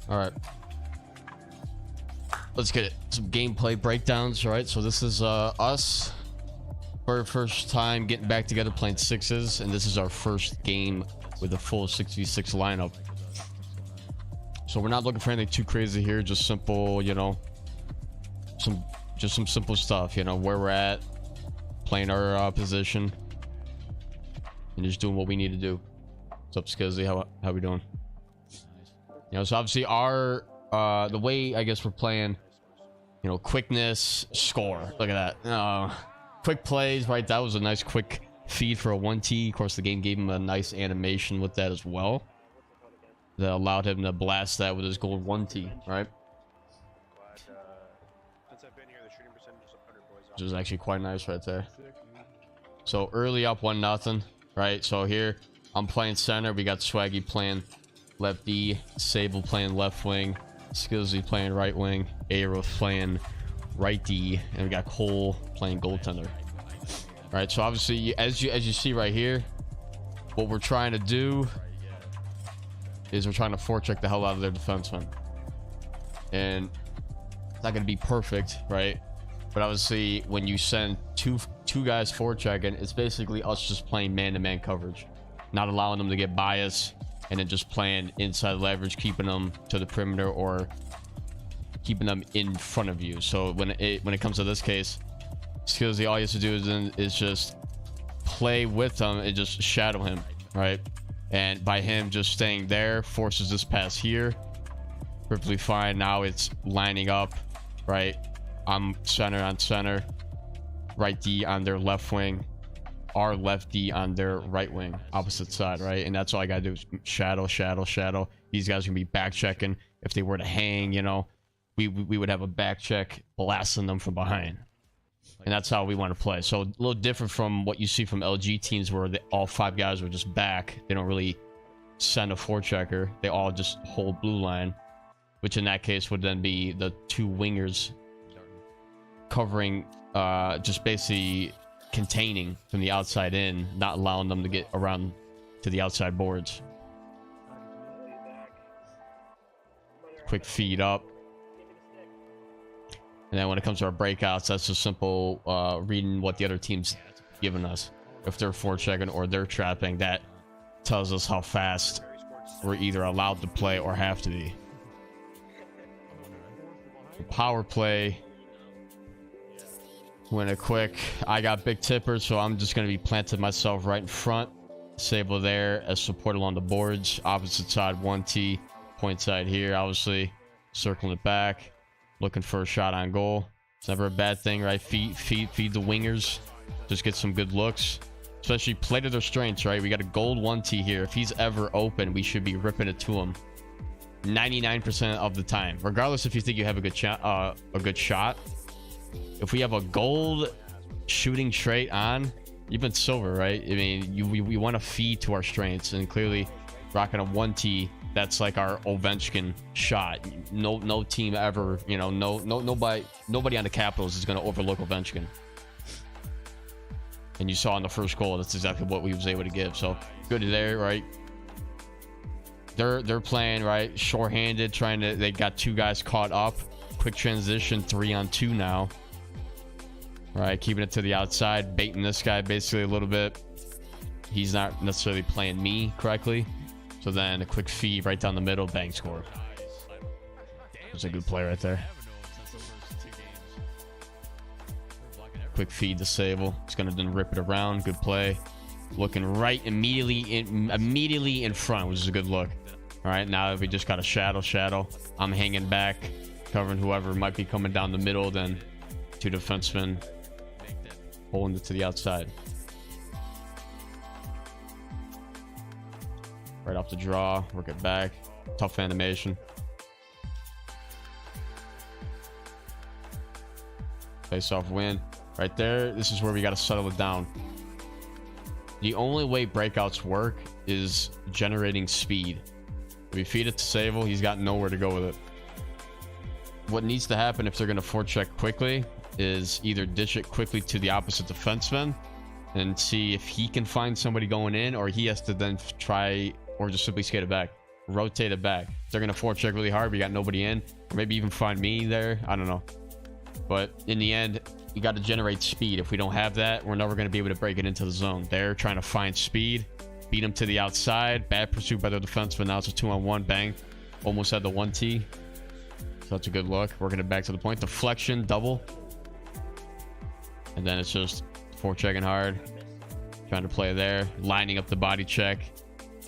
All right. Let's get it. Some gameplay breakdowns, right? So this is us for our first time getting back together playing sixes, and this is our first game with a full 6v6 lineup. So we're not looking for anything too crazy here, just simple, you know, some simple stuff, you know, where we're at, playing our position, and just doing what we need to do. What's up, Skizzy? How we doing? You know, so obviously our the way I guess we're playing, you know, quickness, score. Look at that. Quick plays, right? That was a nice quick feed for a 1T. Of course, the game gave him a nice animation with that as well, that allowed him to blast that with his gold 1T, right? Which is actually quite nice right there. So early up 1-0, right? So here I'm playing center. We got Swaggy playing left D, Sable playing left wing, Skillsy playing right wing, Aero playing right D, and we got Cole playing goaltender. Right, so obviously as you see right here, what we're trying to do is we're trying to forecheck the hell out of their defenseman, and it's not going to be perfect, right? But obviously when you send two guys forechecking, it's basically us just playing man-to-man coverage, not allowing them to get bias, and then just playing inside leverage, keeping them to the perimeter or keeping them in front of you. So when it comes to this case, Skillsy, all he has to do is just play with them and just shadow him, right? And by him just staying there, forces this pass here, perfectly fine. Now it's lining up, right? I'm center on center, right D on their left wing, our left D on their right wing, opposite side, right? And that's all I gotta do is shadow. These guys are gonna be back checking. If they were to hang, you know, we would have a back check blasting them from behind. And that's how we want to play. So a little different from what you see from LG teams, where all 5 guys are just back. They don't really send a forechecker. They all just hold blue line, which in that case would then be the 2 wingers covering, just basically containing from the outside in, not allowing them to get around to the outside boards. Quick feed up. And then when it comes to our breakouts, that's just simple reading what the other team's giving us. If they're forechecking or they're trapping, that tells us how fast we're either allowed to play or have to be. Power play. Win it quick. I got big tippers, so I'm just going to be planting myself right in front. Sable there as support along the boards. Opposite side 1T. Point side here, obviously. Circling it back. Looking for a shot on goal. It's never a bad thing, right? Feed the wingers. Just get some good looks. Especially play to their strengths, right? We got a gold 1T here. If he's ever open, we should be ripping it to him 99% of the time. Regardless if you think you have a good shot. If we have a gold shooting straight on, even silver, right? I mean, we want to feed to our strengths, and clearly rocking a 1T, that's like our Ovechkin shot. No team ever, you know, nobody on the Capitals is going to overlook Ovechkin. And you saw in the first goal, that's exactly what we was able to give. So good there, right? They're playing, right, short-handed, they got 2 guys caught up. Quick transition, 3-on-2 now. Right, keeping it to the outside, baiting this guy basically a little bit. He's not necessarily playing me correctly. So then a quick feed right down the middle, bang, score. That's a good play right there. Quick feed to Sable. He's gonna then rip it around. Good play. Looking right immediately in front, which is a good look. All right, now we just got a shadow. I'm hanging back, covering whoever might be coming down the middle. Then 2 defensemen holding it to the outside. Right off the draw, work it back. Tough animation. Face off win. Right there, this is where we got to settle it down. The only way breakouts work is generating speed. If we feed it to Sable, he's got nowhere to go with it. What needs to happen if they're going to forecheck quickly is either dish it quickly to the opposite defenseman and see if he can find somebody going in, or he has to then try or just simply skate it back. rotate it back. They're gonna forecheck really hard, but you got nobody in, or maybe even find me there. I don't know. But in the end, you got to generate speed. If we don't have that, we're never going to be able to break it into the zone. They're trying to find speed, beat them to the outside. Bad pursuit by the defenseman. Now it's a 2-on-1. Bang. Almost had the 1T. So that's a good look. Working it back to the point. Deflection, double. And then it's just forechecking hard. Trying to play there. Lining up the body check.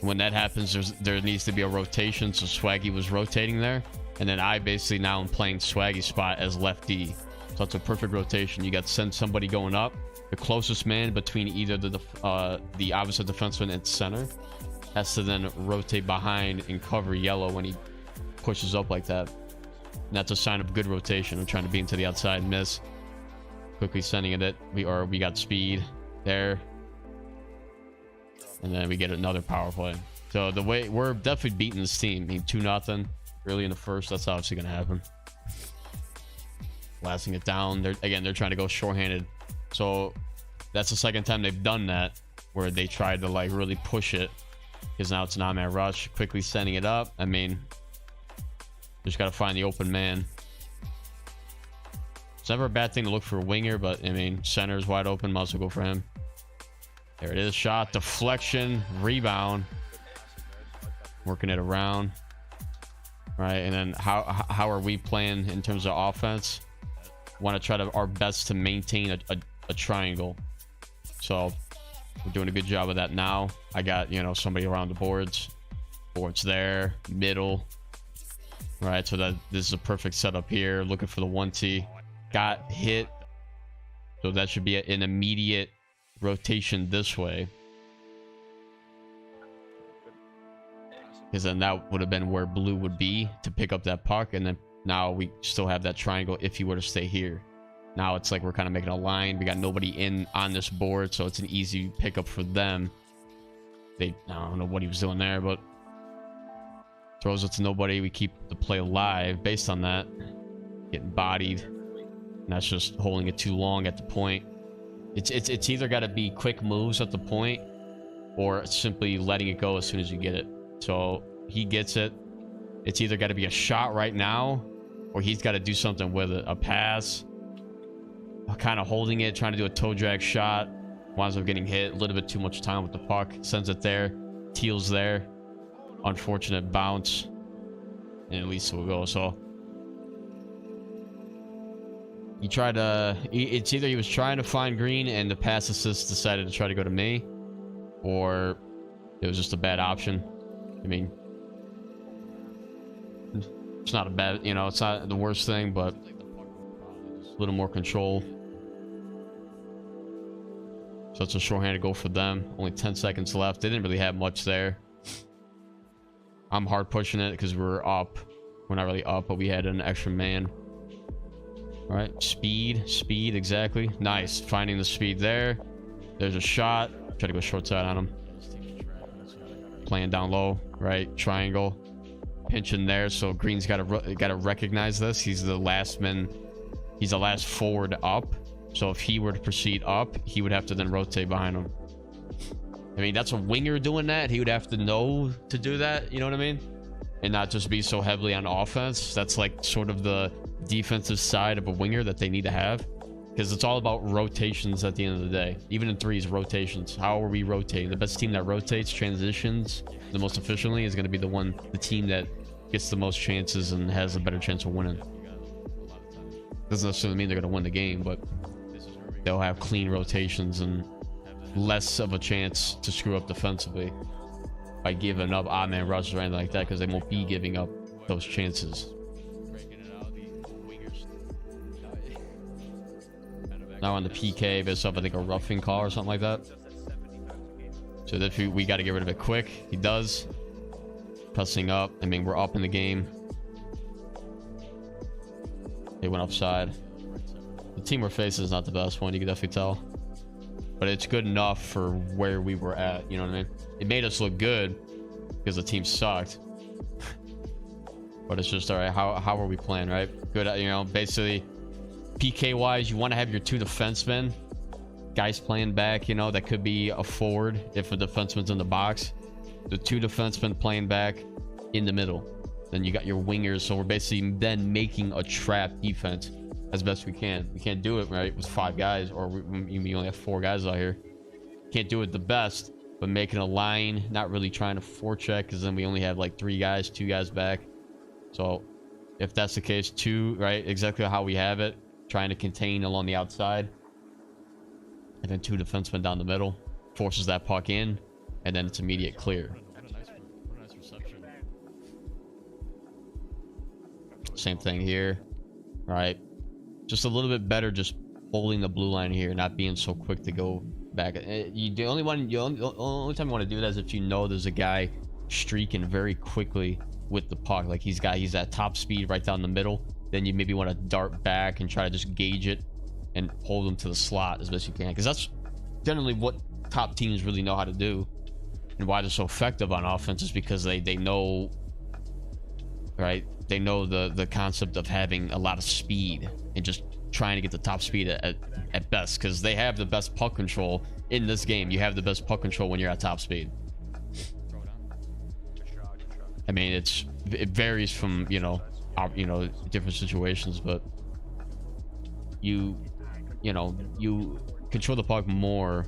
When that happens, there needs to be a rotation. So Swaggy was rotating there. And then I basically now am playing Swaggy's spot as left D. So that's a perfect rotation. You got to send somebody going up. The closest man between either the opposite defenseman and center has to then rotate behind and cover yellow when he pushes up like that. And that's a sign of good rotation. I'm trying to beat him to the outside and miss. Quickly sending it. We got speed there. And then we get another power play. So the way we're definitely beating this team. I mean, 2-0 early in the first. That's obviously going to happen. Blasting it down. They're trying to go shorthanded. So that's the second time they've done that, where they tried to like really push it, because now it's an on-man rush. Quickly sending it up. I mean, just got to find the open man. It's never a bad thing to look for a winger, but I mean, center's wide open. Might as well go for him. There it is. Shot, deflection, rebound. Working it around. Right, and then how are we playing in terms of offense? Want to try our best to maintain a triangle. So we're doing a good job of that now. I got, you know, somebody around the boards there, middle. Right, so that this is a perfect setup here. Looking for the 1T. Got hit, so that should be an immediate rotation this way, because then that would have been where blue would be to pick up that puck. And then now we still have that triangle if he were to stay here. Now it's like we're kind of making a line. We got nobody in on this board, so it's an easy pickup for them. I don't know what he was doing there, but throws it to nobody. We keep the play alive based on that. Getting bodied, and that's just holding it too long at the point. It's either got to be quick moves at the point, or simply letting it go as soon as you get it. So he gets it. It's either got to be a shot right now, or he's got to do something with it. A pass, kind of holding it, trying to do a toe drag shot. Winds up getting hit. A little bit too much time with the puck. Sends it there. TEAL's there. Unfortunate bounce, and at least we'll go. So he tried to. It's either he was trying to find green and the pass assist decided to try to go to me, or it was just a bad option. I mean, it's not a bad, you know, it's not the worst thing, but a little more control. So it's a shorthanded goal for them. Only 10 seconds left. They didn't really have much there. I'm hard pushing it because we're up. We're not really up, but we had an extra man. All right, speed, exactly. Nice, finding the speed there. There's a shot. Try to go short side on him. Playing down low, right? Triangle, pinching there. So Green's got to recognize this. He's the last man. He's the last forward up. So if he were to proceed up, he would have to then rotate behind him. I mean, that's a winger doing that. He would have to know to do that. You know what I mean? And not just be so heavily on offense. That's like sort of the defensive side of a winger that they need to have, because it's all about rotations at the end of the day. Even in threes, rotations. How are we rotating? The best team that rotates, transitions the most efficiently is going to be the team that gets the most chances and has a better chance of winning. Doesn't necessarily mean they're going to win the game, but they'll have clean rotations and less of a chance to screw up defensively by giving up odd man rushes or anything like that, because they won't be giving up those chances. Now on the PK, based off I think a roughing call or something like that. So if we got to get rid of it quick. He does. Pressing up. I mean, we're up in the game. They went offside. The team we're facing is not the best one, you can definitely tell. But it's good enough for where we were at, you know what I mean? It made us look good because the team sucked. But it's just, all right, how are we playing, right? Good, you know, basically, PK wise, you want to have your two defensemen, guys playing back, you know, that could be a forward if a defenseman's in the box. The two defensemen playing back, in the middle. Then you got your wingers, so we're basically then making a trap defense as best we can. We can't do it right with 5 guys, or we only have 4 guys out here. Can't do it the best, but making a line, not really trying to forecheck, because then we only have like 3 guys, 2 guys back. So if that's the case, 2, right, exactly how we have it, trying to contain along the outside, and then 2 defensemen down the middle, forces that puck in, and then it's immediate clear. Same thing here, right? Just a little bit better, just holding the blue line here, not being so quick to go back. The only time you want to do that is if you know there's a guy streaking very quickly with the puck, like he's at top speed right down the middle. Then you maybe want to dart back and try to just gauge it and hold him to the slot as best you can, because that's generally what top teams really know how to do, and why they're so effective on offense is because they know, right? They know the concept of having a lot of speed and just trying to get the top speed at best, because they have the best puck control in this game. You have the best puck control when you're at top speed. I mean, it varies from different situations, but you control the puck more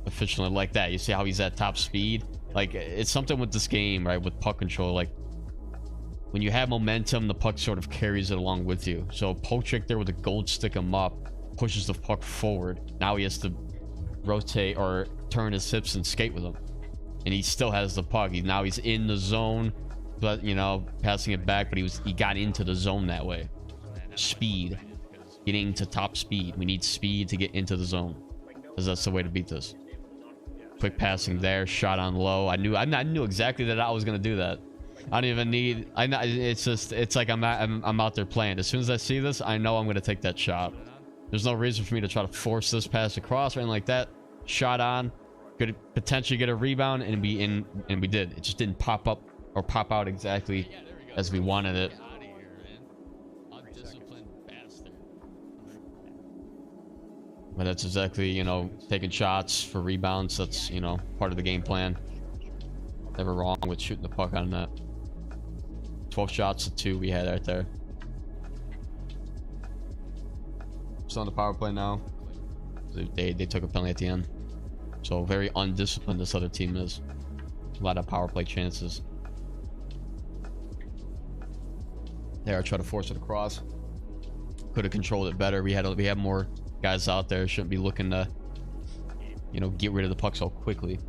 efficiently like that. You see how he's at top speed? Like, it's something with this game, right? With puck control, like when you have momentum, the puck sort of carries it along with you. So Pochik there with a gold stick him up, pushes the puck forward. Now he has to rotate or turn his hips and skate with him, and he still has the puck. Now he's in the zone, but passing it back, but he got into the zone that way. Speed, getting to top speed. We need speed to get into the zone, because that's the way to beat this. Quick passing there, shot on low. I knew exactly that I was gonna do that. I don't even need. It's like I'm out there playing. As soon as I see this, I know I'm gonna take that shot. There's no reason for me to try to force this pass across or anything like that. Shot on, could potentially get a rebound, and be in, and we did. It just didn't pop up or pop out exactly as we wanted it. But that's exactly, taking shots for rebounds. That's, part of the game plan. Never wrong with shooting the puck on that. 12 shots to 2 we had right there. Still on the power play now. They took a penalty at the end. So very undisciplined this other team is. A lot of power play chances. There, I tried to force it across. Could have controlled it better. We had more guys out there. Shouldn't be looking to, get rid of the puck so quickly.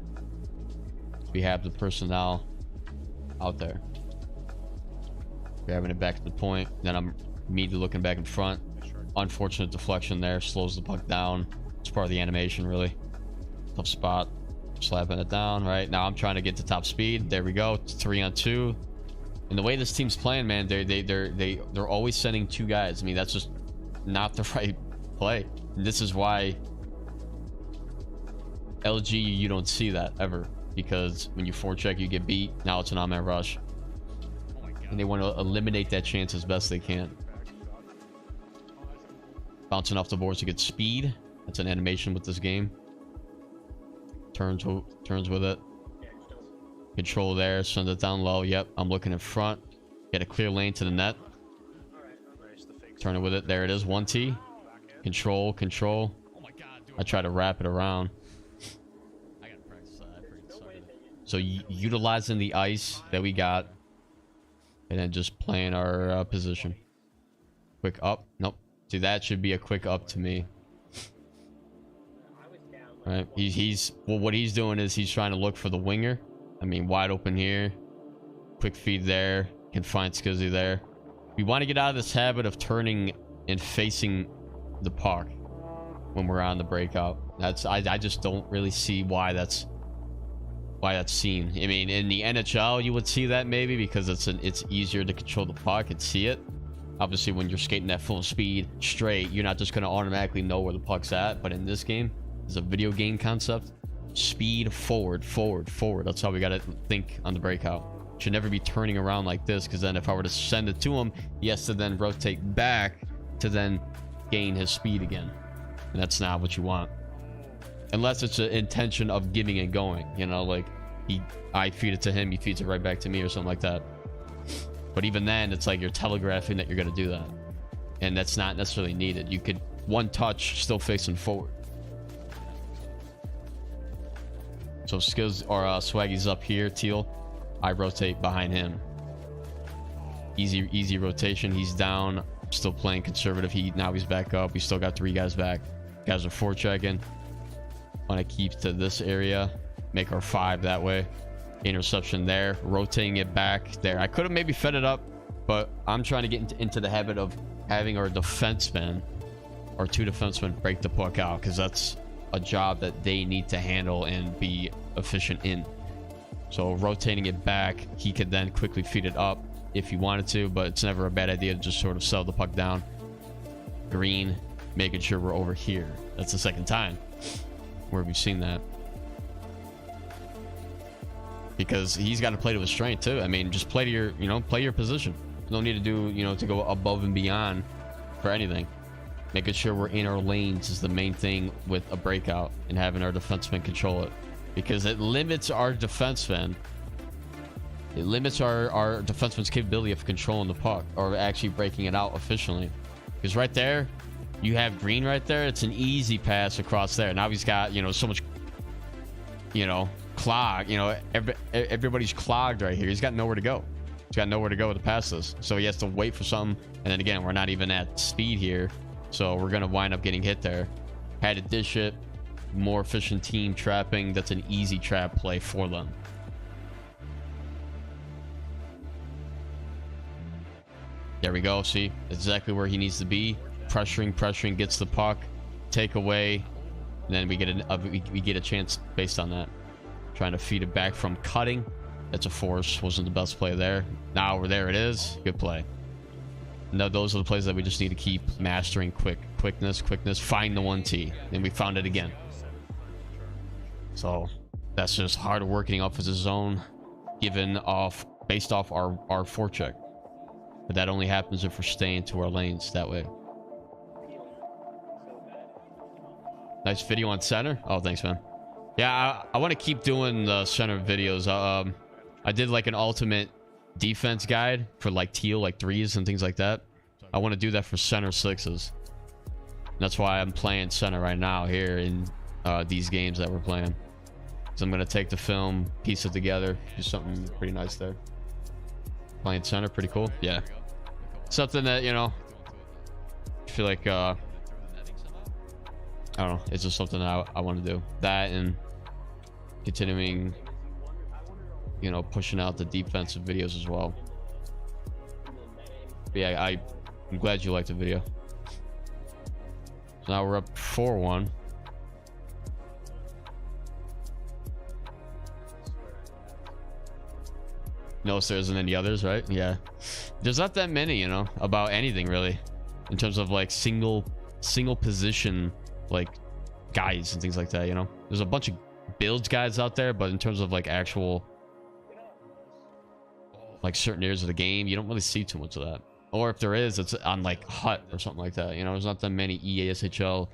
We have the personnel out there. Grabbing it back to the point. Then I'm immediately looking back in front. Unfortunate deflection there. Slows the puck down. It's part of the animation, really. Tough spot. Slapping it down. Right now I'm trying to get to top speed. There we go. It's 3-on-2. And the way this team's playing, man, they're always sending 2 guys. I mean, that's just not the right play. And this is why LG, you don't see that ever, because when you forecheck, you get beat. Now it's an on-man rush, and they want to eliminate that chance as best they can. Bouncing off the boards to get speed. That's an animation with this game. Turns with it. Control there. Send it down low. Yep, I'm looking in front. Get a clear lane to the net. Turn it with it. There it is. 1T. Control. I try to wrap it around. So utilizing the ice that we got, and then just playing our position. Quick up. Nope. See, that should be a quick up to me. All right. Well, what he's doing is he's trying to look for the winger. I mean, wide open here. Quick feed there. Can find Skizzy there. We want to get out of this habit of turning and facing the puck when we're on the breakout. I just don't really see why that's seen. I mean, in the NHL you would see that maybe because it's easier to control the puck and see it. Obviously, when you're skating at full speed straight, you're not just going to automatically know where the puck's at. But in this game, it's a video game concept. Speed forward. That's how we got to think on the breakout. Should never be turning around like this, because then if I were to send it to him, he has to then rotate back to then gain his speed again, and that's not what you want, unless it's an intention of giving and going, like I feed it to him, he feeds it right back to me or something like that. But even then, it's like you're telegraphing that you're going to do that. And that's not necessarily needed. You could one touch still facing forward. So skills or Swaggy's up here, Teal. I rotate behind him. Easy rotation. He's down. Still playing conservative. Now he's back up. We still got 3 guys back. Guys are forechecking. Want to keep to this area. Make our 5 that way. Interception there. Rotating it back there. I could have maybe fed it up, but I'm trying to get into the habit of having our defensemen, our 2 defensemen, break the puck out, because that's a job that they need to handle and be efficient in. So rotating it back, he could then quickly feed it up if he wanted to, but it's never a bad idea to just sort of settle the puck down. Green, making sure we're over here. That's the second time where we've seen that, because he's got to play to his strength too. I mean, just play to your, play your position. No need to do, to go above and beyond for anything. Making sure we're in our lanes is the main thing with a breakout, and having our defensemen control it, because it limits our defensemen. It limits our defenseman's capability of controlling the puck or actually breaking it out efficiently. Because right there, you have Green right there. It's an easy pass across there. Now he's got, so much, clog. Everybody's clogged right here. He's got nowhere to go. He's got nowhere to go to pass this. So he has to wait for something. And then again, we're not even at speed here. So we're going to wind up getting hit there. Had to dish it. More efficient team trapping. That's an easy trap play for them. There we go. See, exactly where he needs to be. Pressuring, gets the puck, take away, and then we get a chance based on that. Trying to feed it back from cutting. That's a force. Wasn't the best play there. Now there it is. Good play. No, those are the plays that we just need to keep mastering. Quickness. Find the 1T, and we found it again. So that's just hard work getting off of his zone, based off our forecheck. But that only happens if we're staying to our lanes that way. Nice video on center. Oh, thanks, man. Yeah, I want to keep doing the center videos. I did like an ultimate defense guide for like teal, like 3s and things like that. I want to do that for center 6s. That's why I'm playing center right now here in these games that we're playing. So I'm going to take the film, piece it together, do something pretty nice there. Playing center, pretty cool. Yeah. Something that, I feel like, I don't know. It's just something that I want to do. That and continuing, pushing out the defensive videos as well. But yeah, I'm glad you liked the video. So now we're up 4-1. Notice there isn't any others, right? Yeah. There's not that many, about anything really. In terms of like single position, like guides and things like that, There's a bunch of builds guides out there, but in terms of like actual, like certain areas of the game, you don't really see too much of that. Or if there is, it's on like HUT or something like that. There's not that many EASHL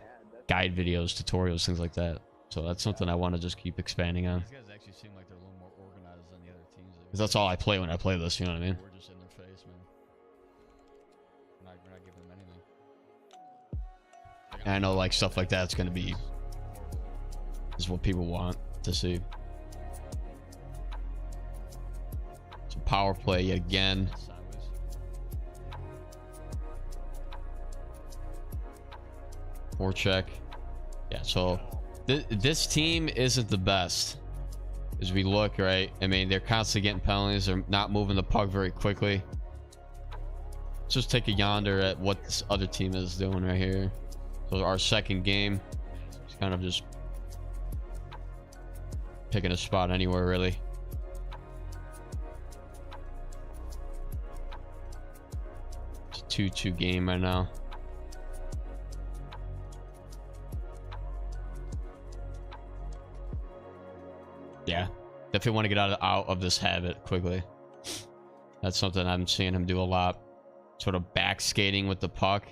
guide videos, tutorials, things like that. So that's something I want to just keep expanding on. These guys actually seem like they're a little more organized than the other teams. Because that's all I play when I play this, you know what I mean? We're just in their face, man. We're not giving them anything. And I know like stuff like that's going to be is what people want to see. So power play yet again. Forecheck. Yeah, so this team isn't the best as we look, right? I mean, they're constantly getting penalties. They're not moving the puck very quickly. Let's just take a yonder at what this other team is doing right here. So our second game, it's kind of just picking a spot anywhere, really. It's a 2-2 game right now. Yeah, definitely want to get out of this habit quickly. That's something I'm seeing him do a lot. Sort of back skating with the puck.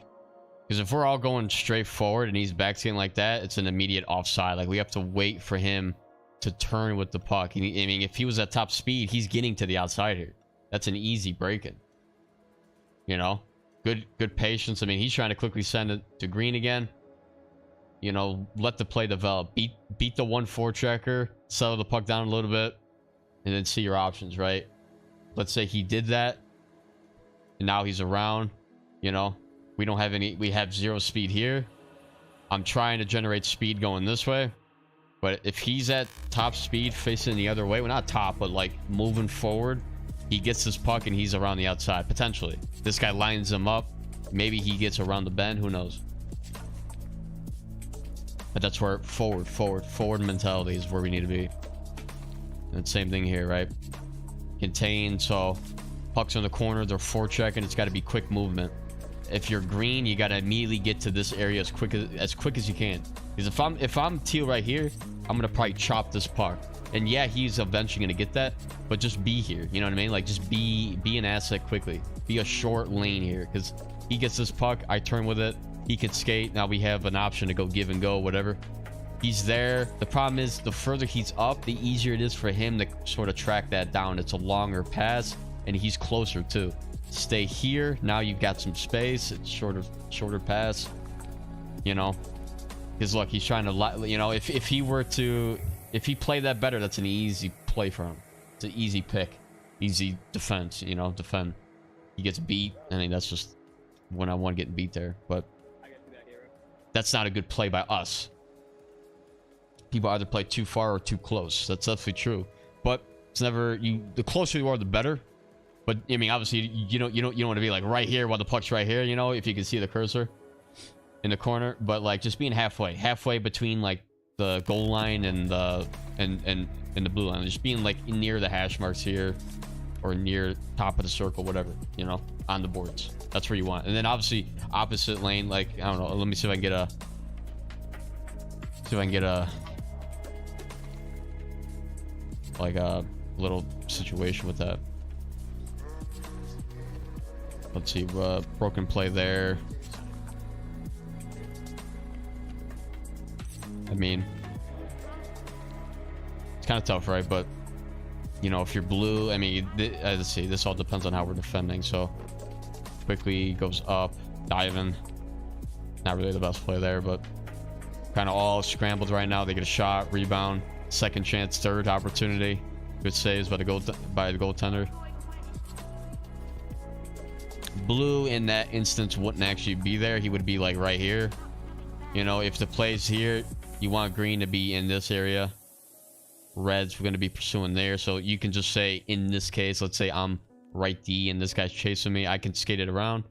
Because if we're all going straight forward and he's back skating like that, it's an immediate offside. Like we have to wait for him to turn with the puck. I mean, if he was at top speed, he's getting to the outside here. That's an easy break-in. You know, good patience. I mean, he's trying to quickly send it to green again. You know, let the play develop. Beat the 1-4 checker, settle the puck down a little bit, and then see your options, right? Let's say he did that, and now he's around. You know, we don't have any. We have 0 speed here. I'm trying to generate speed going this way, but if he's at top speed facing the other way, well, not top, but like moving forward, he gets this puck and he's around the outside potentially. This guy lines him up. Maybe he gets around the bend. Who knows? But that's where forward mentality is where we need to be. And same thing here, right? Contain. So pucks in the corner, they're forechecking. It's got to be quick movement. If you're green, you got to immediately get to this area as quick as you can. Because if I'm teal right here, I'm gonna probably chop this puck. And yeah, he's eventually gonna get that, but just be here. You know what I mean? Like, just be an asset quickly. Be a short lane here, because he gets this puck, I turn with it, he can skate. Now we have an option to go give and go, whatever. He's there. The problem is, the further he's up, the easier it is for him to sort of track that down. It's a longer pass, and he's closer too. Stay here. Now you've got some space. It's shorter pass. You know, because look, he's trying to, you know, if he played that better, that's an easy play for him. It's an easy pick, easy defense. You know, defend. He gets beat. I mean, that's just 1-on-1 getting beat there. But that's not a good play by us. People either play too far or too close. That's definitely true. But it's never the closer you are, the better. But I mean, obviously, you don't want to be like right here while the puck's right here. You know, if you can see the cursor in the corner. But like, just being halfway between like the goal line and the blue line, just being like near the hash marks here, or near top of the circle, whatever, you know, on the boards. That's where you want. And then obviously opposite lane, like, I don't know, let me see if I can get a like a little situation with that. Let's see, broken play there. I mean, it's kind of tough, right? But you know, if you're blue, I mean, let's see, this all depends on how we're defending. So quickly goes up, diving. Not really the best play there, but kind of all scrambled right now. They get a shot, rebound, second chance, third opportunity. Good saves by the goaltender. Blue in that instance wouldn't actually be there. He would be like right here. You know, if the play's here, you want green to be in this area. Red's going to be pursuing there. So you can just say, in this case, let's say I'm right D and this guy's chasing me, I can skate it around.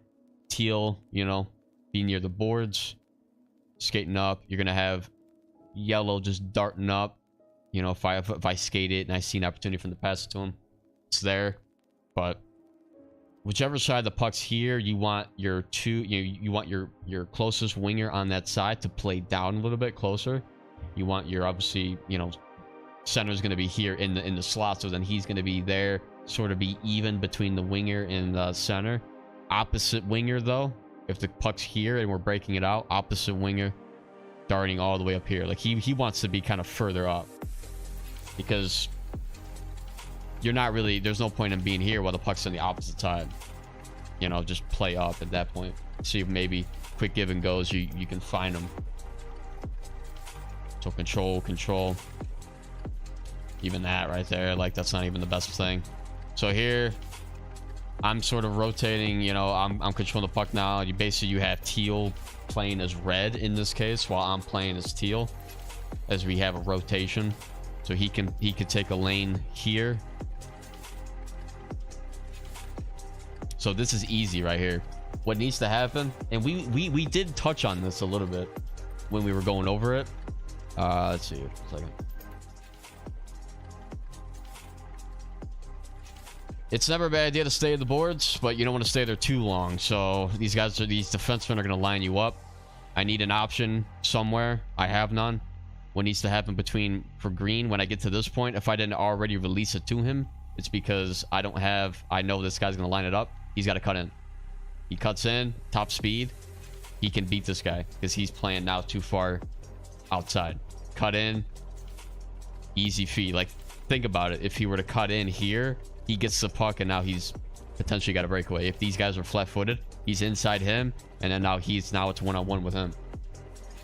Teal, you know, be near the boards, skating up. You're going to have yellow just darting up. You know, if I skate it and I see an opportunity from the pass to him, it's there. But whichever side the puck's here, you want your you want your closest winger on that side to play down a little bit closer. You want your, obviously, you know, center's going to be here in the slot, so then he's going to be there, sort of be even between the winger and the center. Opposite winger though, if the puck's here and we're breaking it out, opposite winger darting all the way up here. Like he wants to be kind of further up, because you're not really, there's no point in being here while the puck's on the opposite side. You know, just play up at that point. See if maybe quick give and goes, you can find them. So control. Even that right there, like, that's not even the best thing. So here, I'm sort of rotating, you know, I'm controlling the puck now. You have teal playing as red in this case, while I'm playing as teal, as we have a rotation. So he can take a lane here. So this is easy right here. What needs to happen, and we did touch on this a little bit when we were going over it. Let's see, a second. It's never a bad idea to stay at the boards, but you don't want to stay there too long. So these defensemen are going to line you up. I need an option somewhere. I have none. What needs to happen for green when I get to this point, if I didn't already release it to him, it's because I know this guy's going to line it up. He's got to cut in. He cuts in, top speed. He can beat this guy because he's playing now too far outside. Cut in, easy feed. Like, think about it. If he were to cut in here, he gets the puck and now he's potentially got a breakaway. If these guys are flat-footed, he's inside him, and then now it's one-on-one with him.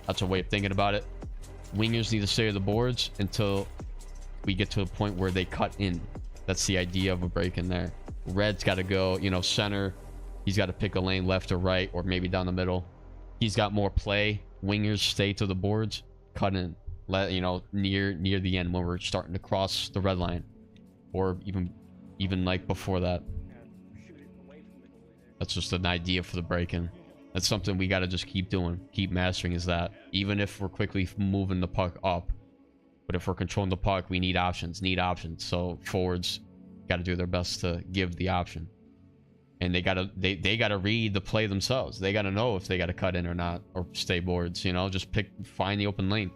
That's a way of thinking about it. Wingers need to stay on the boards until we get to a point where they cut in. That's the idea of a break in there. Red's got to go, you know, center. He's got to pick a lane left or right, or maybe down the middle. He's got more play. Wingers stay to the boards, cut in, let you know, near the end when we're starting to cross the red line, or even like before that. That's just an idea for the break-in. That's something we got to just keep doing, keep mastering, is that even if we're quickly moving the puck up, but if we're controlling the puck, we need options. So forwards got to do their best to give the option, and they gotta read the play themselves. They gotta know if they gotta cut in or not, or stay boards. You know, just find the open lane,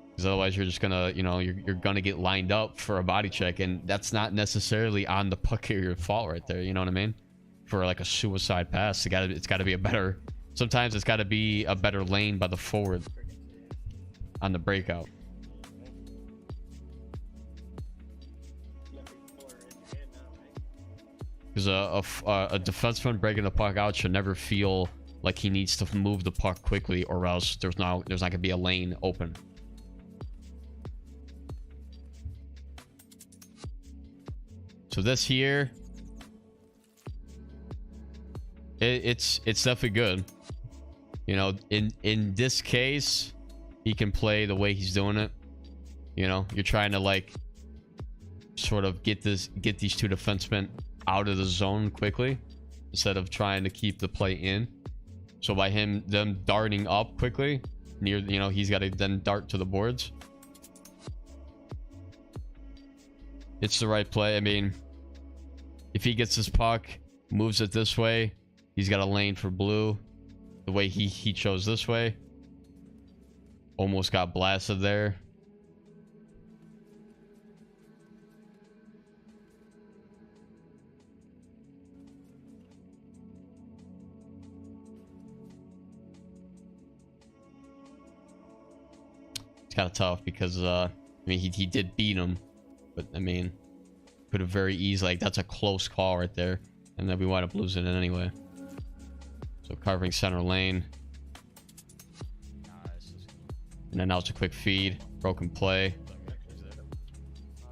because otherwise you're just gonna, you know, you're gonna get lined up for a body check, and that's not necessarily on the puck carrier fault right there. You know what I mean? For like a suicide pass, it's gotta be a better. Sometimes it's gotta be a better lane by the forward on the breakout. Because a defenseman breaking the puck out should never feel like he needs to move the puck quickly, or else there's not gonna be a lane open. So this here, it's definitely good. You know, in this case, he can play the way he's doing it. You know, you're trying to like sort of get these two defensemen out of the zone quickly instead of trying to keep the play in. So by them darting up quickly near, you know, he's got to then dart to the boards. It's the right play. I mean, if he gets his puck, moves it this way, he's got a lane for blue. The way he chose this way, almost got blasted there. Kind of tough because I mean he did beat him, but I mean could have very easily, like, that's a close call right there, and then we wind up losing it anyway. So covering center lane, and then now it's a quick feed, broken play,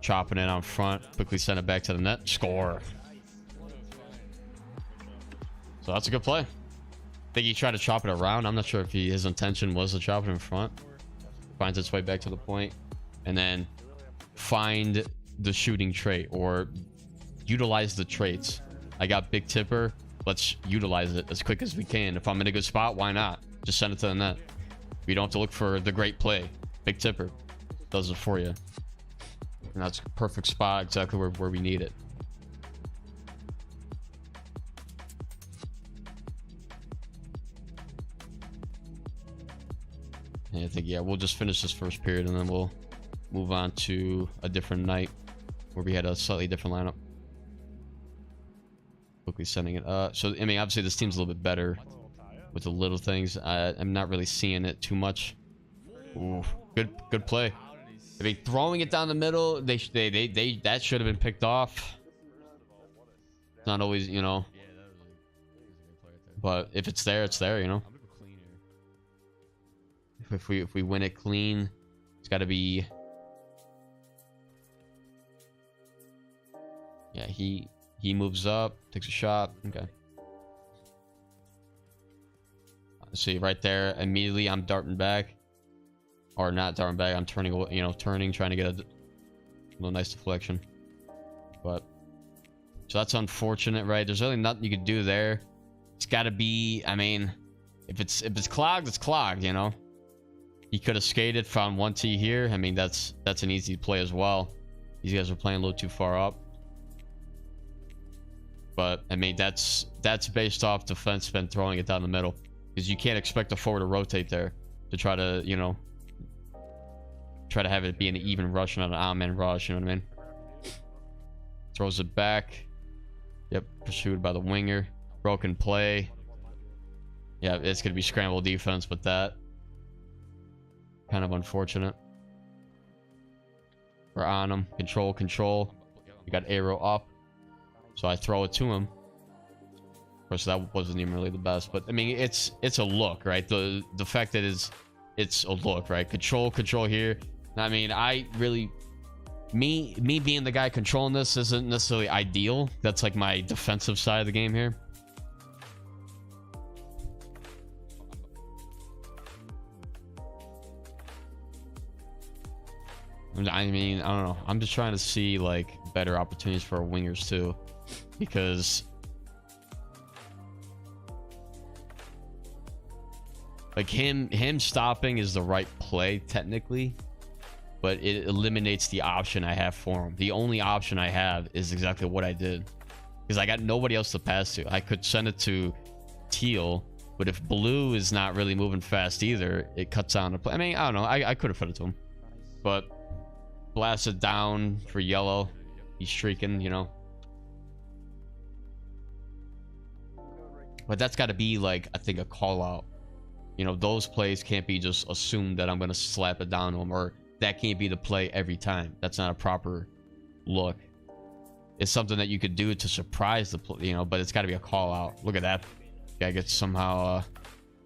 chopping it on front, quickly send it back to the net, score. So that's a good play. I think he tried to chop it around. I'm not sure if his intention was to chop it in front. Finds its way back to the point, and then find the shooting trait, or utilize the traits. I got big tipper, let's utilize it as quick as we can. If I'm in a good spot, why not just send it to the net? We don't have to look for the great play. Big tipper does it for you, and that's a perfect spot, exactly where we need it. And I think, yeah, we'll just finish this first period, and then we'll move on to a different night where we had a slightly different lineup. Quickly sending it up. So, I mean, obviously this team's a little bit better with the little things. I'm not really seeing it too much. Ooh, good play. I mean, throwing it down the middle, that should have been picked off. It's not always, you know. But if it's there, it's there, you know. If we win it clean, it's got to be. Yeah, he moves up, takes a shot. Okay. See right there, immediately I'm darting back, or not darting back. I'm turning, you know, turning, trying to get a little nice deflection. But so that's unfortunate, right? There's really nothing you could do there. It's got to be. I mean, if it's clogged, it's clogged. You know. He could have skated, found 1T here. I mean, that's an easy play as well. These guys are playing a little too far up. But I mean, that's based off defenseman throwing it down the middle, because you can't expect a forward to rotate there to try to, you know, try to have it be an even rush, not an odd-man rush. You know what I mean? Throws it back. Yep, pursued by the winger. Broken play. Yeah, it's gonna be scramble defense with that. Kind of unfortunate. We're on him. Control. We got arrow up. So I throw it to him. Of course, that wasn't even really the best, but I mean, it's a look, right? The fact that it's a look, right? Control here. I mean, I really, me being the guy controlling this isn't necessarily ideal. That's like my defensive side of the game here. I mean, I don't know. I'm just trying to see like better opportunities for our wingers too, because like him stopping is the right play technically, but it eliminates the option I have for him. The only option I have is exactly what I did, because I got nobody else to pass to. I could send it to Teal, but if Blue is not really moving fast either, it cuts down the play. I mean, I don't know. I could have fed it to him, but blast it down for Yellow. He's streaking, you know. But that's got to be like, I think, a call out. You know, those plays can't be just assumed that I'm going to slap it down to him, or that can't be the play every time. That's not a proper look. It's something that you could do to surprise the play, you know, but it's got to be a call out. Look at that. Guy gets somehow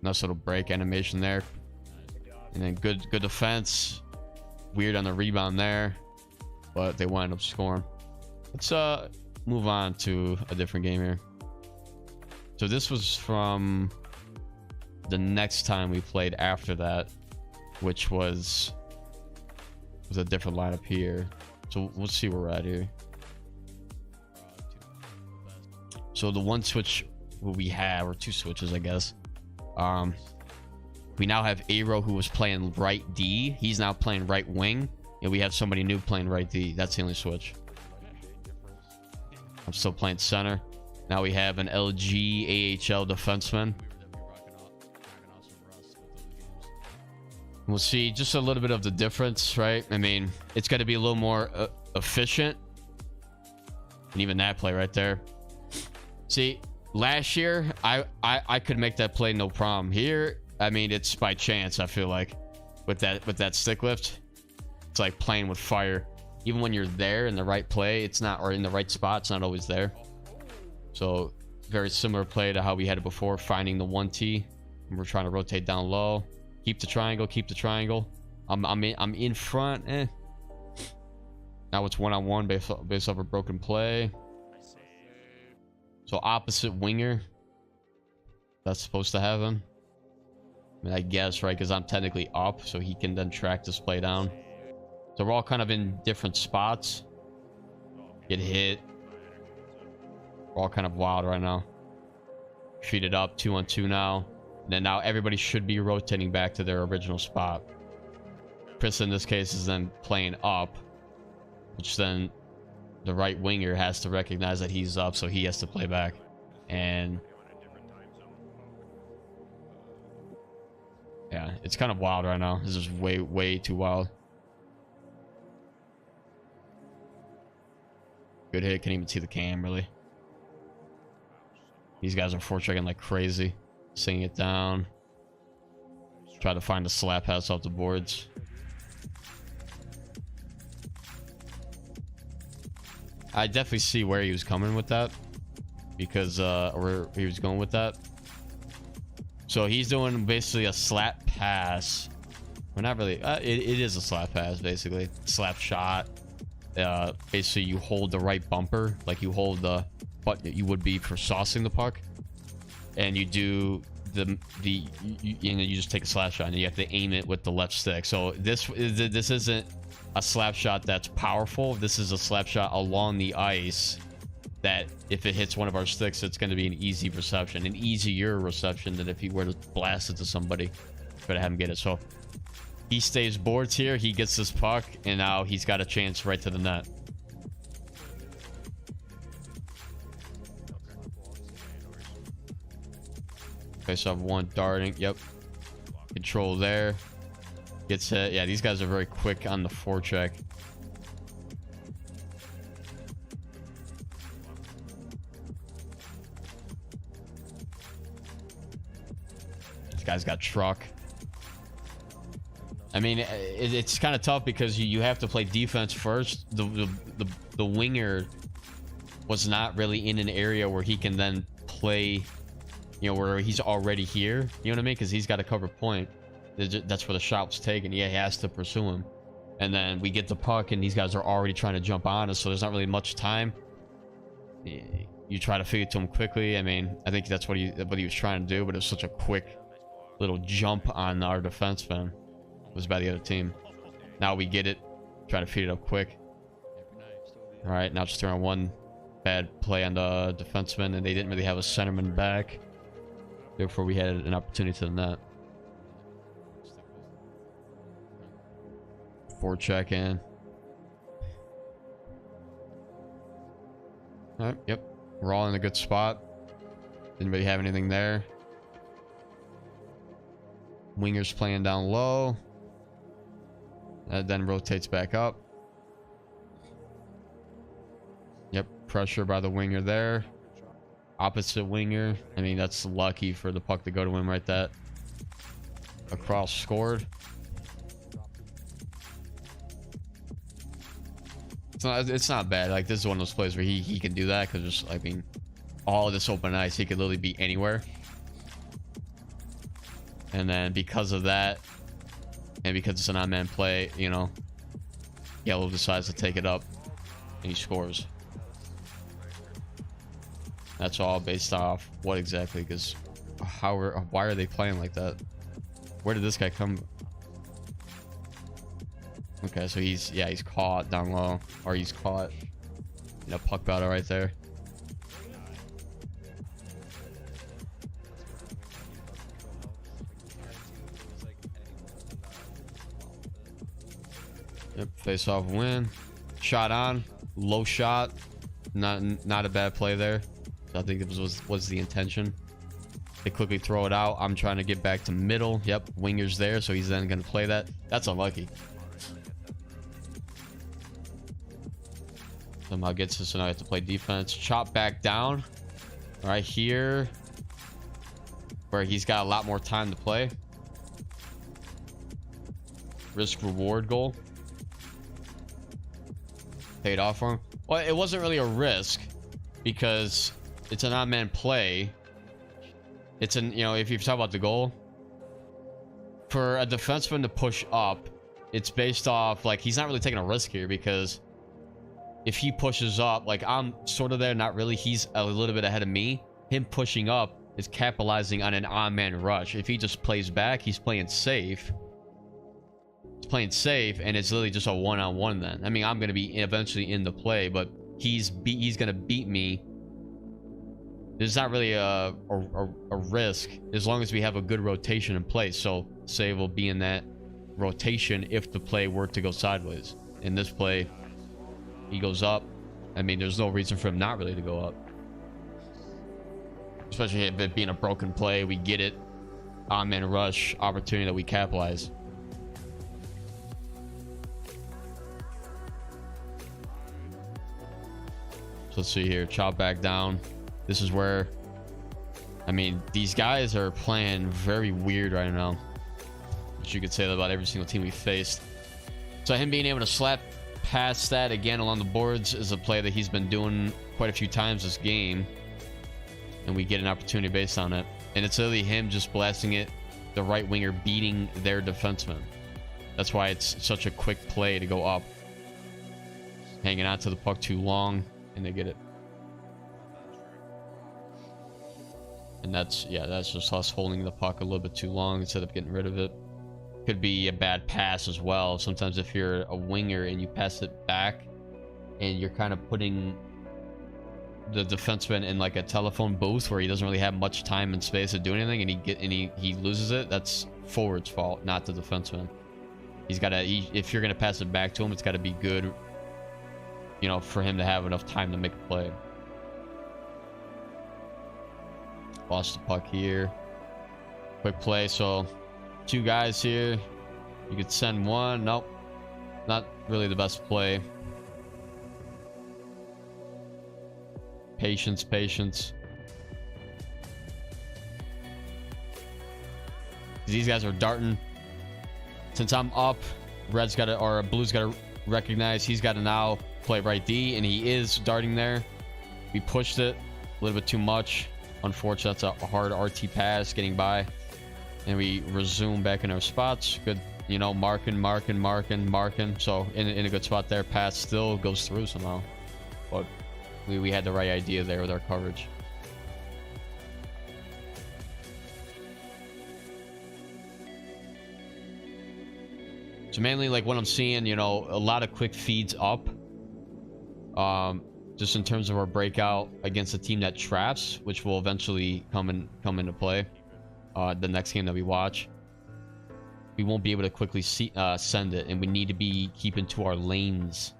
nice little break animation there. And then good defense. Weird on the rebound there, but they wind up scoring. Let's move on to a different game here. So this was from the next time we played after that, which was a different lineup here. So we'll see where we're at here. So the one switch we have, or two switches, I guess. We now have Aero, who was playing right D. He's now playing right wing, and we have somebody new playing right D. That's the only switch. I'm still playing center. Now we have an LG AHL defenseman. We'll see just a little bit of the difference, right? I mean, it's got to be a little more efficient. And even that play right there. See, last year, I could make that play no problem. Here, I mean, it's by chance, I feel like, with that stick lift. It's like playing with fire. Even when you're there in the right play, it's not, or in the right spot, it's not always there. So, very similar play to how we had it before, finding the 1T. And we're trying to rotate down low. Keep the triangle, keep the triangle. I'm in front. Now it's one-on-one based off a broken play. So opposite winger. That's supposed to happen. I mean, I guess, right? Because I'm technically up, so he can then track this play down. So we're all kind of in different spots. Get hit. We're all kind of wild right now. Feed it up, 2-on-2 now. And then now everybody should be rotating back to their original spot. Chris, in this case, is then playing up, which then the right winger has to recognize that he's up, so he has to play back. And yeah, it's kind of wild right now. This is way too wild. Good hit. Can't even see the cam, really. These guys are forechecking like crazy. Singing it down. Try to find a slap pass off the boards. I definitely see where he was coming with that, because where he was going with that. So he's doing basically a slap pass. Well, not really. It is a slap pass, basically. Slap shot. Basically, you hold the right bumper, like you hold the button that you would be for saucing the puck, and you do you just take a slap shot, and you have to aim it with the left stick. So this isn't a slap shot that's powerful. This is a slap shot along the ice that if it hits one of our sticks, it's going to be an easy reception, an easier reception than if he were to blast it to somebody. Try to have him get it. So he stays boards here. He gets this puck, and now he's got a chance right to the net. Okay, so I have one darting. Yep. Control there. Gets hit. Yeah, these guys are very quick on the forecheck. This guy's got truck. I mean, it's kind of tough because you have to play defense first. The winger was not really in an area where he can then play, you know, where he's already here. You know what I mean? Because he's got to cover point. That's where the shot was taken. Yeah, he has to pursue him. And then we get the puck, and these guys are already trying to jump on us, so there's not really much time. You try to feed it to him quickly. I mean, I think that's what he was trying to do, but it was such a quick little jump on our defenseman. It was by the other team. Now we get it. Try to feed it up quick. All right, now just throwing one bad play on the defenseman, and they didn't really have a centerman back. Therefore, we had an opportunity to the net. Forecheck in. All right, yep. We're all in a good spot. Didn't really have anything there. Winger's playing down low. That then rotates back up. Yep, pressure by the winger there. Opposite winger. I mean, that's lucky for the puck to go to him right that. Across scored. It's not bad. Like, this is one of those plays where he can do that, because just, I mean, all of this open ice, he could literally be anywhere. And then because of that, and because it's an on-man play, you know, Yellow decides to take it up, and he scores. That's all based off what exactly? Because why are they playing like that? Where did this guy come? Okay, so he's caught down low, or he's caught in a puck battle right there. Yep, face off win. Shot on, low shot. Not a bad play there. I think it was the intention. They quickly throw it out. I'm trying to get back to middle. Yep, winger's there, so he's then gonna play that. That's unlucky. Somehow gets us, so now I have to play defense. Chop back down. Right here, where he's got a lot more time to play. Risk reward goal. Paid off for him. Well, it wasn't really a risk, because it's an odd man play. It's an, you know, if you talk about the goal, for a defenseman to push up, it's based off, like, he's not really taking a risk here, because if he pushes up, like, I'm sort of there, not really, he's a little bit ahead of me. Him pushing up is capitalizing on an on-man rush. If he just plays back, he's playing safe. He's playing safe, and it's literally just a one-on-one then. I mean, I'm going to be eventually in the play, but he's going to beat me. There's not really a risk as long as we have a good rotation in place. So Save will be in that rotation if the play were to go sideways. In this play, he goes up. I mean, there's no reason for him not really to go up. Especially if it being a broken play, we get it. On-man rush opportunity that we capitalize. So let's see here. Chop back down. This is where, I mean, these guys are playing very weird right now. Which you could say that about every single team we faced. So him being able to slap past that again along the boards is a play that he's been doing quite a few times this game. And we get an opportunity based on it. And it's literally him just blasting it, the right winger beating their defenseman. That's why it's such a quick play to go up. Hanging out to the puck too long, and they get it. And that's just us holding the puck a little bit too long instead of getting rid of it. Could be a bad pass as well. Sometimes if you're a winger and you pass it back and you're kind of putting the defenseman in like a telephone booth where he doesn't really have much time and space to do anything, and he loses it, that's forward's fault, not the defenseman. He's got to, if you're going to pass it back to him, it's got to be good, you know, for him to have enough time to make a play. Lost the puck here. Quick play. So two guys here. You could send one. Nope. Not really the best play. Patience, patience. These guys are darting. Since I'm up, Red's got to, or Blue's got to recognize he's got to now play right D, and he is darting there. We pushed it a little bit too much. Unfortunately, that's a hard RT pass getting by. And we resume back in our spots. Good, you know, marking. So in a good spot there. Pass still goes through somehow. But we had the right idea there with our coverage. So mainly like what I'm seeing, you know, a lot of quick feeds up. Just in terms of our breakout against a team that traps, which will eventually come into play. The next game that we watch, we won't be able to quickly send it, and we need to be keeping to our lanes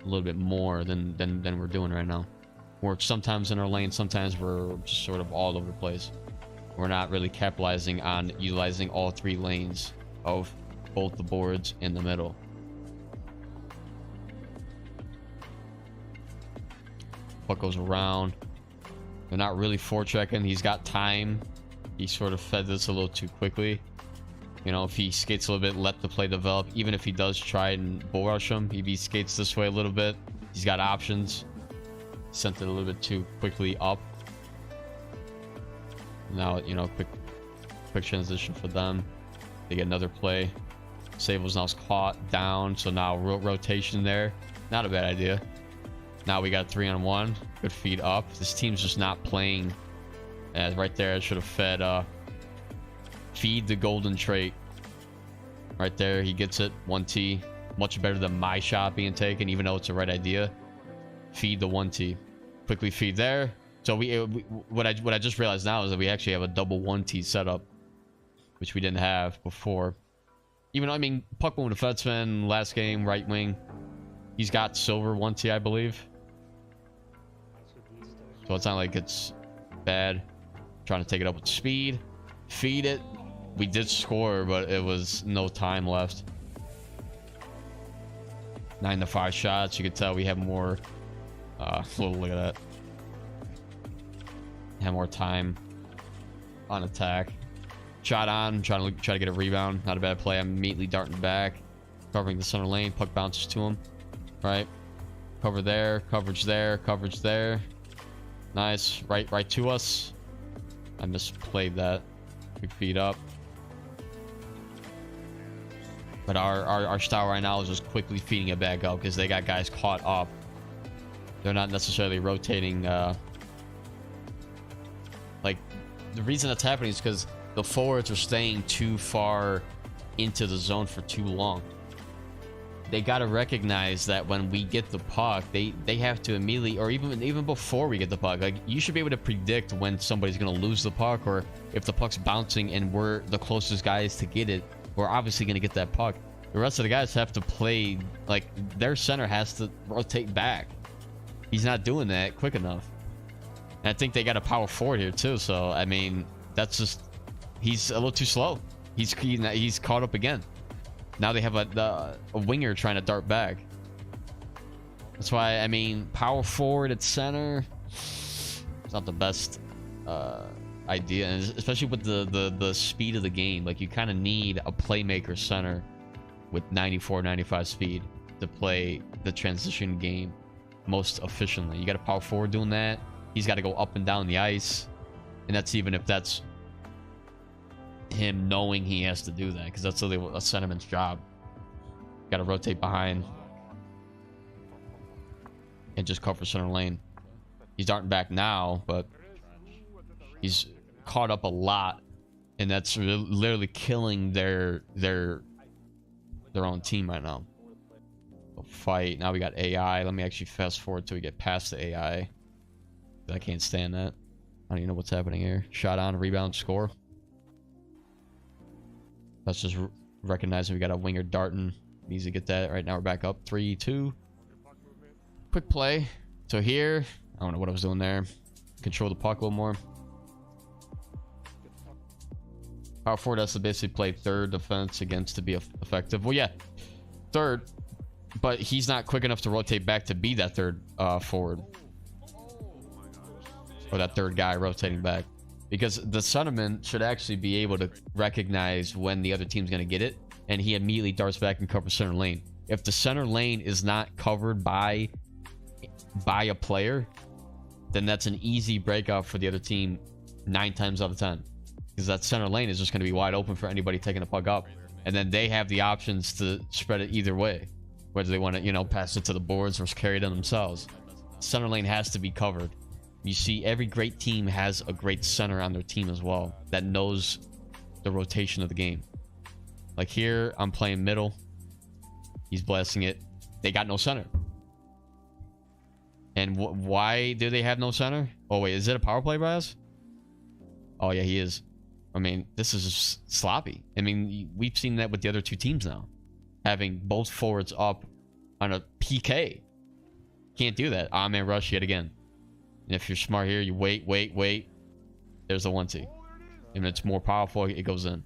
a little bit more than we're doing right now. We're sometimes in our lane, sometimes we're just sort of all over the place. We're not really capitalizing on utilizing all 3 lanes of both the boards in the middle. Puck goes around. They're not really forechecking. He's got time. He sort of fed this a little too quickly. You know, if he skates a little bit, let the play develop. Even if he does try and bull rush him, if he skates this way a little bit, he's got options. Sent it a little bit too quickly up. Now, you know, quick transition for them. They get another play. Sable's now caught down, so now rotation there. Not a bad idea. Now we got 3-on-1. Good feed up. This team's just not playing. And right there, I should have fed feed the golden trait. Right there, he gets it. 1T. Much better than my shot being taken, even though it's the right idea. Feed the 1T. Quickly feed there. So what I just realized now is that we actually have a double 1T setup, which we didn't have before. Even though, I mean, puck moving defenseman last game, right wing. He's got silver 1T, I believe. So it's not like it's bad. Trying to take it up with speed. Feed it. We did score, but it was no time left. 9-5 shots. You could tell we have more. Look at that. Have more time on attack. Shot on. Try to get a rebound. Not a bad play. I'm immediately darting back. Covering the center lane. Puck bounces to him. Right. Cover there. Coverage there. Coverage there. Nice. Right to us. I misplayed that. Quick feed up. But our style right now is just quickly feeding it back up because they got guys caught up. They're not necessarily rotating. Like, the reason that's happening is because the forwards are staying too far into the zone for too long. They got to recognize that when we get the puck, they have to immediately, or even before we get the puck, like, you should be able to predict when somebody's going to lose the puck, or if the puck's bouncing and we're the closest guys to get it, we're obviously going to get that puck. The rest of the guys have to play, like, their center has to rotate back. He's not doing that quick enough. And I think they got a power forward here too, so I mean, that's just, he's a little too slow. He's caught up again. Now they have a winger trying to dart back. That's why, I mean, power forward at center, it's not the best idea, and especially with the speed of the game. Like, you kind of need a playmaker center with 94-95 speed to play the transition game most efficiently. You got a power forward doing that. He's got to go up and down the ice, and that's even if that's him knowing he has to do that, because that's a centerman's job. Got to rotate behind and just cover center lane. He's darting back now, but he's caught up a lot, and that's literally killing their own team right now. So fight. Now we got AI. Let me actually fast forward till we get past the AI. I can't stand that. I don't even know what's happening here. Shot on, rebound, score. That's just recognizing we got a winger darting. Needs to get that. Right now we're back up 3-2. Quick play. So here, I don't know what I was doing there. Control the puck a little more. Power forward has to basically play third defense against to be effective. Well, yeah, third, but he's not quick enough to rotate back to be that third forward. Or that third guy rotating back. Because the centerman should actually be able to recognize when the other team's going to get it, and he immediately darts back and covers center lane. If the center lane is not covered by a player, then that's an easy breakout for the other team 9 times out of 10, because that center lane is just going to be wide open for anybody taking the puck up, and then they have the options to spread it either way, whether they want to, you know, pass it to the boards or carry it on themselves. Center lane has to be covered. You see, every great team has a great center on their team as well that knows the rotation of the game. Like here, I'm playing middle. He's blasting it. They got no center. And why do they have no center? Oh, wait, is it a power play, Braz? Oh, yeah, he is. I mean, this is just sloppy. I mean, we've seen that with the other 2 teams now. Having both forwards up on a PK. Can't do that. Ah, man, rush yet again. And if you're smart here, you wait. There's the 1-T. And it's more powerful, it goes in.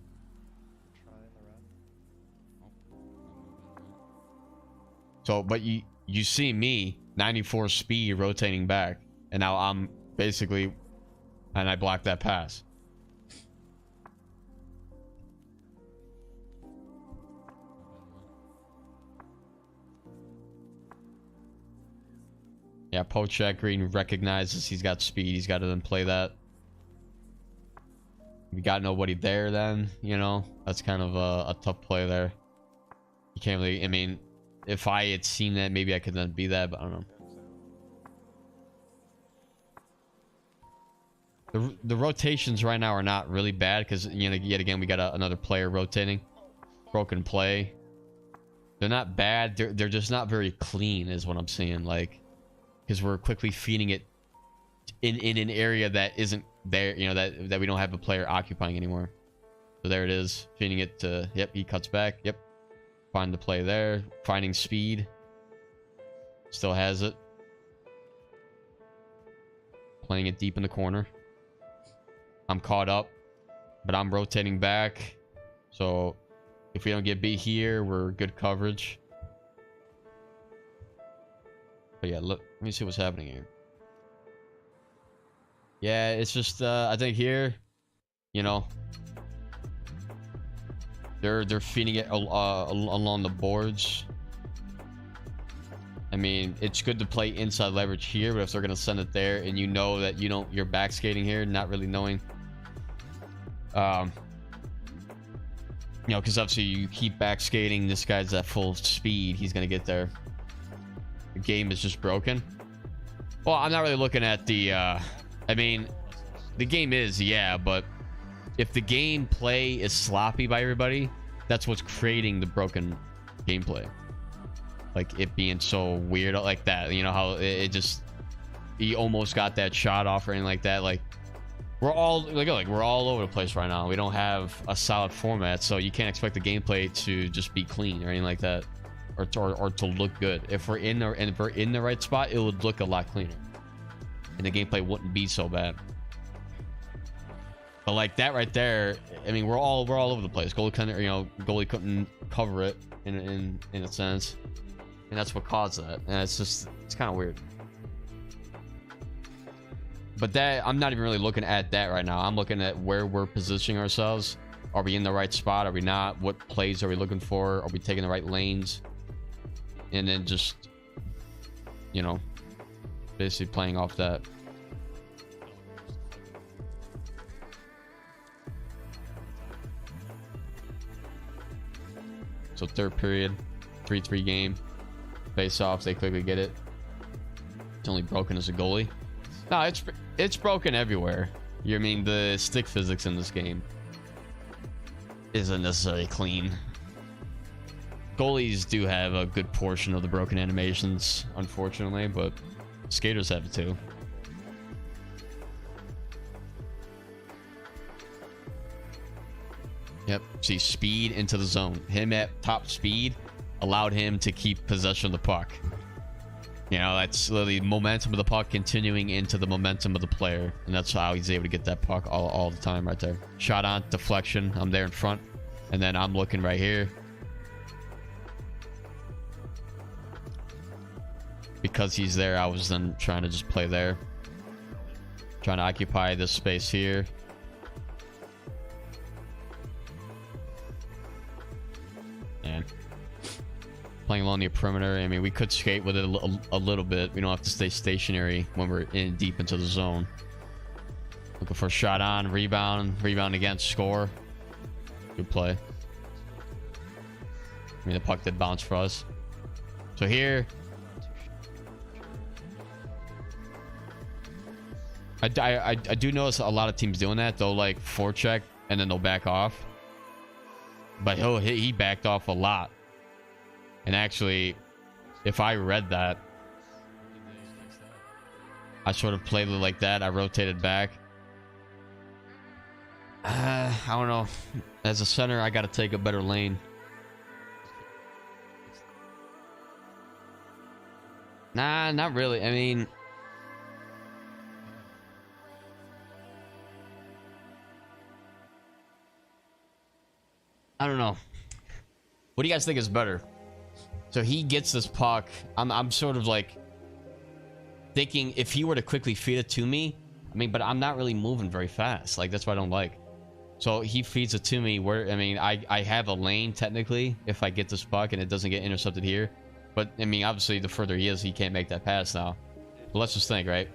So, but you see me, 94 speed rotating back, and now I'm basically, and I blocked that pass. Yeah, poke check. Green recognizes he's got speed. He's got to then play that. We got nobody there then, you know? That's kind of a tough play there. You can't really, I mean, if I had seen that, maybe I could then be that, but I don't know. The rotations right now are not really bad because, you know, yet again, we got another player rotating. Broken play. They're not bad. They're just not very clean is what I'm saying. Like, because we're quickly feeding it in an area that isn't there, you know, that we don't have a player occupying anymore. So there it is, feeding it to, yep, he cuts back, yep, find the play there, finding speed, still has it, playing it deep in the corner. I'm caught up, but I'm rotating back, so if we don't get beat here, we're good coverage. But yeah, look, let me see what's happening here. Yeah, it's just I think here, you know, they're feeding it along the boards. I mean, it's good to play inside leverage here, but if they're gonna send it there and you know that you're back skating here, not really knowing, you know, because obviously you keep back skating, this guy's at full speed, he's gonna get there. The game is just broken. Well, I'm not really looking at the I mean, the game is, yeah, but if the gameplay is sloppy by everybody, that's what's creating the broken gameplay. Like it being so weird like that, you know, how it just, he almost got that shot off or anything like that. Like we're all like we're all over the place right now. We don't have a solid format, so you can't expect the gameplay to just be clean or anything like that, or to look good. If we're in the right spot, it would look a lot cleaner and the gameplay wouldn't be so bad. But like that right there, I mean, we're all over the place. Goalie couldn't cover it in a sense, and that's what caused that. And it's kind of weird. But that, I'm not even really looking at that right now. I'm looking at where we're positioning ourselves. Are we in the right spot? Are we not? What plays are we looking for? Are we taking the right lanes? And then just, you know, basically playing off that. So third period, 3-3 game. Face off, they quickly get it. It's only broken as a goalie. No, it's broken everywhere. You mean the stick physics in this game isn't necessarily clean. Goalies do have a good portion of the broken animations, unfortunately, but skaters have it too. Yep, see, speed into the zone. Him at top speed allowed him to keep possession of the puck. You know, that's literally momentum of the puck continuing into the momentum of the player. And that's how he's able to get that puck all the time right there. Shot on, deflection. I'm there in front. And then I'm looking right here. Because he's there, I was then trying to just play there. Trying to occupy this space here. And Playing along the perimeter. I mean, we could skate with it a little bit. We don't have to stay stationary when we're in deep into the zone. Looking for a shot on, rebound again, score. Good play. I mean, the puck did bounce for us. So here, I do notice a lot of teams doing that. They'll like forecheck and then they'll back off. But he backed off a lot. And actually, if I read that, I sort of played it like that. I rotated back. I don't know. As a center, I got to take a better lane. Nah, not really. I mean, I don't know. What do you guys think is better? So he gets this puck. I'm sort of like thinking if he were to quickly feed it to me. I mean, but I'm not really moving very fast. Like, that's what I don't like. So he feeds it to me where, I mean, I have a lane technically if I get this puck and it doesn't get intercepted here. But, I mean, obviously the further he is, he can't make that pass now. But let's just think, right?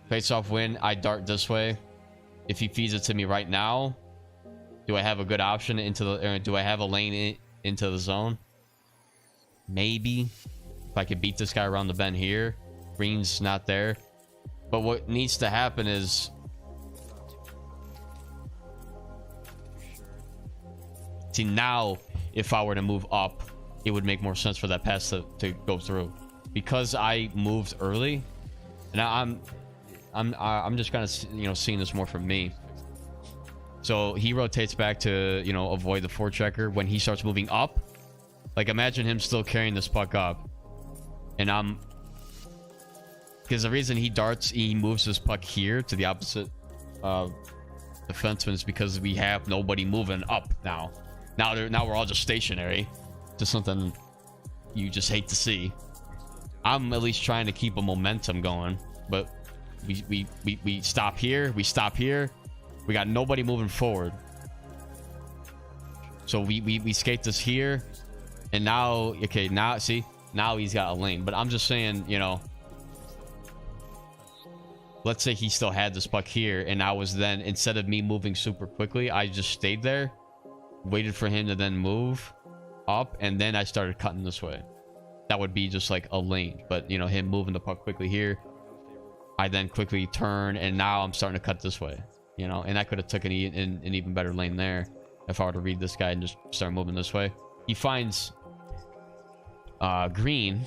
Face-off win, I dart this way. If he feeds it to me right now, do I have a good option into the, or do I have a lane into the zone? Maybe. If I could beat this guy around the bend here. Green's not there. But what needs to happen is, see, now if I were to move up, it would make more sense for that pass to go through. Because I moved early, and I'm just kind of, you know, seeing this more from me. So he rotates back to, you know, avoid the forechecker. When he starts moving up, like imagine him still carrying this puck up, and because the reason he darts, he moves this puck here to the opposite defenseman is because we have nobody moving up now. Now we're all just stationary. Just something you just hate to see. I'm at least trying to keep a momentum going, but we stop here. We stop here. We got nobody moving forward. So we skate this here, and now, okay, now see, now he's got a lane. But I'm just saying, you know, let's say he still had this puck here, and I was then, instead of me moving super quickly, I just stayed there, waited for him to then move up, and then I started cutting this way. That would be just like a lane. But, you know, him moving the puck quickly here, I then quickly turn, and now I'm starting to cut this way, you know. And I could have took an even better lane there if I were to read this guy and just start moving this way. He finds green,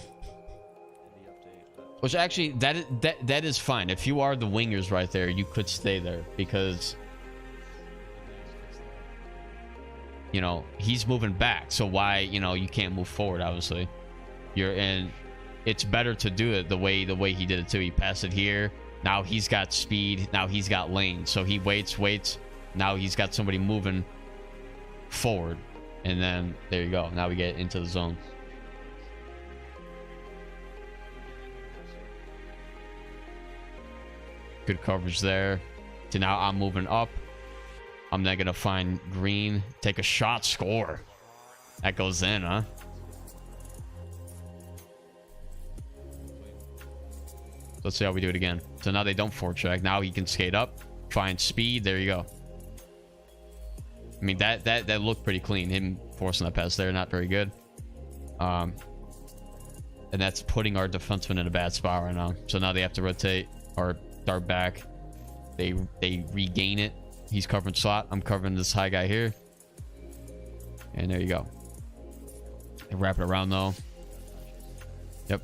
which actually that is fine. If you are the wingers right there, you could stay there, because, you know, he's moving back. So why, you know, you can't move forward, obviously. You're in. It's better to do it the way he did it too. He passed it here. Now he's got speed. Now he's got lane. So he waits. Now he's got somebody moving forward. And then there you go. Now we get into the zone. Good coverage there. So now I'm moving up. I'm then gonna find green, take a shot, score. That goes in, huh? Let's see how we do it again. So now they don't forecheck. Now he can skate up, find speed. There you go. I mean, that looked pretty clean. Him forcing that pass there, not very good. And that's putting our defenseman in a bad spot right now. So now they have to rotate or dart back. They regain it. He's covering slot. I'm covering this high guy here. And there you go. They wrap it around though. Yep.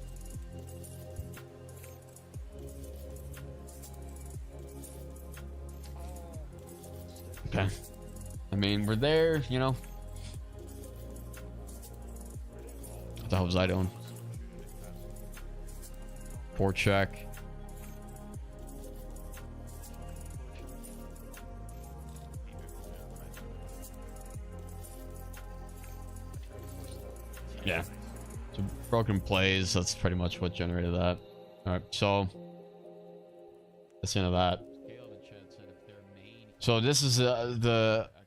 Okay. I mean, we're there, you know. What the hell was I doing? Forecheck. Yeah. So broken plays, that's pretty much what generated that. Alright, so that's the end of that. So this is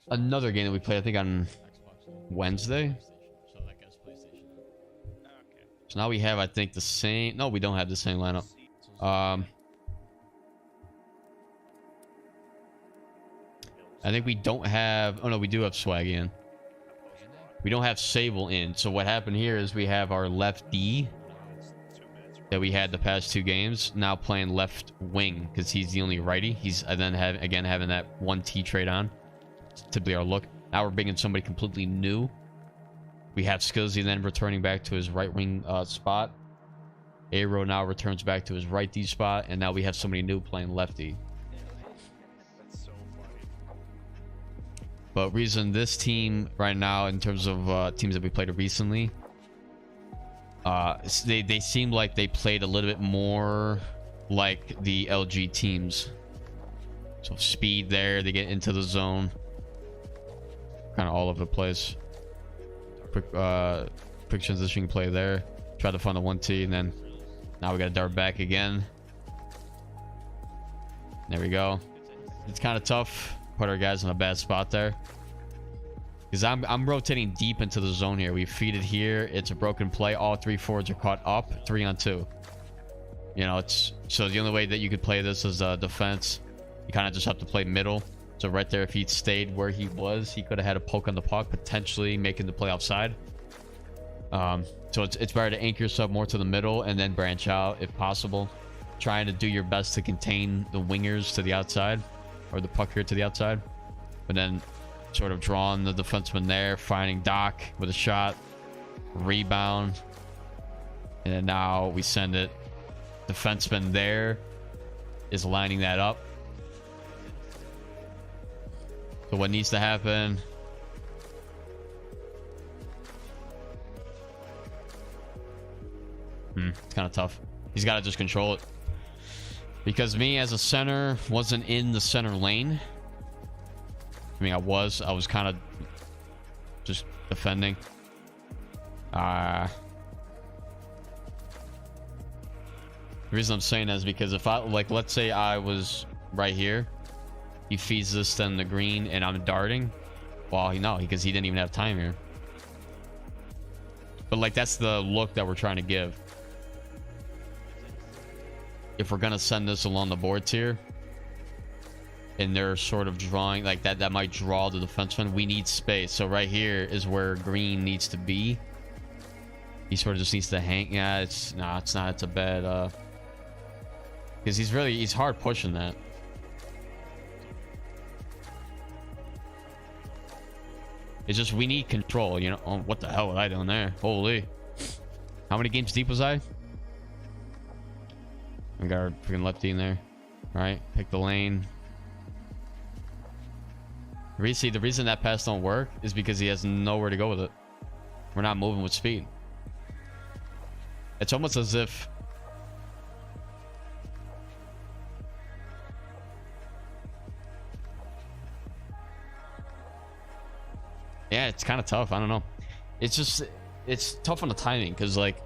another game that we played, I think, on Wednesday. So now we have, I think, the same. No, we don't have the same lineup. I think we don't have. Oh no, we do have Swaggy in. We don't have Sable in. So what happened here is we have our left D that we had the past 2 games now playing left wing because he's the only righty. He's then having that 1T trade on. It's typically our look. Now we're bringing somebody completely new. We have Skillsy then returning back to his right wing spot. Aero now returns back to his right D spot, and now we have somebody new playing lefty. But reason this team right now, in terms of teams that we played recently, they seemed like they played a little bit more like the LG teams. So speed there, they get into the zone, kind of all over the place. Quick transitioning play there. Try to find the 1T, and then now we got to dart back again. There we go. It's kind of tough. Put our guys in a bad spot there. Because I'm rotating deep into the zone here. We feed it here. It's a broken play. All 3 forwards are caught up. 3-on-2. You know, it's so the only way that you could play this is defense. You kind of just have to play middle. So right there, if he'd stayed where he was, he could have had a poke on the puck, potentially making the play outside. So it's better to anchor yourself more to the middle and then branch out if possible. Trying to do your best to contain the wingers to the outside, or the puck here to the outside. But then sort of drawing the defenseman there, finding Doc with a shot, rebound, and then now we send it. Defenseman there is lining that up. So what needs to happen? It's kind of tough. He's got to just control it. Because me as a center wasn't in the center lane. I mean, I was kind of just defending. The reason I'm saying that is because if I, like, let's say I was right here, he feeds this then the green and I'm darting. Well, no, because he didn't even have time here. But like, that's the look that we're trying to give. If we're gonna send this along the boards here, and they're sort of drawing like that might draw the defenseman. We need space. So right here is where green needs to be. He sort of just needs to hang. Yeah, it's not. It's a bad because he's hard pushing that. It's just we need control, you know. Oh, what the hell was I doing there? Holy. How many games deep was I? We got our freaking lefty in there. Right? Pick the lane. The reason that pass don't work is because he has nowhere to go with it. We're not moving with speed. It's almost as if yeah, it's kind of tough. I don't know. It's tough on the timing because like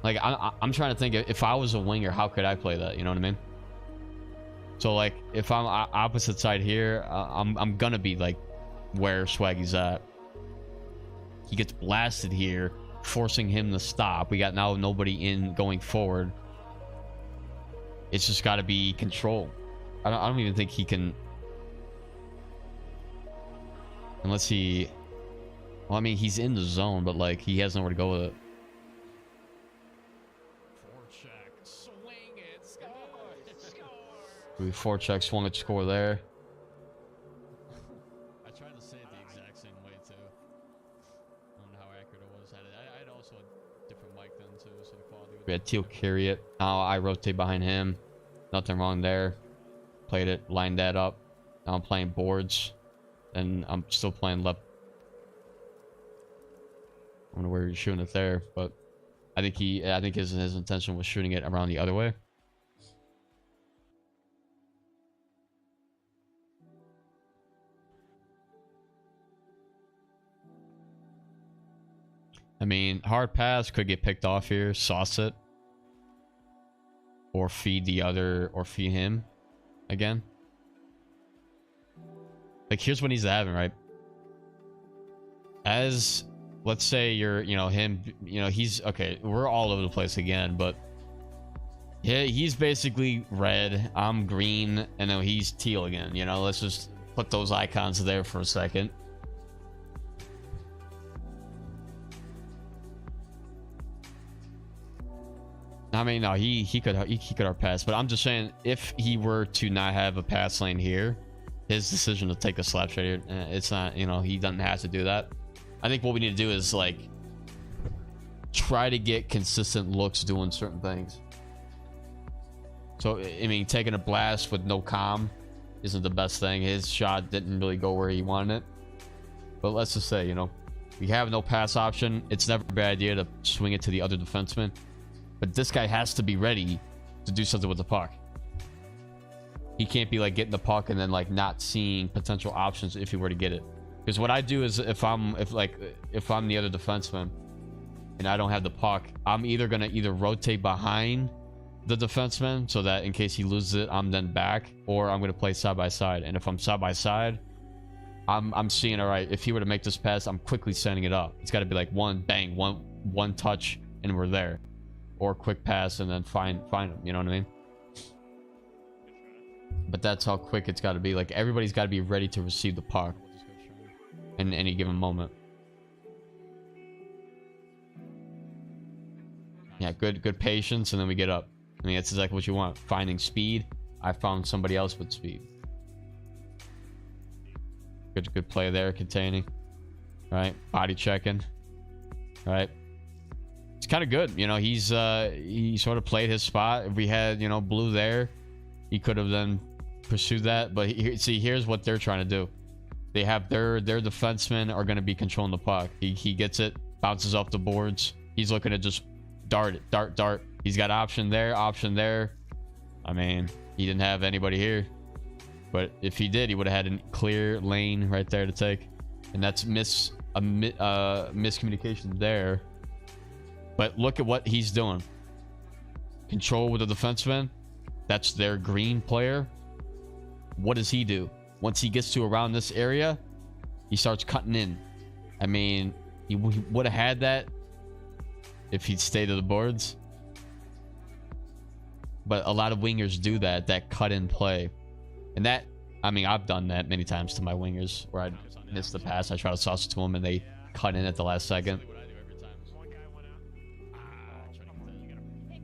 I'm trying to think, if I was a winger, how could I play that? You know what I mean? So like if I'm opposite side here, I'm gonna be like where Swaggy's at. He gets blasted here, forcing him to stop. We got now nobody in going forward. It's just got to be control. I don't even think he can, unless he. Well, I mean, he's in the zone, but like he has nowhere to go with it. We forecheck, swung it, score there. I tried to say it the exact same way too. I don't know how accurate it was. I had also a different mic then too, so the quality. We had Teal carry it. Now I rotate behind him. Nothing wrong there. Played it, lined that up. Now I'm playing boards, and I'm still playing left. I don't know where he's shooting it there, but I think his intention was shooting it around the other way. I mean, hard pass could get picked off here, sauce it, or feed the other, or feed him again. Like, here's what needs to happen, right? As let's say you're, him, he's okay. We're all over the place again, but yeah, he's basically red. I'm green, and then he's teal again. Let's just put those icons there for a second. I mean, no, he could have passed, but I'm just saying, if he were to not have a pass lane here, his decision to take a slap shot here, it's not, he doesn't have to do that. I think what we need to do is like try to get consistent looks doing certain things. So I mean, taking a blast with no comm isn't the best thing. His shot didn't really go where he wanted it. But let's just say, we have no pass option. It's never a bad idea to swing it to the other defenseman. But this guy has to be ready to do something with the puck. He can't be like getting the puck and then like not seeing potential options if he were to get it. Because what I do is if I'm the other defenseman and I don't have the puck, I'm either gonna rotate behind the defenseman so that in case he loses it, I'm then back, or I'm gonna play side by side. And if I'm side by side, I'm seeing, all right, if he were to make this pass, I'm quickly sending it up. It's got to be like one bang, one touch, and we're there. Or quick pass and then find him, you know what I mean? But that's how quick it's got to be. Like, everybody's got to be ready to receive the puck in any given moment. Yeah, good patience, and then we get up. I mean, that's exactly what you want. Finding speed. I found somebody else with speed. Good play there, containing. All right, body checking. All right. It's kind of good, he sort of played his spot. If we had, blue there, he could have then pursued that. But see, here's what they're trying to do. They have their defensemen are going to be controlling the puck. He gets it, bounces off the boards. He's looking to just dart it, dart. He's got option there. I mean, he didn't have anybody here, but if he did, he would have had a clear lane right there to take. And that's miscommunication there. But look at what he's doing. Control with the defenseman. That's their green player. What does he do? Once he gets to around this area, he starts cutting in. I mean, he would have had that if he'd stayed to the boards. But a lot of wingers do that cut in play. And that, I mean, I've done that many times to my wingers where I miss the pass. I try to sauce it to them and they cut in at the last second.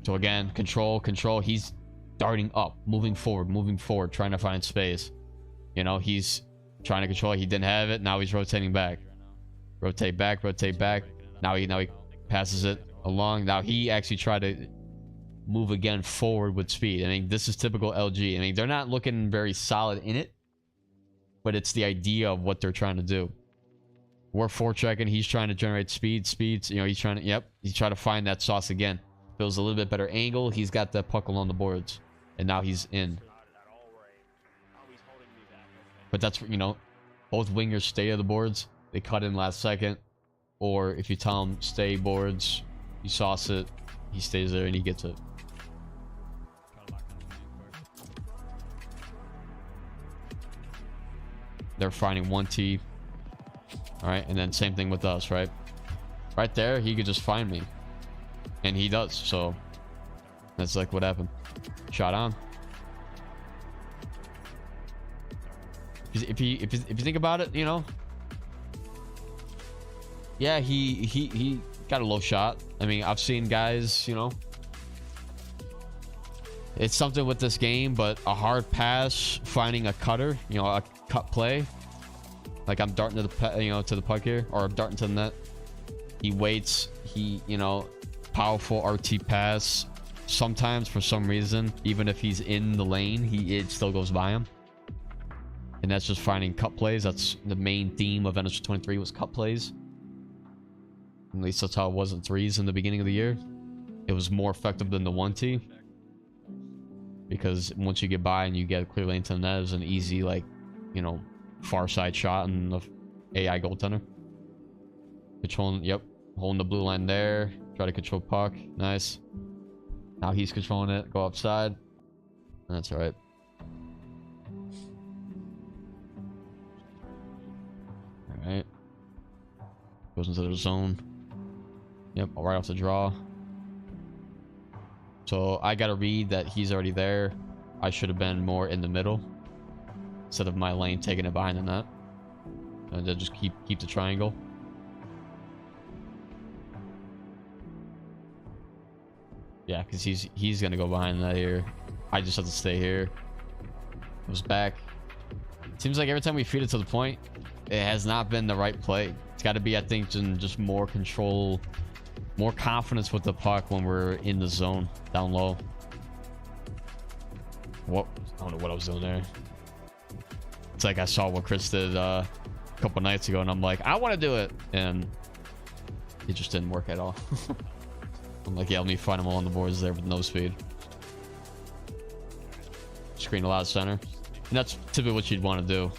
So again, control. He's darting up, moving forward, trying to find space. He's trying to control. He didn't have it. Now he's rotating back. Rotate back. Now he passes it along. Now he actually tried to move again forward with speed. I mean, this is typical LG. I mean, they're not looking very solid in it, but it's the idea of what they're trying to do. We're forechecking. He's trying to generate speed. He's trying to, he's trying to find that sauce again. Feels a little bit better angle. He's got the puck along the boards, and now he's in. But that's, both wingers stay at the boards. They cut in last second. Or if you tell him stay boards, you sauce it, he stays there and he gets it. They're finding 1T. All right, and then same thing with us, right? Right there, he could just find me. And he does, so that's like what happened. Shot on. If you think about it, yeah, he got a low shot. I mean, I've seen guys, it's something with this game, but a hard pass, finding a cutter, a cut play. Like I'm darting to the to the puck here, or I'm darting to the net. He waits. Powerful RT pass. Sometimes, for some reason, even if he's in the lane, it still goes by him. And that's just finding cut plays. That's the main theme of NHL 23 was cut plays. At least that's how it was in threes in the beginning of the year. It was more effective than the 1T. Because once you get by and you get a clear lane to the net, it's an easy, far side shot and the AI goaltender. Controlling, holding the blue line there. Try to control puck. Nice. Now he's controlling it. Go upside. That's alright. Alright. Goes into the zone. Yep, right off the draw. So I got to read that he's already there. I should have been more in the middle instead of my lane taking it behind the net. And then just keep the triangle. Yeah, because he's gonna go behind that here. I just have to stay here. Goes back. Seems like every time we feed it to the point, it has not been the right play. It's got to be, I think, just more control, more confidence with the puck when we're in the zone down low. What? I don't know what I was doing there. It's like I saw what Chris did a couple nights ago, and I'm like, I want to do it, and it just didn't work at all. I'm like, yeah, let me find them all on the boards there with no speed. Screen a lot of center. And that's typically what you'd want to do.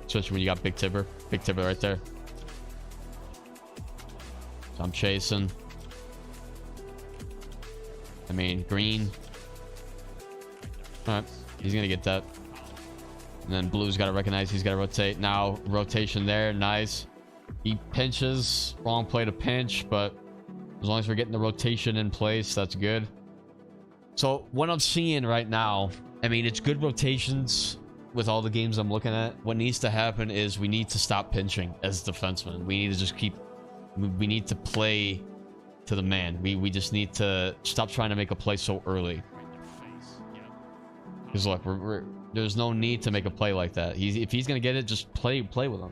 Especially when you got Big Tibber. Big Tibber right there. So I'm chasing. I mean, green. Alright, he's going to get that. And then blue's got to recognize he's got to rotate. Now, rotation there. Nice. He pinches. Wrong play to pinch, but as long as we're getting the rotation in place, that's good. So what I'm seeing right now, I mean, it's good rotations with all the games I'm looking at. What needs to happen is we need to stop pinching as defensemen. We need to just we need to play to the man. We just need to stop trying to make a play so early. Because look, there's no need to make a play like that. If he's going to get it, just play with him.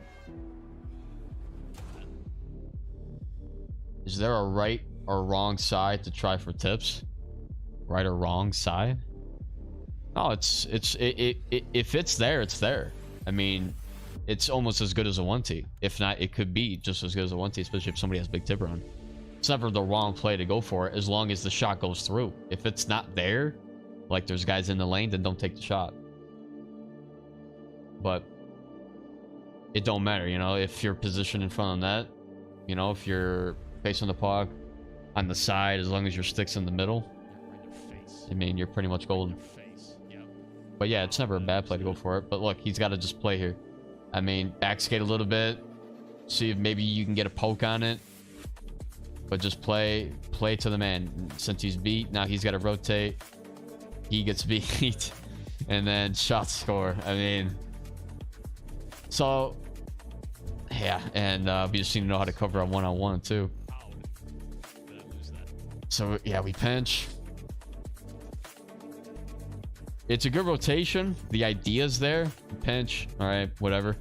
Is there a right or wrong side to try for tips? Right or wrong side? No, if it's there, it's there. I mean, it's almost as good as a 1T. If not, it could be just as good as a 1T, especially if somebody has Big Tibber on. It's never the wrong play to go for it as long as the shot goes through. If it's not there, like there's guys in the lane, then don't take the shot. But it don't matter, you know, if you're positioned in front of the net, you know, if you're facing the puck on the side, as long as your stick's in the middle, I mean, you're pretty much golden. But yeah, it's never a bad play to go for it. But look, he's got to just play here. I mean, back skate a little bit, see if maybe you can get a poke on it, but just play to the man. Since he's beat, now he's got to rotate. He gets beat, and then shot score. I mean, so yeah, and we just need to know how to cover a one-on-one too. So yeah, we pinch. It's a good rotation. The idea's there. Pinch. All right, whatever.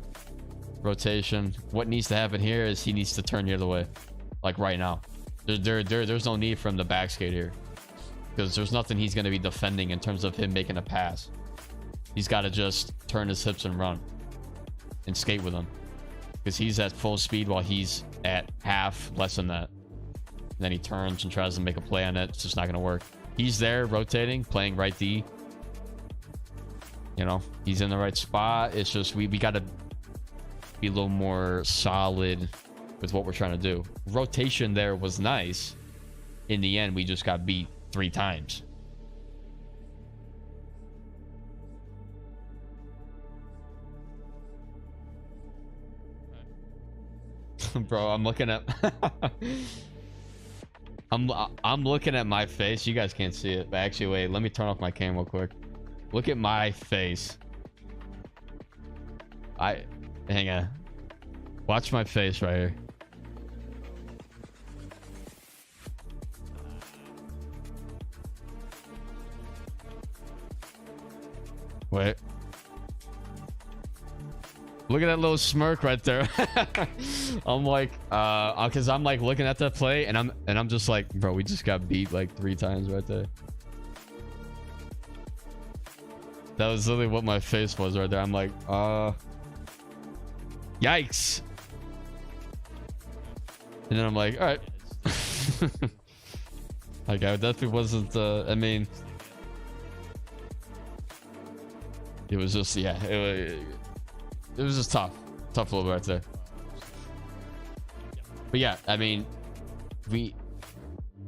Rotation. What needs to happen here is he needs to turn the other way, like right now. There's no need for him to backskate here, because there's nothing he's going to be defending in terms of him making a pass. He's got to just turn his hips and run and skate with him, because he's at full speed while he's at half, less than that. And then he turns and tries to make a play on it. It's just not going to work. He's there rotating, playing right D. You know, he's in the right spot. It's just we got to be a little more solid with what we're trying to do. Rotation there was nice. In the end, we just got beat 3 times. Bro, I'm looking at I'm looking at my face. You guys can't see it, but actually wait, let me turn off my cam real quick. Look at my face. Hang on. Watch my face right here. Wait. Look at that little smirk right there. I'm like, because I'm like looking at that play, and I'm just like, bro, we just got beat like 3 times right there. That was literally what my face was right there. I'm like, yikes. And then I'm like, all right. Like, I definitely wasn't, I mean, it was just, yeah, it was just tough a little bit right there. But yeah, I mean,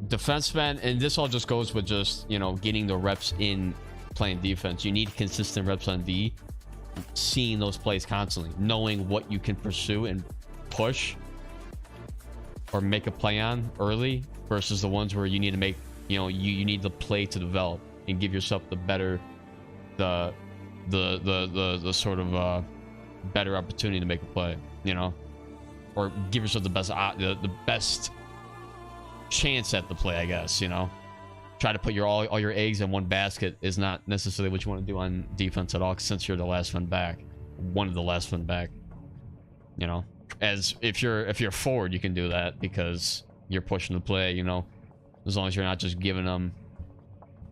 defensemen, and this all just goes with just, you know, getting the reps in playing defense. You need consistent reps on D, seeing those plays constantly, knowing what you can pursue and push, or make a play on early versus the ones where you need to make, you know, you need the play to develop and give yourself the better, the sort of better opportunity to make a play, you know, or give yourself the best chance at the play, I guess, you know. Try to put all your eggs in one basket is not necessarily what you want to do on defense at all, since you're the last one back, one of the last one back, you know. As if you're forward, you can do that because you're pushing the play, you know. As long as you're not just giving them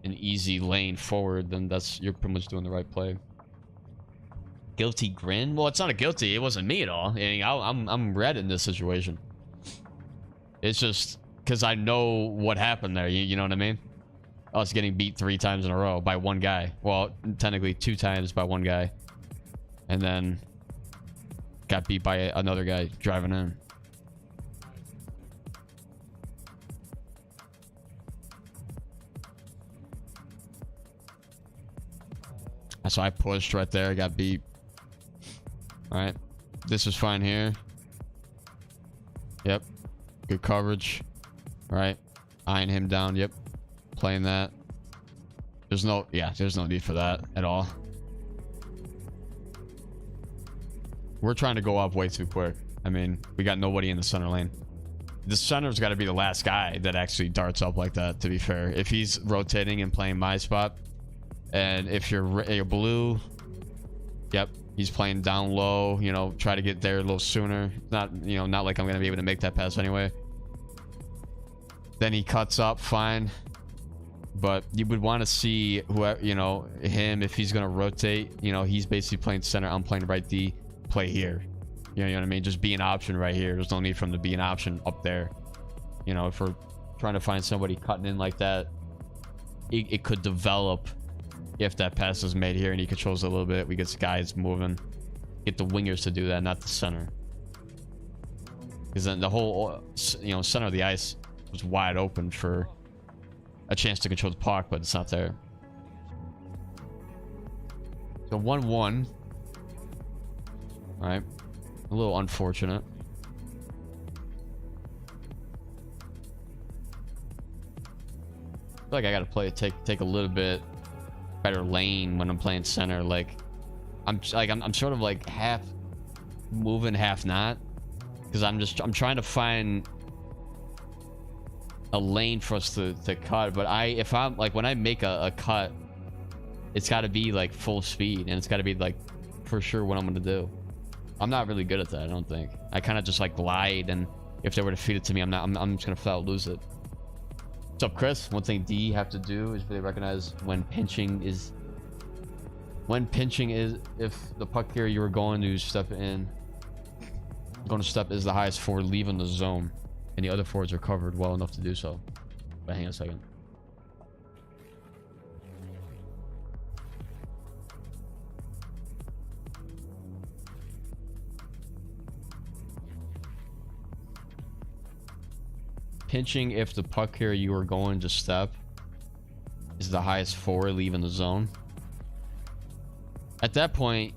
an easy lane forward, then you're pretty much doing the right play. Guilty grin? Well, it's not a guilty. It wasn't me at all. I'm red in this situation. It's just because I know what happened there. You know what I mean? Us getting beat 3 times in a row by one guy. Well, technically 2 times by one guy, and then got beat by another guy driving in. So I pushed right there, got beat. All right, this is fine here. Yep, good coverage. All right, eyeing him down. Yep, playing that. There's no need for that at all. We're trying to go up way too quick. I mean, we got nobody in the center lane. The center's got to be the last guy that actually darts up like that, to be fair. If he's rotating and playing my spot, and if you're blue, yep, he's playing down low, you know, try to get there a little sooner. Not, you know, not like I'm going to be able to make that pass anyway. Then he cuts up, fine. But you would want to see whoever, you know, him, if he's going to rotate, you know, he's basically playing center, I'm playing right D, play here. You know what I mean? Just be an option right here. There's no need for him to be an option up there. You know, if we're trying to find somebody cutting in like that, it could develop if that pass is made here and he controls it a little bit. We get guys moving. Get the wingers to do that, not the center. Because then the whole, you know, center of the ice was wide open for a chance to control the puck, but it's not there. So 1-1. All right, a little unfortunate. I feel like I gotta take a little bit better lane when I'm playing center. Like I'm sort of like half moving, half not, because I'm trying to find a lane for us to cut. But if I'm like, when I make a cut, it's got to be like full speed, and it's got to be like for sure what I'm gonna do. I'm not really good at that, I don't think. I kind of just like glide, and if they were to feed it to me, I'm just gonna flat out lose it. What's up, Chris? One thing D have to do is really recognize when pinching is if the puck carrier you were going to step is the highest forward leaving the zone, and the other forwards are covered well enough to do so. But hang on a second. Pinching if the puck carrier you are going to step is the highest forward leaving the zone. At that point,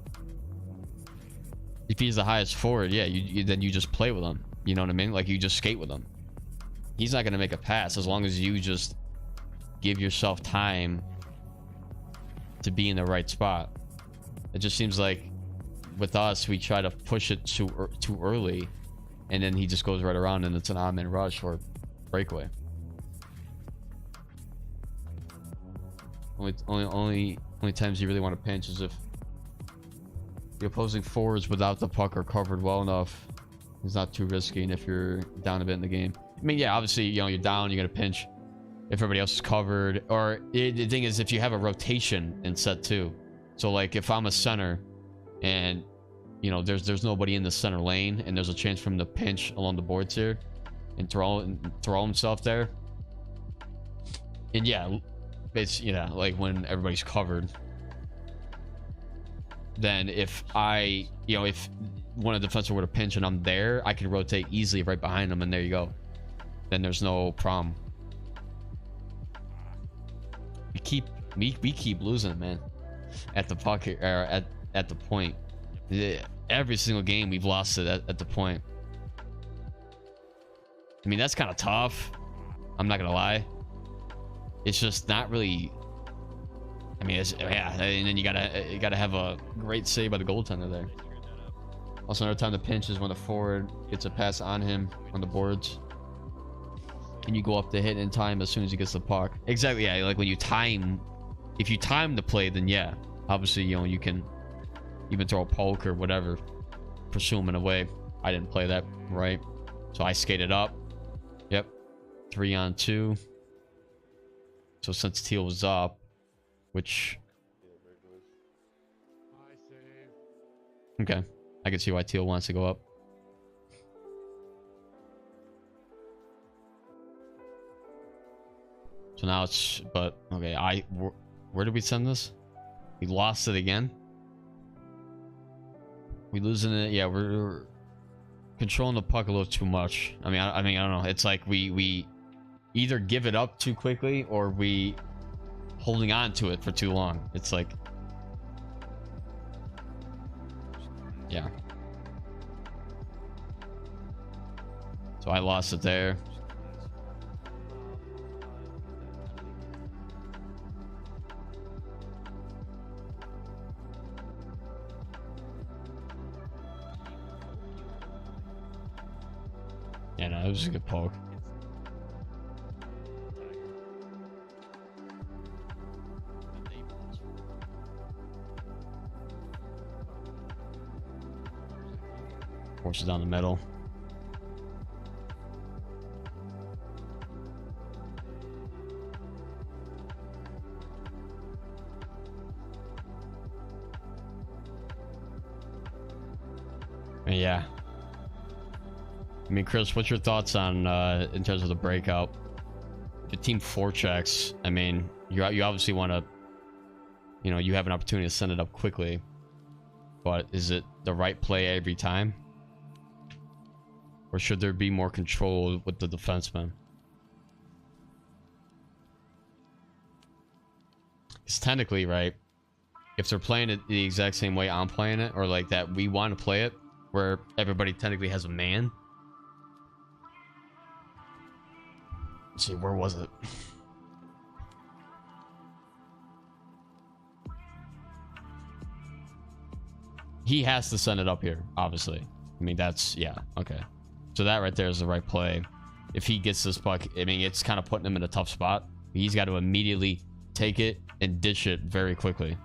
if he's the highest forward, yeah, then you just play with him. You know what I mean? Like, you just skate with him. He's not going to make a pass as long as you just give yourself time to be in the right spot. It just seems like with us, we try to push it too early, and then he just goes right around, and it's an odd man rush or breakaway. Only times you really want to pinch is if the opposing forwards without the puck are covered well enough. It's not too risky, and if you're down a bit in the game, I mean, yeah, obviously, you know, you're down, you're gonna pinch if everybody else is covered. Or the thing is, if you have a rotation in set 2, so like if I'm a center and, you know, there's nobody in the center lane, and there's a chance for him to pinch along the boards here and throw himself there. And yeah, it's, you know, like when everybody's covered, then if if one of the defensemen were to pinch and I'm there, I can rotate easily right behind him, and there you go. Then there's no problem. We keep losing, man, at the puck, or at the point. Every single game we've lost it at the point. I mean, that's kind of tough. I'm not gonna lie. It's just not really. I mean, yeah, and then you gotta have a great save by the goaltender there. Also, another time to pinch is when the forward gets a pass on him on the boards, and you go up to hit in time as soon as he gets the puck. Exactly, yeah. Like when you time, if you time the play, then yeah, obviously, you know, you can even throw a poke or whatever, pursue him in a way. I didn't play that right, so I skated up. Yep, 3-on-2. So since Teal was up, which, okay, I can see why Teal wants to go up. So now it's, but okay, where did we send this? We lost it again. We losing it. Yeah, we're controlling the puck a little too much. I mean, I don't know. It's like we either give it up too quickly or we holding on to it for too long. It's like, yeah. So I lost it there. Yeah, no, it was a good poke. Forces down the middle. And yeah. I mean, Chris, what's your thoughts on in terms of the breakout? The team forechecks. I mean, you obviously want to, you know, you have an opportunity to send it up quickly, but is it the right play every time? Or should there be more control with the defenseman? It's technically, right, if they're playing it the exact same way I'm playing it, or like that we want to play it, where everybody technically has a man. Let's see, where was it? He has to send it up here, obviously. I mean, that's, yeah, okay. So that right there is the right play. If he gets this puck, I mean, it's kind of putting him in a tough spot. He's got to immediately take it and dish it very quickly.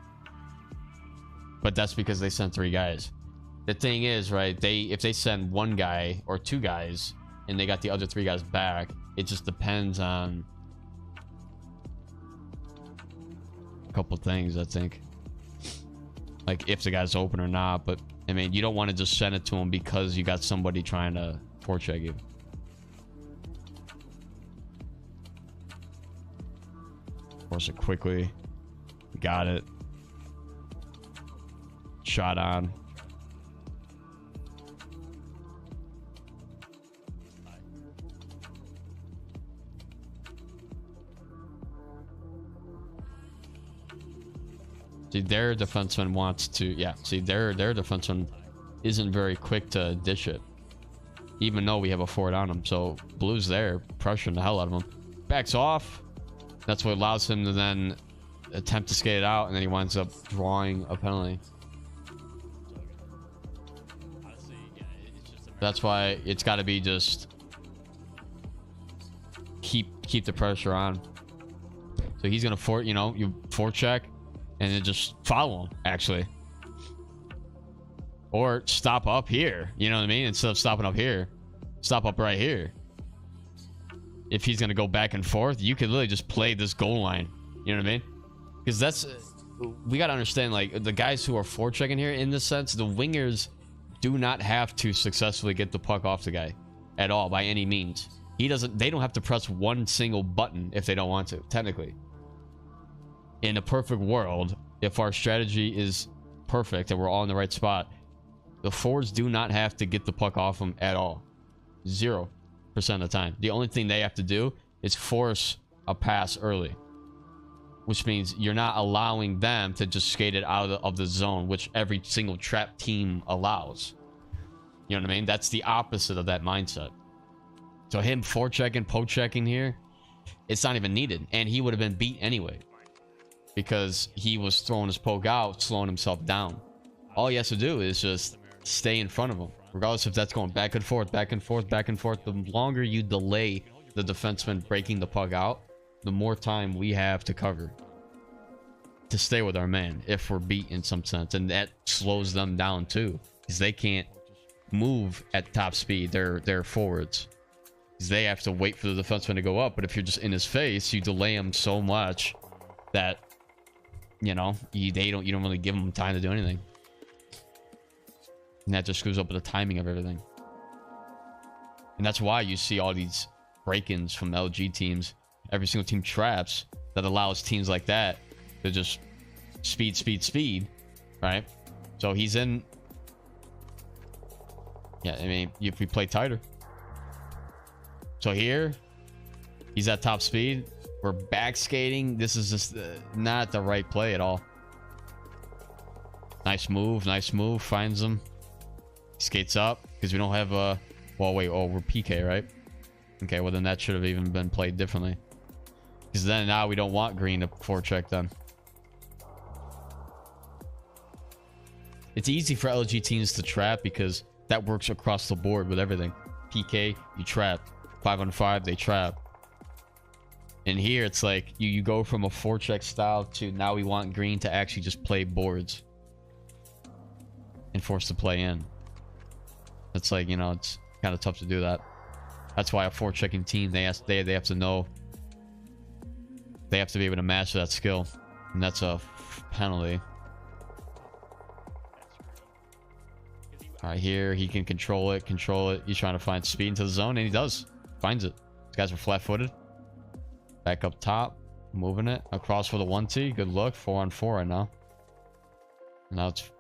But that's because they sent 3 guys. The thing is, right, if they send 1 guy or 2 guys and they got the other 3 guys back, it just depends on a couple things, I think. Like if the guy's open or not, but I mean, you don't want to just send it to him because you got somebody trying to forecheck you. Force it quickly. Got it. Shot on. See, their defenseman wants to, yeah, see, their defenseman isn't very quick to dish it, even though we have a forward on him. So Blue's there, pressuring the hell out of him. Backs off. That's what allows him to then attempt to skate it out, and then he winds up drawing a penalty. That's why it's got to be just keep the pressure on. So he's gonna you forecheck. And then just follow him, actually. Or stop up here. You know what I mean? Instead of stopping up here, stop up right here. If he's going to go back and forth, you could literally just play this goal line. You know what I mean? Because that's... we got to understand, like, the guys who are forechecking here, in this sense, the wingers do not have to successfully get the puck off the guy at all, by any means. They don't have to press one single button if they don't want to, technically. In a perfect world, if our strategy is perfect and we're all in the right spot, the forwards do not have to get the puck off them at all. 0% of the time. The only thing they have to do is force a pass early, which means you're not allowing them to just skate it out of the zone, which every single trap team allows. You know what I mean? That's the opposite of that mindset. So him forechecking, poke checking here, it's not even needed. And he would have been beat anyway. Because he was throwing his poke out, slowing himself down. All he has to do is just stay in front of him. Regardless if that's going back and forth, back and forth, back and forth. The longer you delay the defenseman breaking the puck out, the more time we have to cover. To stay with our man if we're beat in some sense. And that slows them down too. Because they can't move at top speed. They're forwards. Because they have to wait for the defenseman to go up. But if you're just in his face, you delay him so much that, you know, you don't really give him time to do anything. And that just screws up with the timing of everything. And that's why you see all these break-ins from LG teams. Every single team traps that allows teams like that to just speed, right? So he's in. Yeah, I mean, if we play tighter. So here, he's at top speed. We're back skating. This is just not the right play at all. Nice move, finds him. Skates up, because we don't have a... Well, wait, oh, we're PK, right? Okay, well then that should have even been played differently. Because then now we don't want Green to forecheck them. It's easy for LG teams to trap because that works across the board with everything. PK, you trap. 5-on-5, they trap. And here it's like you go from a forecheck style to now we want Green to actually just play boards and force the play in. It's like, you know, it's kind of tough to do that. That's why a forechecking team, they have to know, they have to be able to match that skill, and that's a penalty. All right, here he can control it. He's trying to find speed into the zone, and he does. Finds it. These guys are flat-footed. Back up top, moving it across for the 1T. Good look. 4-on-4 right now. Now it's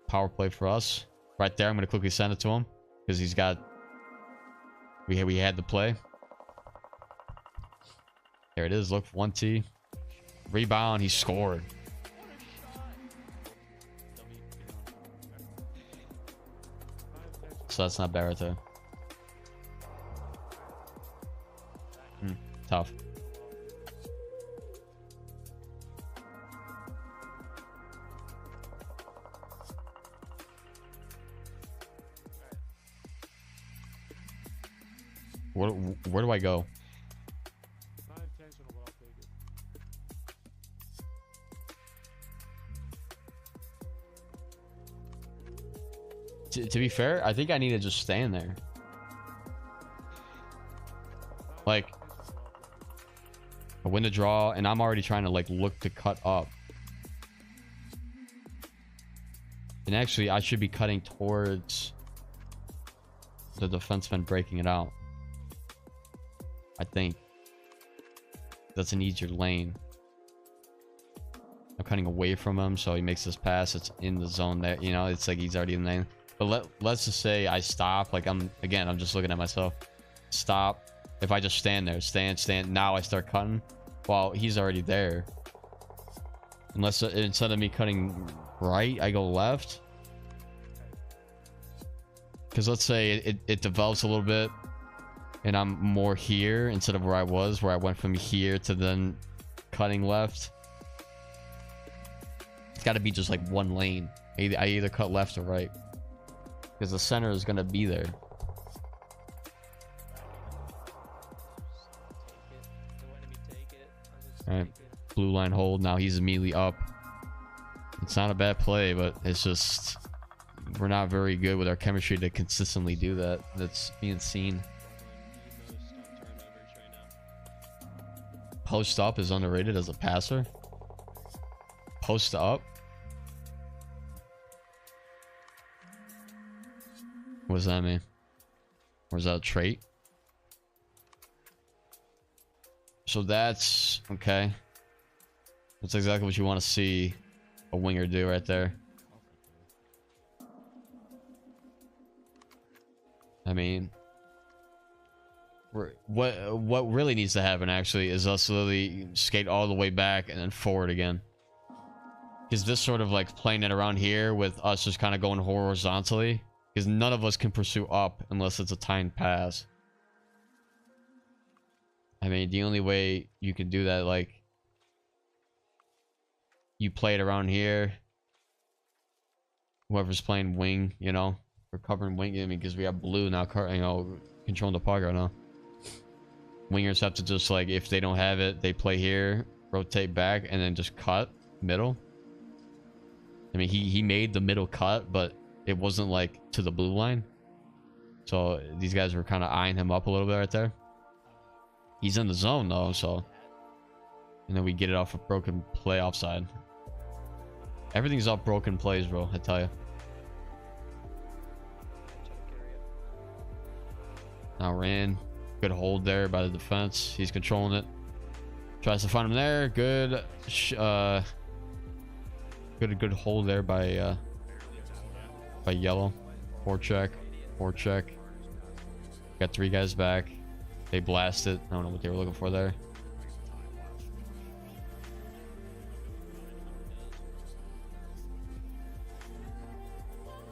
power play for us. Right there, I'm going to quickly send it to him because he's got. We had the play. There it is. Look, 1T. Rebound. He scored. So that's not bad right there. Tough. Where do I go? To be fair, I think I need to just stand there. Like, I win the draw, and I'm already trying to like look to cut up. And actually, I should be cutting towards the defenseman breaking it out. I think that's an easier lane. I'm cutting away from him, so he makes this pass. It's in the zone there. You know, it's like he's already in the lane. But let's just say I stop. Like I'm just looking at myself. Stop. If I just stand there, stand. Now I start cutting. While he's already there. Unless instead of me cutting right, I go left. Because let's say it develops a little bit. And I'm more here instead of where I was, where I went from here to then cutting left. It's got to be just like one lane. I either cut left or right. Because the center is going to be there. Alright. Blue line hold. Now he's immediately up. It's not a bad play, but it's just... We're not very good with our chemistry to consistently do that. That's being seen. Post up is underrated as a passer. Post up. What does that mean? Or is that a trait? So that's okay. That's exactly what you want to see a winger do right there. I mean, what really needs to happen actually is us literally skate all the way back and then forward again. Because this sort of like playing it around here with us just kind of going horizontally, because none of us can pursue up unless it's a timed pass. I mean, the only way you can do that, like, you play it around here. Whoever's playing wing, you know, we're covering wing. I mean, because we have blue now, you know, controlling the puck right now. Wingers have to just, like, if they don't have it, they play here, rotate back, and then just cut middle. I mean, he made the middle cut, but it wasn't like to the blue line. So these guys were kind of eyeing him up a little bit right there. He's in the zone though, so. And then we get it off a broken play offside. Everything's off broken plays, bro, I tell you. Now ran. Good hold there by the defense. He's controlling it. Tries to find him there. Good. Good hold there by yellow. Forecheck. Got 3 guys back. They blasted. I don't know what they were looking for there.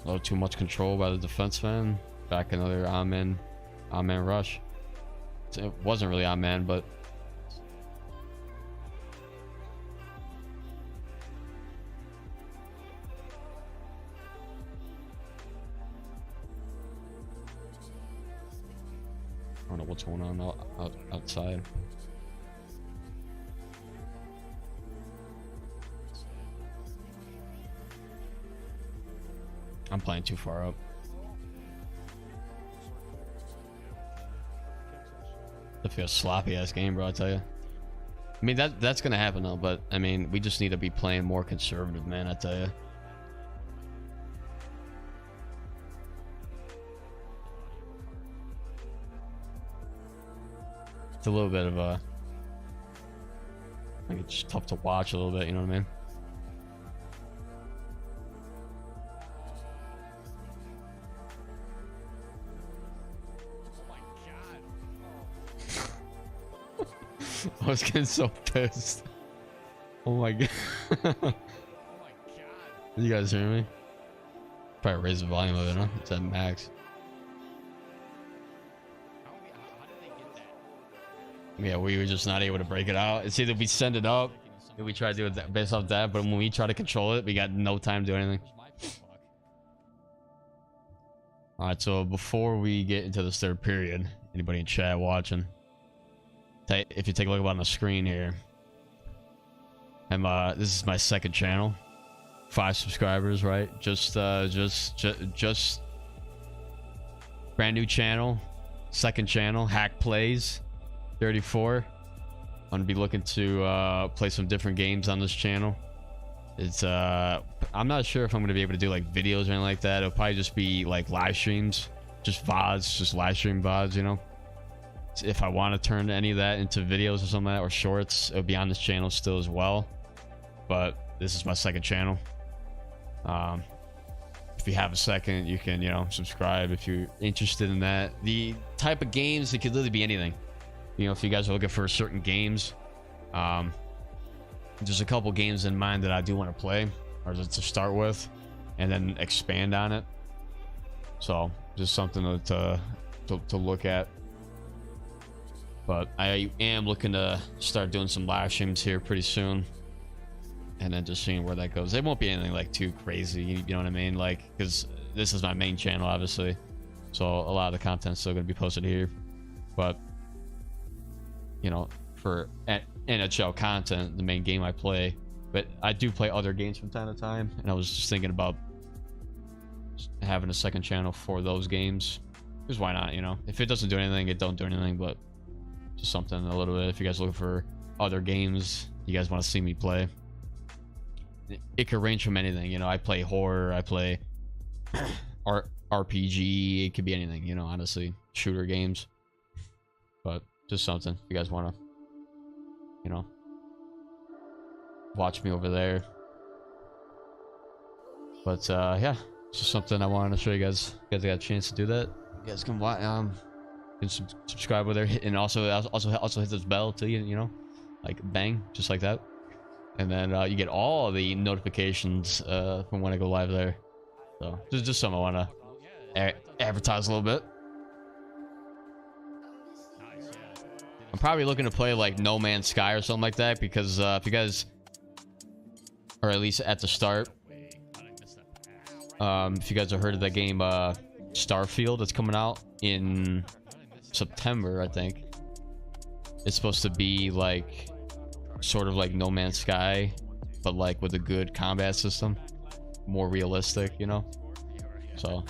A little too much control by the defenseman. Back another on-man rush. It wasn't really on-man, but I don't know what's going on outside. I'm playing too far up. It feels sloppy ass game, bro, I tell you. I mean, that's gonna happen though, but I mean, we just need to be playing more conservative, man, I tell you. It's a little bit of a, like, it's tough to watch a little bit, you know what I mean? I was getting so pissed. Oh my god. Oh my god. You guys hear me? Probably raise the volume of it, huh? It's at max. Yeah, we were just not able to break it out. It's either we send it up, and we try to do it based off that, but when we try to control it, we got no time to do anything. Alright, so before we get into this third period, anybody in chat watching, if you take a look on the screen here, this is my second channel. 5 subscribers, right? Just brand new channel, second channel, Hack Plays 34. I'm gonna be looking to play some different games on this channel. It's I'm not sure if I'm gonna be able to do like videos or anything like that. It'll probably just be like live streams, just VODs, just live stream VODs, you know. If I want to turn any of that into videos or something like that, or shorts, it'll be on this channel still as well. But this is my second channel. If you have a second, you can, you know, subscribe if you're interested in that. The type of games, it could literally be anything. You know, if you guys are looking for certain games, there's a couple games in mind that I do want to play, or to start with, and then expand on it. So just something to look at. But I am looking to start doing some live streams here pretty soon, and then just seeing where that goes. It won't be anything like too crazy, you know what I mean? Like, because this is my main channel, obviously, so a lot of the content's still going to be posted here. But you know, for NHL content, the main game I play, but I do play other games from time to time, and I was just thinking about having a second channel for those games, because why not? You know, if it doesn't do anything, it don't do anything, but just something a little bit. If you guys are looking for other games you guys want to see me play, it could range from anything. You know, I play horror, I play RPG, it could be anything, you know, honestly, shooter games. But just something if you guys want to, you know, watch me over there. But yeah, it's just something I wanted to show you guys. You guys got a chance to do that, you guys can watch, subscribe over there, and also hit this bell too, you know, like bang, just like that, and then you get all the notifications from when I go live there. So just something I want to advertise a little bit. I'm probably looking to play like No Man's Sky or something like that, because if you guys, or at least at the start, if you guys have heard of that game Starfield that's coming out in September, I think. It's supposed to be like sort of like No Man's Sky, but like with a good combat system, more realistic, you know. So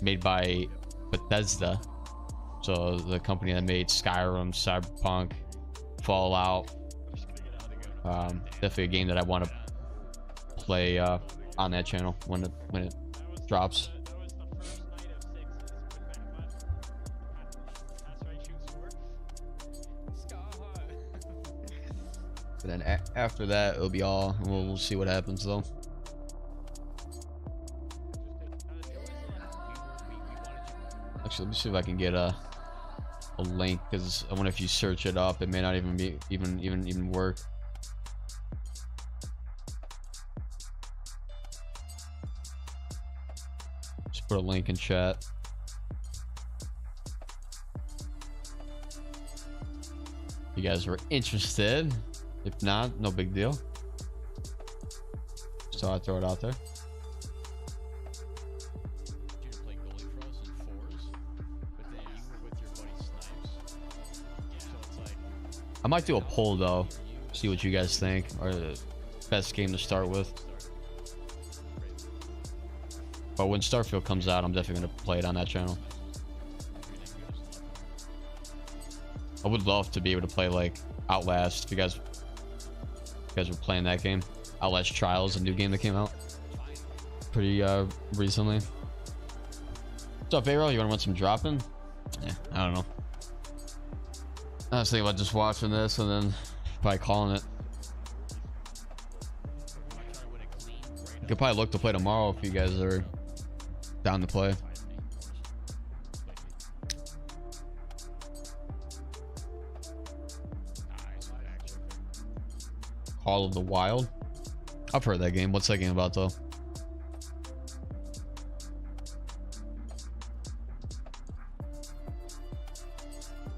made by Bethesda, so the company that made Skyrim, Cyberpunk, Fallout. Definitely a game that I want to play on that channel when it drops. But then after that, it'll be all. We'll see what happens though. Actually, let me see if I can get a link, because I wonder if you search it up, it may not even be even work. Just put a link in chat. If you guys were interested. If not, no big deal. So I throw it out there. I might do a poll though, see what you guys think, or the best game to start with. But when Starfield comes out, I'm definitely gonna play it on that channel. I would love to be able to play like Outlast. If you guys were playing that game, Outlast Trials, a new game that came out pretty recently. What's up, Vero? You want to run some dropping? Yeah, I don't know. I was thinking about just watching this and then probably calling it. You could probably look to play tomorrow if you guys are down to play. Call of the Wild. I've heard that game. What's that game about though?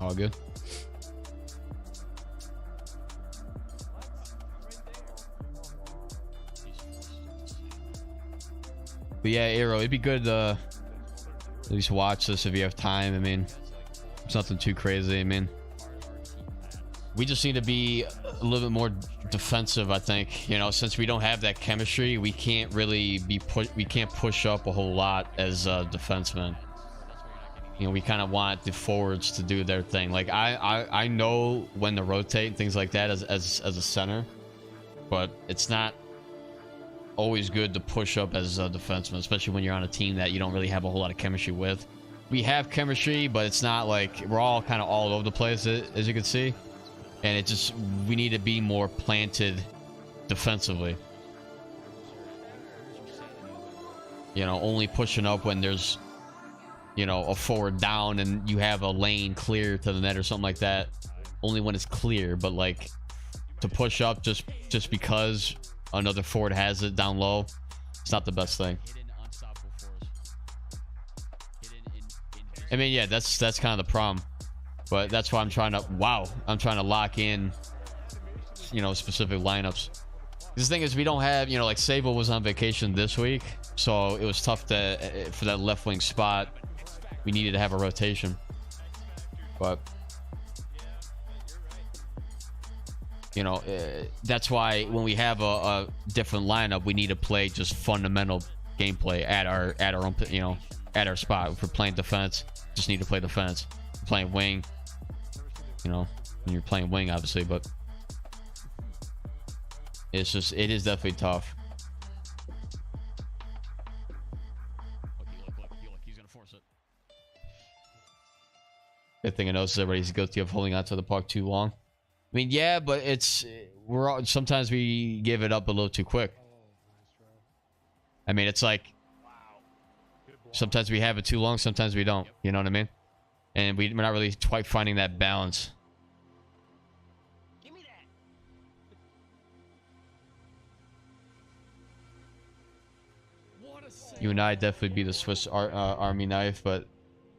All good. But yeah, Arrow, it'd be good to at least watch this if you have time. I mean, it's nothing too crazy. I mean, we just need to be a little bit more defensive, I think. You know, since we don't have that chemistry, we can't really be we can't push up a whole lot as defensemen. You know, we kind of want the forwards to do their thing. Like I know when to rotate and things like that as a center, but it's not always good to push up as a defenseman, especially when you're on a team that you don't really have a whole lot of chemistry with. We have chemistry, but it's not like we're all kind of all over the place, as you can see. And it just, we need to be more planted defensively. You know, only pushing up when there's, you know, a forward down and you have a lane clear to the net or something like that. Only when it's clear, but like to push up just because another forward has it down low, it's not the best thing. I mean, yeah, that's kind of the problem. But that's why I'm trying to lock in, you know, specific lineups. The thing is, we don't have, you know, like Sable was on vacation this week, so it was tough to for that left wing spot. We needed to have a rotation, but you know, that's why when we have a different lineup, we need to play just fundamental gameplay at our own, you know, at our spot. If we're playing defense, just need to play defense. If we're playing wing, you know, when you're playing wing, obviously, but it's just, it is definitely tough. He's gonna force it. Good thing I notice everybody's guilty of holding on to the puck too long. I mean, yeah, but it's, we're all, sometimes we give it up a little too quick. I mean, it's like sometimes we have it too long, sometimes we don't. You know what I mean? And we're not really quite finding that balance. Give me that. You and I definitely be the Swiss Army knife, but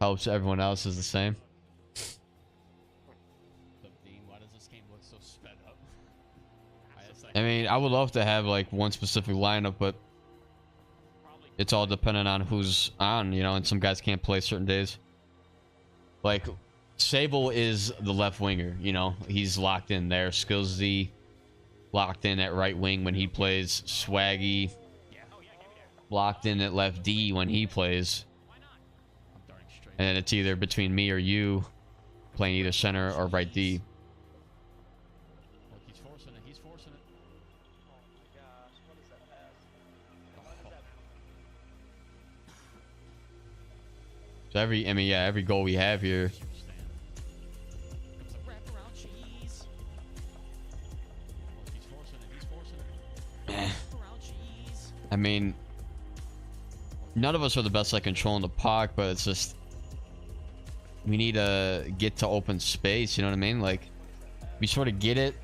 helps everyone else is the same. I mean, I would love to have like one specific lineup, but it's all dependent on who's on, you know, and some guys can't play certain days. Like, Sable is the left winger, you know, he's locked in there. Skillsy locked in at right wing when he plays. Swaggy locked in at left D when he plays. And then it's either between me or you playing either center or right D. He's forcing it. He's forcing it. Oh my gosh, what is that pass? What is that? So every goal we have here. I mean, none of us are the best at controlling the puck, but it's just we need to get to open space, you know what I mean? Like, we sort of get it,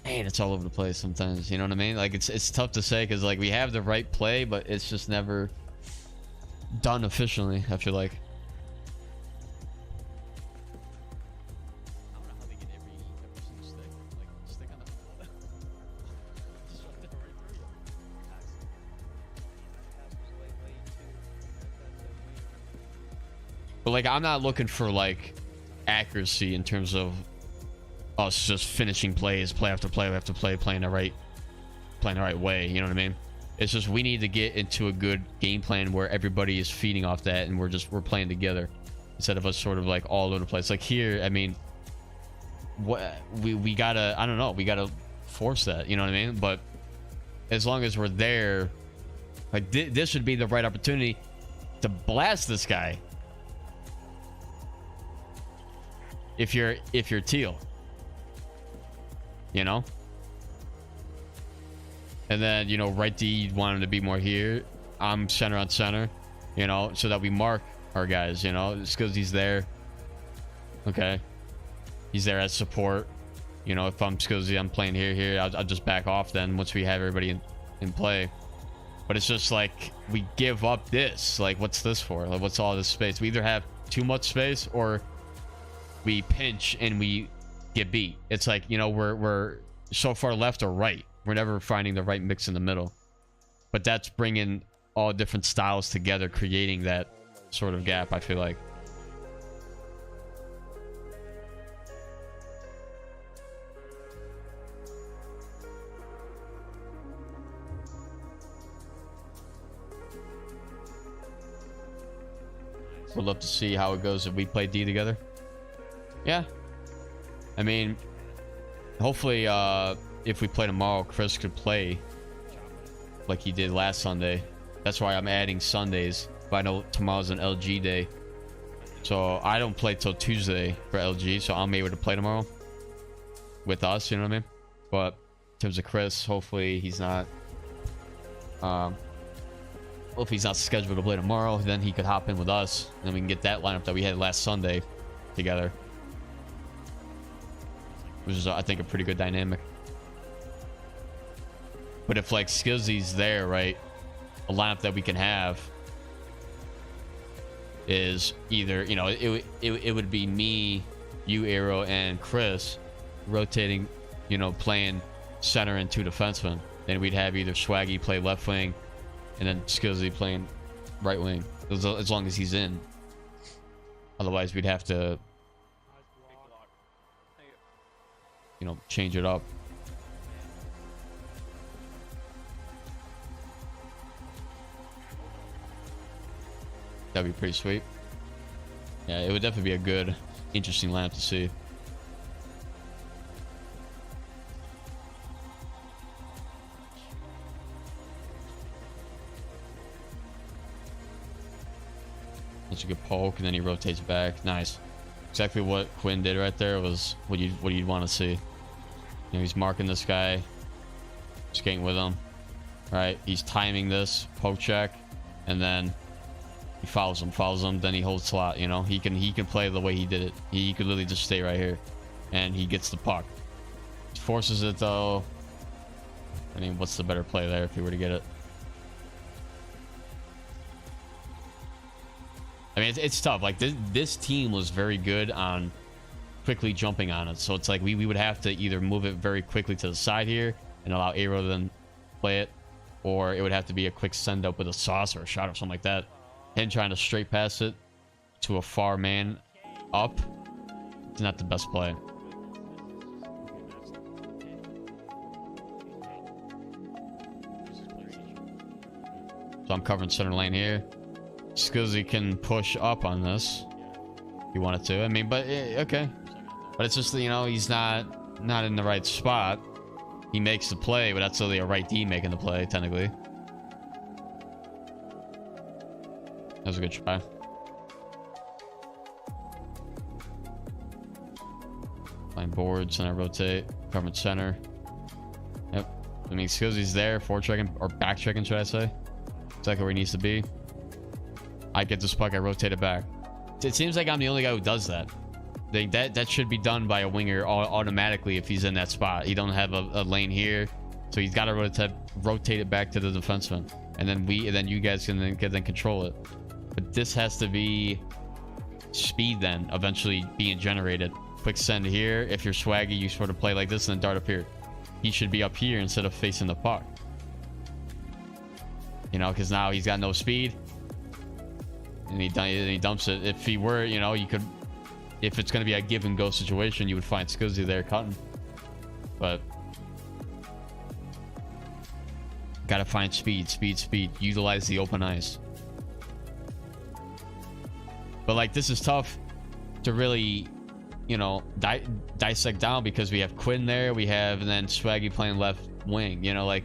and it's all over the place sometimes, you know what I mean? Like, it's tough to say because like we have the right play, but it's just never done efficiently, I feel like. But like, I'm not looking for like accuracy in terms of us just finishing plays, play after play after play, playing the right way. You know what I mean? It's just we need to get into a good game plan where everybody is feeding off that, and we're playing together instead of us sort of like all over the place. Like here, I mean, what we gotta, I don't know, we gotta force that. You know what I mean? But as long as we're there, like this would be the right opportunity to blast this guy. If you're teal, you know, and then, you know, right D, you'd want him to be more here. I'm center on center, you know, so that we mark our guys, you know, just because he's there. Okay, he's there as support, you know. If I'm Skillsy, I'm playing here, I'll just back off then once we have everybody in play. But it's just like we give up this, like, what's this for? Like, what's all this space? We either have too much space or we pinch and we get beat. It's like, you know, we're so far left or right. We're never finding the right mix in the middle. But that's bringing all different styles together, creating that sort of gap, I feel like. We'd love to see how it goes if we play D together. Yeah, I mean, hopefully if we play tomorrow, Chris could play like he did last Sunday. That's why I'm adding Sundays, but I know tomorrow's an LG day, so I don't play till Tuesday for LG, so I'm able to play tomorrow with us, you know what I mean? But in terms of Chris, hopefully he's not if he's not scheduled to play tomorrow, then he could hop in with us and then we can get that lineup that we had last Sunday together, which is, I think, a pretty good dynamic. But if like Skillsy's there, right, a lineup that we can have is either, you know, it would be me, you, Arrow, and Chris rotating, you know, playing center and two defensemen. Then we'd have either Swaggy play left wing and then Skillsy playing right wing, as long as he's in. Otherwise we'd have to, you know, change it up. That'd be pretty sweet. Yeah, it would definitely be a good, interesting lineup to see. That's a good poke, and then he rotates back. Nice. Exactly what Quinn did right there was what you'd want to see. You know, he's marking this guy, skating with him. Right, he's timing this poke check, and then he follows him, then he holds slot. You know, he can play the way he did it. He could literally just stay right here, and he gets the puck. Forces it though. I mean, what's the better play there if he were to get it? I mean, it's tough. Like this team was very good on quickly jumping on it. So it's like we would have to either move it very quickly to the side here and allow Aero to then play it, or it would have to be a quick send up with a sauce or a shot or something like that. Him trying to straight pass it to a far man up, it's not the best play. So I'm covering center lane here. Skillsy can push up on this if you wanted to. I mean, but okay. But it's just, you know, he's not in the right spot. He makes the play, but that's only a right D making the play, technically. That was a good try. Line boards, and I rotate. Covering center. Yep. I mean, Skillsy's there, forward checking, or back checking, should I say. Exactly where he needs to be. I get this puck, I rotate it back. It seems like I'm the only guy who does that. That should be done by a winger automatically if he's in that spot. He don't have a lane here, so he's got to rotate it back to the defenseman, and then you guys can then control it. But this has to be speed then eventually being generated. Quick send here. If you're swaggy, you sort of play like this and then dart up here. He should be up here instead of facing the puck. You know, because now he's got no speed, and he dumps it. If he were, you know, you could. If it's going to be a give and go situation, you would find Skillsy there cutting. But gotta find speed. Utilize the open ice. But like, this is tough to really, you know, dissect down, because we have Quinn there, and then Swaggy playing left wing. You know, like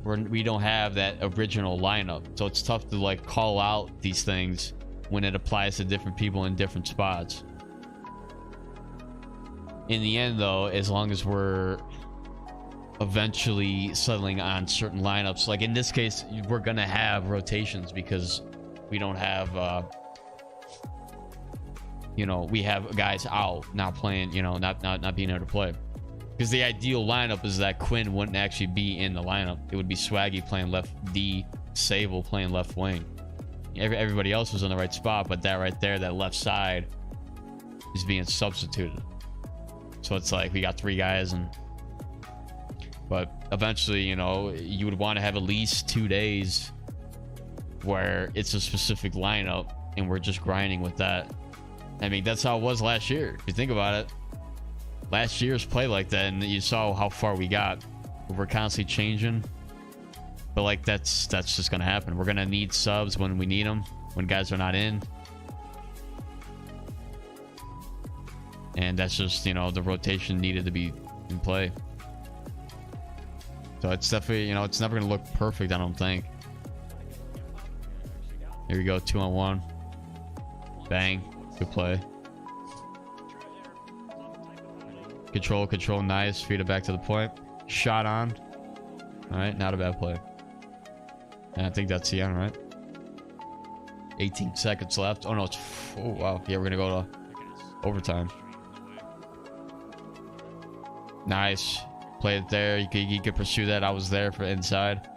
we don't have that original lineup, so it's tough to like call out these things when it applies to different people in different spots. In the end, though, as long as we're eventually settling on certain lineups, like in this case, we're gonna have rotations because we don't have, you know, we have guys out, not playing, you know, not being able to play. Because the ideal lineup is that Quinn wouldn't actually be in the lineup. It would be Swaggy playing left D, Sable playing left wing. Everybody else was in the right spot, but that right there, that left side, is being substituted. So it's like we got 3 guys, but eventually, you know, you would want to have at least 2 days where it's a specific lineup and we're just grinding with that. I mean, that's how it was last year. If you think about it, last year's play like that, and you saw how far we got. We're constantly changing. But like, that's just gonna happen. We're gonna need subs when we need them, when guys are not in, and that's just, you know, the rotation needed to be in play. So it's definitely, you know, it's never gonna look perfect, I don't think. Here we go, 2-on-1. Bang, good play. Control, nice. Feed it back to the point. Shot on. All right, not a bad play. And I think that's the end, right? 18 seconds left. Oh no, it's, oh wow. Yeah, we're gonna go to overtime. Nice. Play it there. You could pursue that. I was there for inside.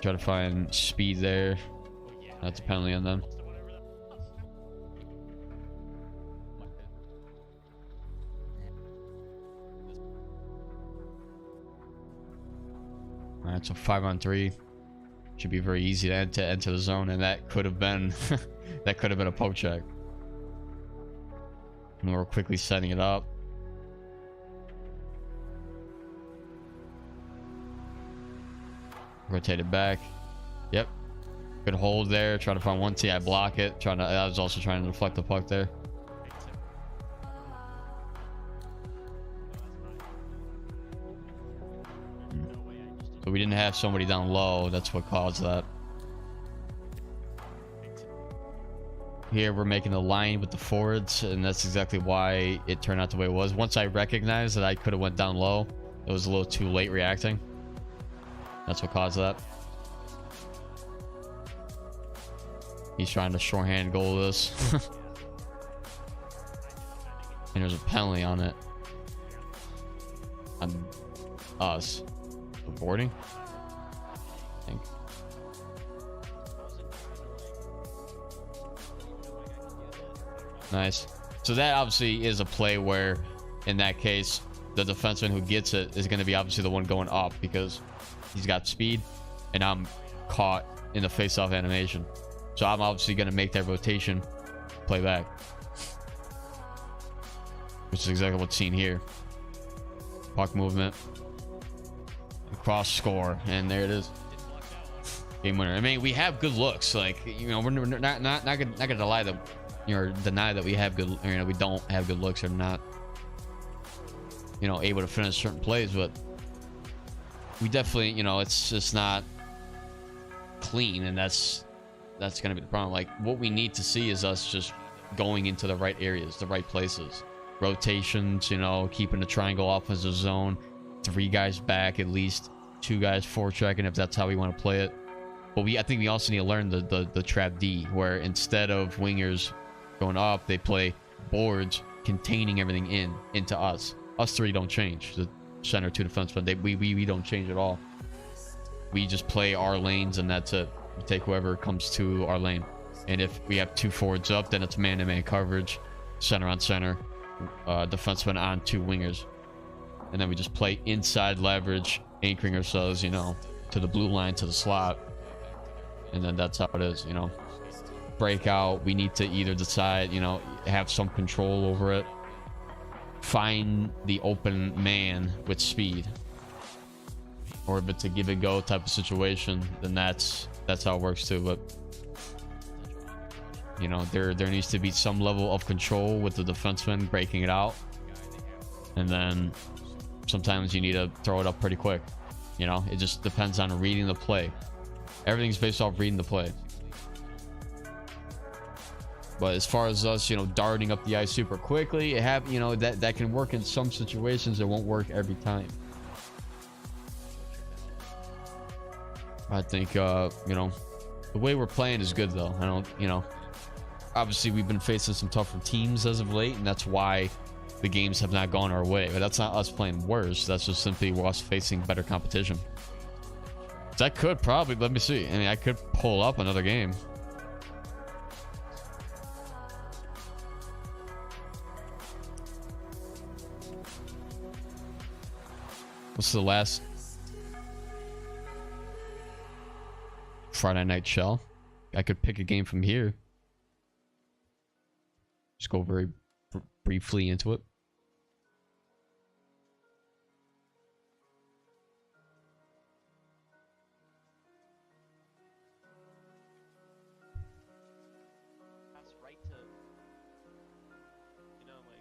Try to find speed there. That's a penalty on them. All right, so 5-on-3 should be very easy to enter the zone, and that could have been that could have been a poke check. And we're quickly setting it up. Rotate it back. Yep. Good hold there. Try to find 1T. I block it. I was also trying to deflect the puck there. So we didn't have somebody down low. That's what caused that. Here we're making a line with the forwards, and that's exactly why it turned out the way it was. Once I recognized that I could have went down low, it was a little too late reacting. That's what caused that. He's trying to shorthand goal this. And there's a penalty on it. On us. For boarding? I think. Nice. So that obviously is a play where, in that case, the defenseman who gets it is going to be obviously the one going up because he's got speed, and I'm caught in the face-off animation. So I'm obviously going to make that rotation play back, which is exactly what's seen here. Puck movement, cross score, and there it is. Game winner. I mean, we have good looks. Like, you know, we're not gonna lie that, you know, deny that we have good, you know, we don't have good looks or not, you know, able to finish certain plays, but we definitely, you know, it's just not clean, and that's gonna be the problem. Like, what we need to see is us just going into the right areas, the right places, rotations, you know, keeping the triangle offensive zone, 3 guys back, at least 2 guys forechecking if that's how we want to play it. But I think we also need to learn the trap D, where instead of wingers going up, they play boards containing everything into us. Us 3 don't change. The center 2 defensemen, we don't change at all. We just play our lanes, and that's it. We take whoever comes to our lane. And if we have 2 forwards up, then it's man-to-man coverage, center on center, defenseman on 2 wingers. And then we just play inside leverage, anchoring ourselves, you know, to the blue line, to the slot. And then that's how it is, you know. Breakout, we need to either decide, you know, have some control over it, find the open man with speed, or if it's a give and go type of situation, then that's how it works too. But, you know, there needs to be some level of control with the defenseman breaking it out, and then sometimes you need to throw it up pretty quick. You know, it just depends on reading the play. Everything's based off reading the play. But as far as us, you know, darting up the ice super quickly, you know, that can work in some situations. It won't work every time. I think, you know, the way we're playing is good though. I don't, you know, obviously we've been facing some tougher teams as of late, and that's why the games have not gone our way. But that's not us playing worse. That's just simply us facing better competition. That could probably, let me see. I mean, I could pull up another game. What's the last Friday Night Shell? I could pick a game from here. Just go very briefly into it.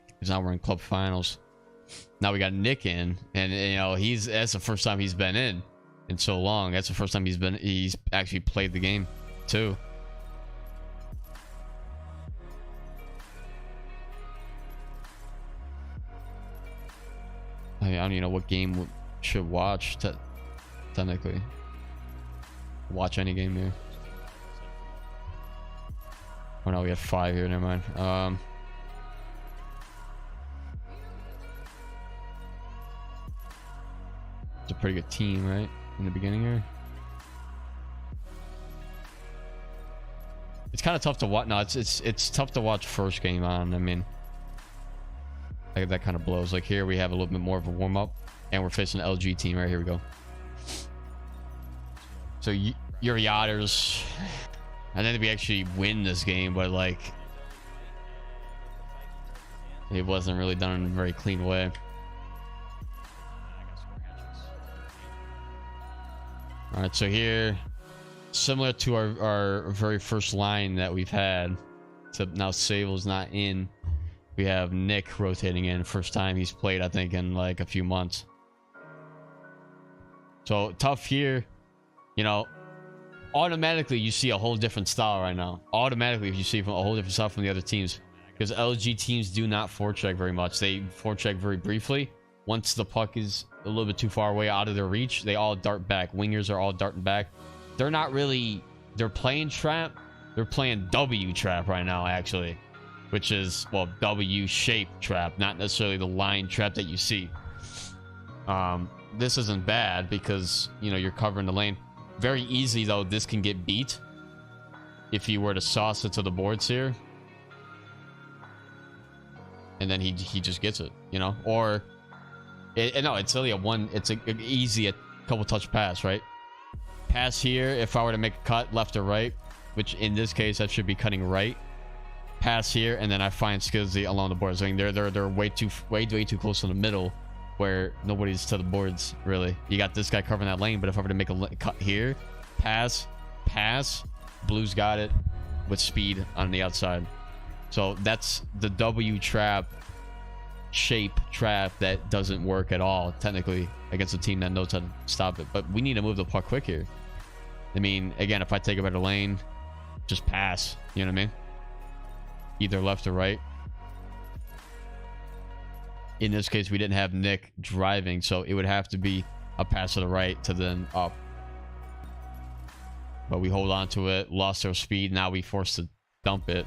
Because now we're in club finals. Now we got Nick in, and you know, that's the first time he's been in so long. That's the first time he's actually played the game too. I don't even know what game we should watch technically. Watch any game here. Oh no, we have 5 here, never mind. It's a pretty good team, right? In the beginning here. It's kind of tough to watch. No, it's tough to watch first game on. I mean, like, that kind of blows. Like here we have a little bit more of a warm up, and we're facing an LG team right here. We go. So your Yachters, I think we actually win this game, but like it wasn't really done in a very clean way. All right, so here, similar to our very first line that we've had, except now Sable's not in. We have Nick rotating in. First time he's played, I think, in like a few months. So tough here, you know. Automatically, you see a whole different style right now. Automatically, you see from a whole different style from the other teams, because LG teams do not forecheck very much. They forecheck very briefly. Once the puck is a little bit too far away out of their reach, they all dart back. Wingers are all darting back. They're not really, they're playing trap. They're playing W trap right now, actually, which is, well, W-shaped trap, not necessarily the line trap that you see. This isn't bad because, you know, you're covering the lane. Very easy, though, this can get beat if you were to sauce it to the boards here. and then he just gets it, you know. Or no, it's only it's a easy a couple touch pass, right? Pass here. If I were to make a cut left or right, which in this case that should be cutting right. Pass here, and then I find Skizzy along the boards. I mean, they're way too close in the middle, where nobody's to the boards really. You got this guy covering that lane, but if I were to make a cut here, pass, Blue's got it with speed on the outside. So that's the W trap shape trap that doesn't work at all technically against a team that knows how to stop it. But we need to move the puck quick here. I mean, again, if I take a better lane, just pass. You know what I mean? Either left or right. In this case, we didn't have Nick driving, so it would have to be a pass to the right to then up. But we hold on to it, lost our speed. Now we forced to dump it.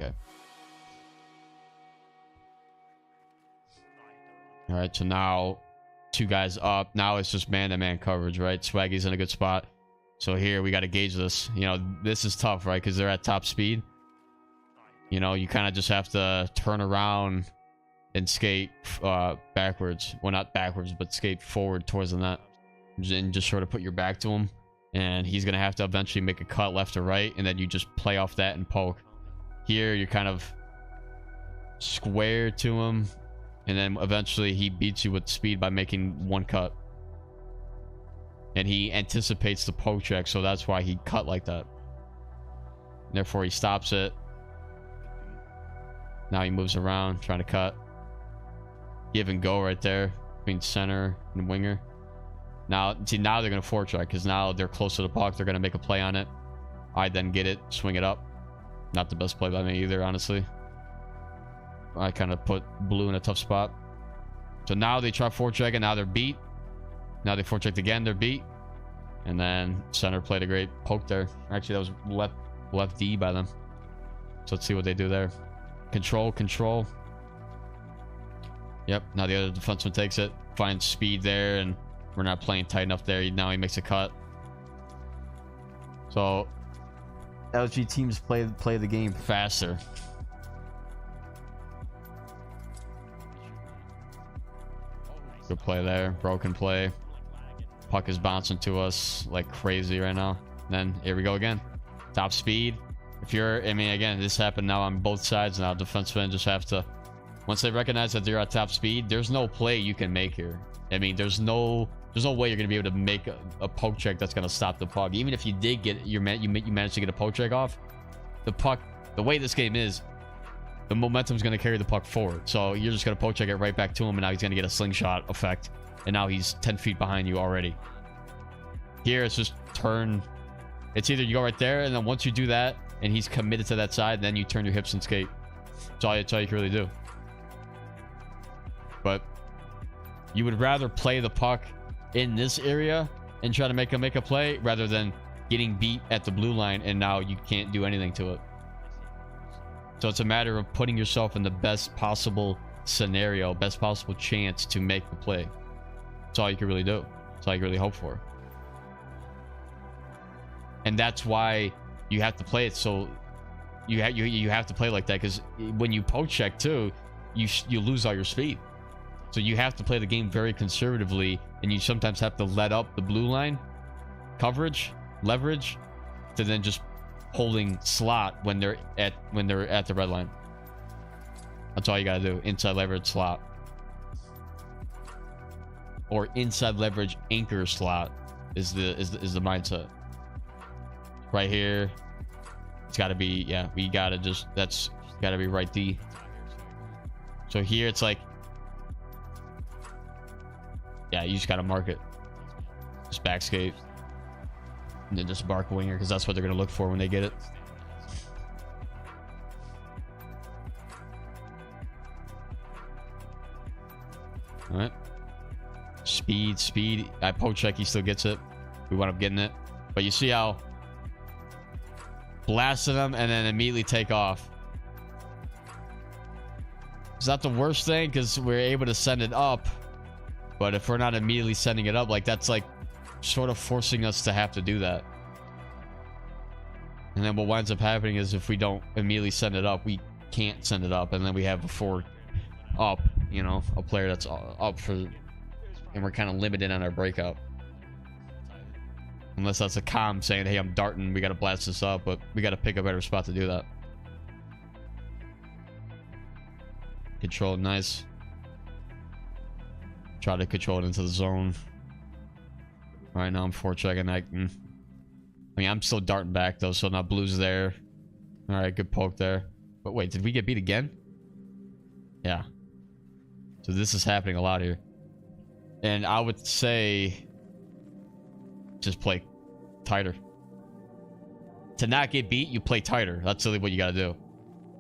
Okay. All right, so now 2 guys up. Now it's just man-to-man coverage, right? Swaggy's in a good spot. So here we got to gauge this. You know, this is tough, right? Because they're at top speed. You know, you kind of just have to turn around and skate backwards. Well, not backwards, but skate forward towards the net. And just sort of put your back to him. And he's going to have to eventually make a cut left or right. And then you just play off that and poke. Here, you're kind of square to him. And then eventually he beats you with speed by making 1 cut. And he anticipates the poke check, so that's why he cut like that. Therefore, he stops it. Now he moves around, trying to cut. Give and go right there between center and winger. Now, see, now they're going to forecheck because now they're close to the puck. They're going to make a play on it. I then get it, swing it up. Not the best play by me either, honestly. I kind of put Blue in a tough spot. So now they try forecheck and now they're beat. Now they forechecked again, they're beat. And then center played a great poke there. Actually, that was left D by them. So let's see what they do there. Control. Yep, now the other defenseman takes it. Finds speed there, and we're not playing tight enough there. Now he makes a cut. So LG teams play the game faster. Good play there. Broken play. Puck is bouncing to us like crazy right now. Then here we go again. Top speed. If you're, I mean, again, this happened now on both sides now. Defensemen just have to, once they recognize that they're at top speed, there's no play you can make here. I mean, there's no way you're gonna be able to make a poke check that's gonna stop the puck. Even if you did get you managed to get a poke check off, the puck, the way this game is, the momentum's going to carry the puck forward. So you're just going to poke check it right back to him, and now he's going to get a slingshot effect. And now he's 10 feet behind you already. Here, it's just turn. It's either you go right there, and then once you do that, and he's committed to that side, then you turn your hips and skate. That's all you can really do. But you would rather play the puck in this area and try to make a play, rather than getting beat at the blue line, and now you can't do anything to it. So it's a matter of putting yourself in the best possible scenario, best possible chance to make the play. That's all you can really do. That's all you can really hope for. And that's why you have to play it. So you have to play like that, because when you poke check too, you lose all your speed. So you have to play the game very conservatively, and you sometimes have to let up the blue line coverage, leverage, to then just holding slot when they're at the red line. That's all you gotta do. Inside leverage slot, or inside leverage anchor slot is the mindset. Right here, it's got to be, yeah, we gotta just, that's gotta be right D. So here it's like, yeah, you just gotta mark it, just back skate, and then just bark winger, because that's what they're gonna look for when they get it. All right, speed. I poke check, he still gets it. We wound up getting it, but you see how blasted them and then immediately take off. It's not the worst thing because we're able to send it up. But if we're not immediately sending it up, like that's like sort of forcing us to have to do that. And then what winds up happening is if we don't immediately send it up, we can't send it up. And then we have a forward up, you know, a player that's up for, and we're kind of limited on our breakout. Unless that's a comm saying, hey, I'm darting, we got to blast this up, but we got to pick a better spot to do that. Control, nice. Try to control it into the zone. Right now I'm forechecking. I mean, I'm still darting back though, so now blue's there. All right, good poke there. But wait, did we get beat again? Yeah. So this is happening a lot here. And I would say just play tighter. To not get beat, you play tighter. That's really what you got to do.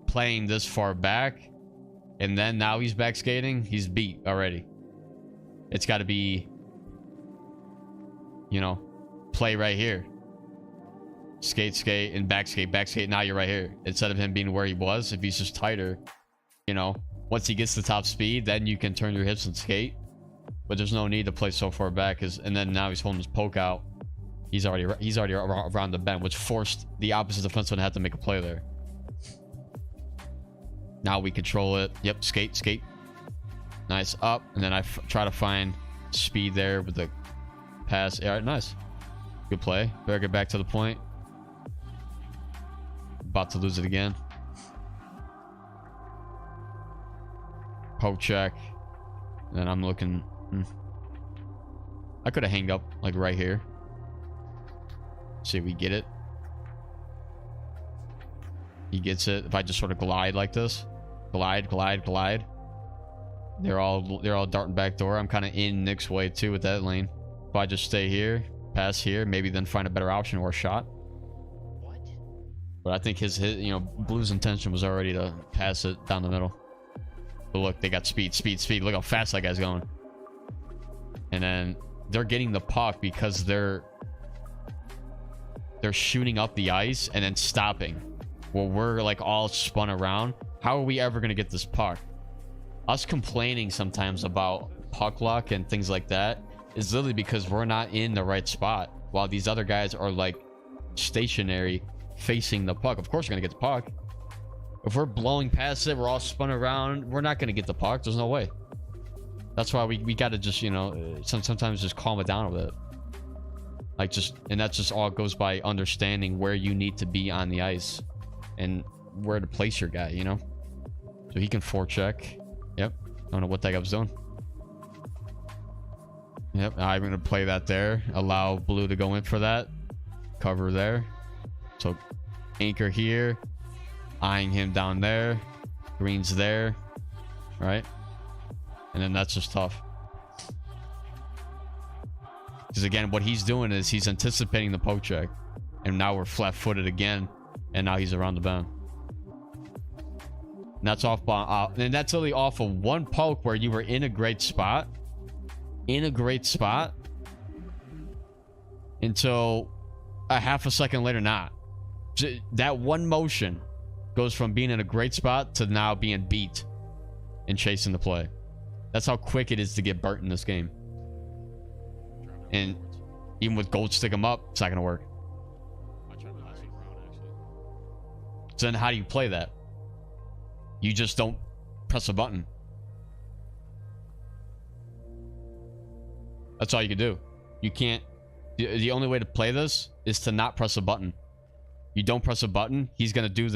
Playing this far back, and then now he's back skating, he's beat already. It's got to be, you know, play right here. Skate, skate, and back skate, back skate. Now you're right here. Instead of him being where he was, if he's just tighter, you know, once he gets to top speed, then you can turn your hips and skate. But there's no need to play so far back, and then now he's holding his poke out. He's already around the bend, which forced the opposite defenseman to have to make a play there. Now we control it. Yep, skate, skate. Nice, up, and then I try to find speed there with the pass. All right, nice. Good play. Better get back to the point. About to lose it again. Poke check. And then I'm looking. I could have hanged up like right here. See if we get it. He gets it. If I just sort of glide like this. Glide, glide, glide. They're all darting back door. I'm kind of in Nick's way too with that lane. If I just stay here, pass here, maybe then find a better option or a shot. What? But I think his you know, Blue's intention was already to pass it down the middle. But look, they got speed, speed, speed. Look how fast that guy's going. And then they're getting the puck because they're shooting up the ice and then stopping. Well, we're like all spun around. How are we ever going to get this puck? Us complaining sometimes about puck luck and things like that is literally because we're not in the right spot while these other guys are like stationary facing the puck. Of course we're going to get the puck. If we're blowing past it, we're all spun around, we're not going to get the puck. There's no way. That's why we got to just, you know, sometimes just calm it down a bit. Like and that just all goes by understanding where you need to be on the ice and where to place your guy, you know? So he can forecheck. Yep. I don't know what that guy was doing. Yep. I'm going to play that there. Allow Blue to go in for that. Cover there. So anchor here. Eyeing him down there. Green's there. Right? And then that's just tough. Because again, what he's doing is he's anticipating the poke check. And now we're flat-footed again. And now he's around the bend. And that's off by, and that's only off of one poke where you were in a great spot. In a great spot. Until a half a second later, not. That one motion goes from being in a great spot to now being beat and chasing the play. That's how quick it is to get burnt in this game. And even with gold stick him up, it's not going to work. So then how do you play that? You just don't press a button. That's all you can do. You can't. The only way to play this is to not press a button. You don't press a button, he's going to do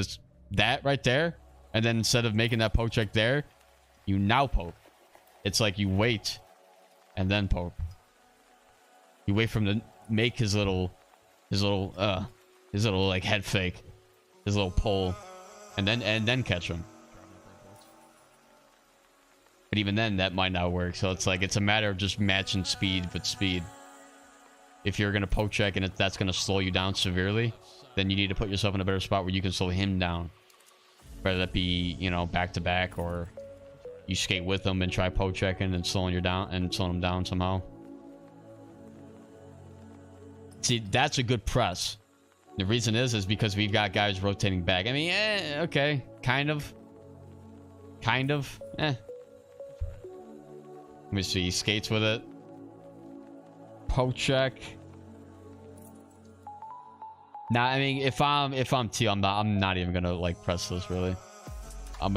that right there. And then instead of making that poke check there, you now poke. It's like you wait and then poke. You wait for him to make his little like head fake, his little pull, and then catch him. But even then, that might not work. So it's like it's a matter of just matching speed with speed. If you're gonna poke check and that's gonna slow you down severely, then you need to put yourself in a better spot where you can slow him down. Whether that be, you know, back to back, or you skate with him and try poke checking and slowing him down somehow. See, that's a good press. The reason is because we've got guys rotating back. I mean, okay, kind of. kind of. Let me see. He skates with it. Poke check. Nah, I mean, if I'm T, I'm not even gonna like press this really. I'm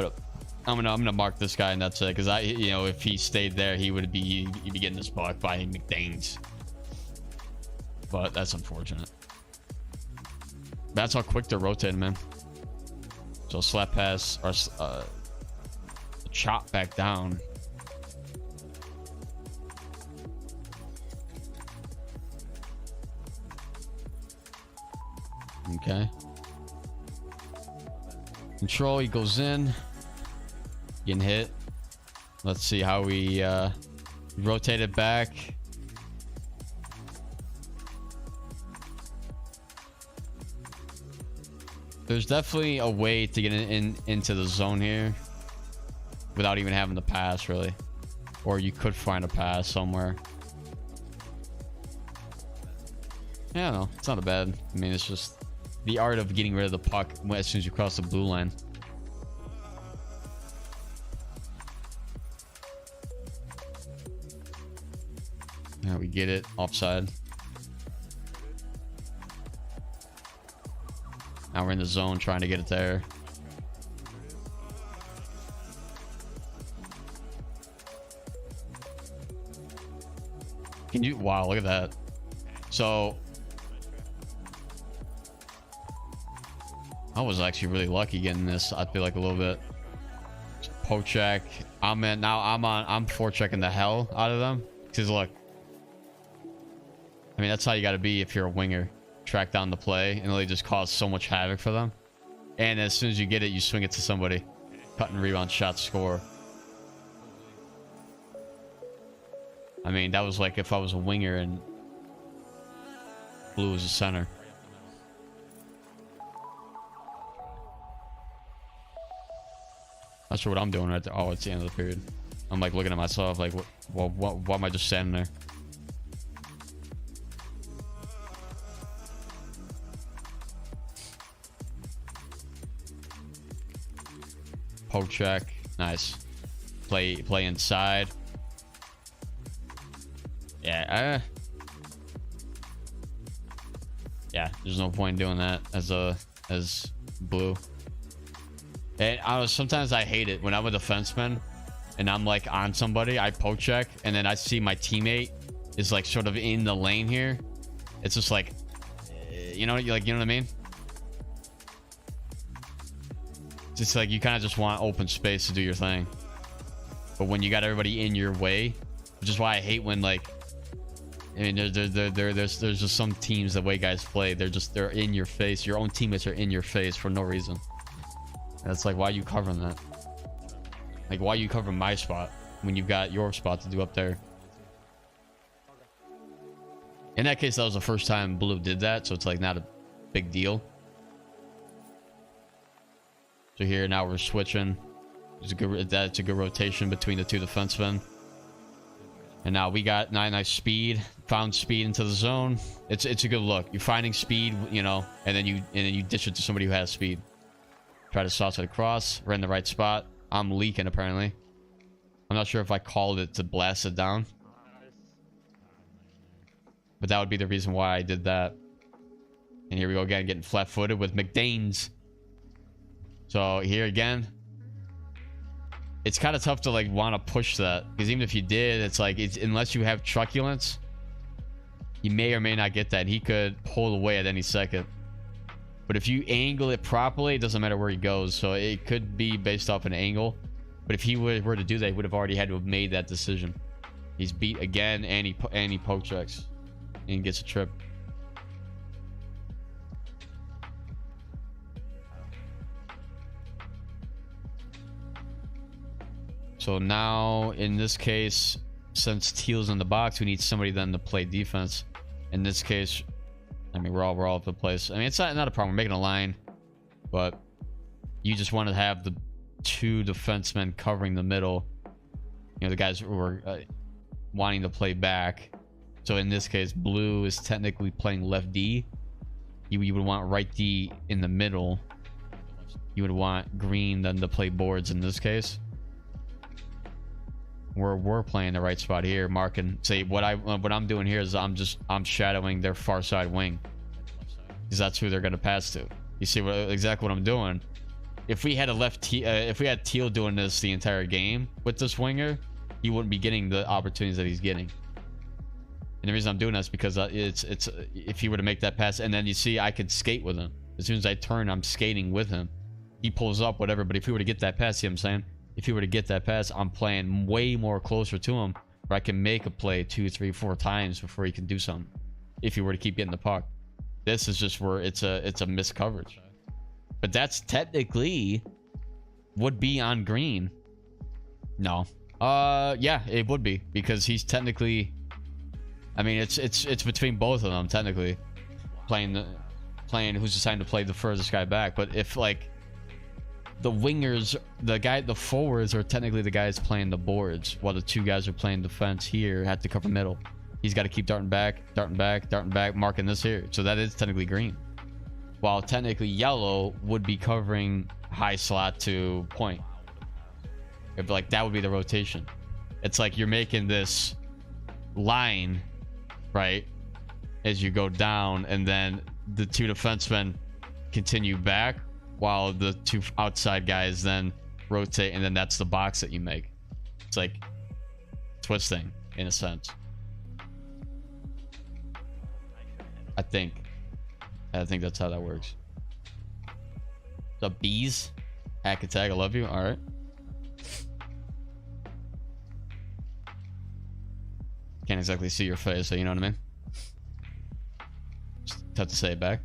gonna mark this guy and that's it. Because if he stayed there, he'd be getting this puck by McDane's. But that's unfortunate. That's how quick they're rotating, man. So slap pass or chop back down. Okay. Control, he goes in. Getting hit. Let's see how we rotate it back. There's definitely a way to get into the zone here without even having to pass, really. Or you could find a pass somewhere. Yeah, no, it's not a bad. I mean, it's just the art of getting rid of the puck as soon as you cross the blue line. Now we get it offside. Now we're in the zone trying to get it there. Can you? Wow, look at that. So I was actually really lucky getting this. I feel like a little bit. Poke check. I'm forechecking the hell out of them. Cause look, I mean that's how you got to be if you're a winger. Track down the play and really just cause so much havoc for them. And as soon as you get it, you swing it to somebody. Cut and rebound, shot, score. I mean, that was like if I was a winger and blue was a center. Not sure what I'm doing right there. Oh, it's the end of the period. I'm like looking at myself like, what am I just standing there? Poke check. Nice. Play inside. Yeah. Yeah, there's no point in doing that as blue. And sometimes I hate it when I'm a defenseman and I'm like on somebody, I poke check and then I see my teammate is like sort of in the lane here. It's just like, you know what I mean? It's like you kind of just want open space to do your thing, but when you got everybody in your way, which is why I hate when like, I mean, there's just some teams the way guys play, they're in your face. Your own teammates are in your face for no reason. And it's like, why are you covering that? Like, why are you covering my spot when you've got your spot to do up there? In that case, that was the first time blue did that, so it's like not a big deal. So here now we're switching. That's a good rotation between the two defensemen. And now we got nice speed. Found speed into the zone. It's a good look. You're finding speed, and then you dish it to somebody who has speed. Try to sauce it across. We're in the right spot. I'm leaking apparently. I'm not sure if I called it to blast it down, but that would be the reason why I did that. And here we go again, getting flat-footed with McDane's. So here again, it's kind of tough to like want to push that, because even if you did, it's like unless you have truculence, you may or may not get that. He could pull away at any second. But if you angle it properly, it doesn't matter where he goes. So it could be based off an angle. But if he were to do that, he would have already had to have made that decision. He's beat again, and he poke checks and gets a trip. So now, in this case, since Teal's in the box, we need somebody then to play defense. In this case, I mean, we're all over the place. I mean, it's not a problem. We're making a line, but you just want to have the two defensemen covering the middle. The guys who are wanting to play back. So in this case, blue is technically playing left D. You would want right D in the middle. You would want green then to play boards in this case. we're playing the right spot here, marking. Say what I'm doing here is I'm shadowing their far side wing, because that's who they're gonna pass to. You see exactly what I'm doing. If we had if we had Teal doing this the entire game with this winger, he wouldn't be getting the opportunities that he's getting. And the reason I'm doing that is because it's if he were to make that pass, and then you see I could skate with him. As soon as I turn, I'm skating with him. He pulls up, whatever. But if he were to get that pass, see what I'm saying? If he were to get that pass, I'm playing way more closer to him, where I can make a play 2, 3, 4 times before he can do something. If he were to keep getting the puck, this is just where it's a missed coverage. But that's technically would be on green. No. Yeah, it would be, because he's technically. I mean, it's between both of them technically, playing who's assigned to play the furthest guy back. But if like the wingers, the forwards are technically the guys playing the boards, while the two guys are playing defense here, have to cover middle. He's got to keep darting back, marking this here. So that is technically green. While technically yellow would be covering high slot to point. If like that would be the rotation. It's like you're making this line, right, as you go down, and then the two defensemen continue back while the two outside guys then rotate, and then that's the box that you make. It's like twisting in a sense. I think that's how that works. The bees, hack attack, I love you. All right. Can't exactly see your face, so you know what I mean. Just have to say it back.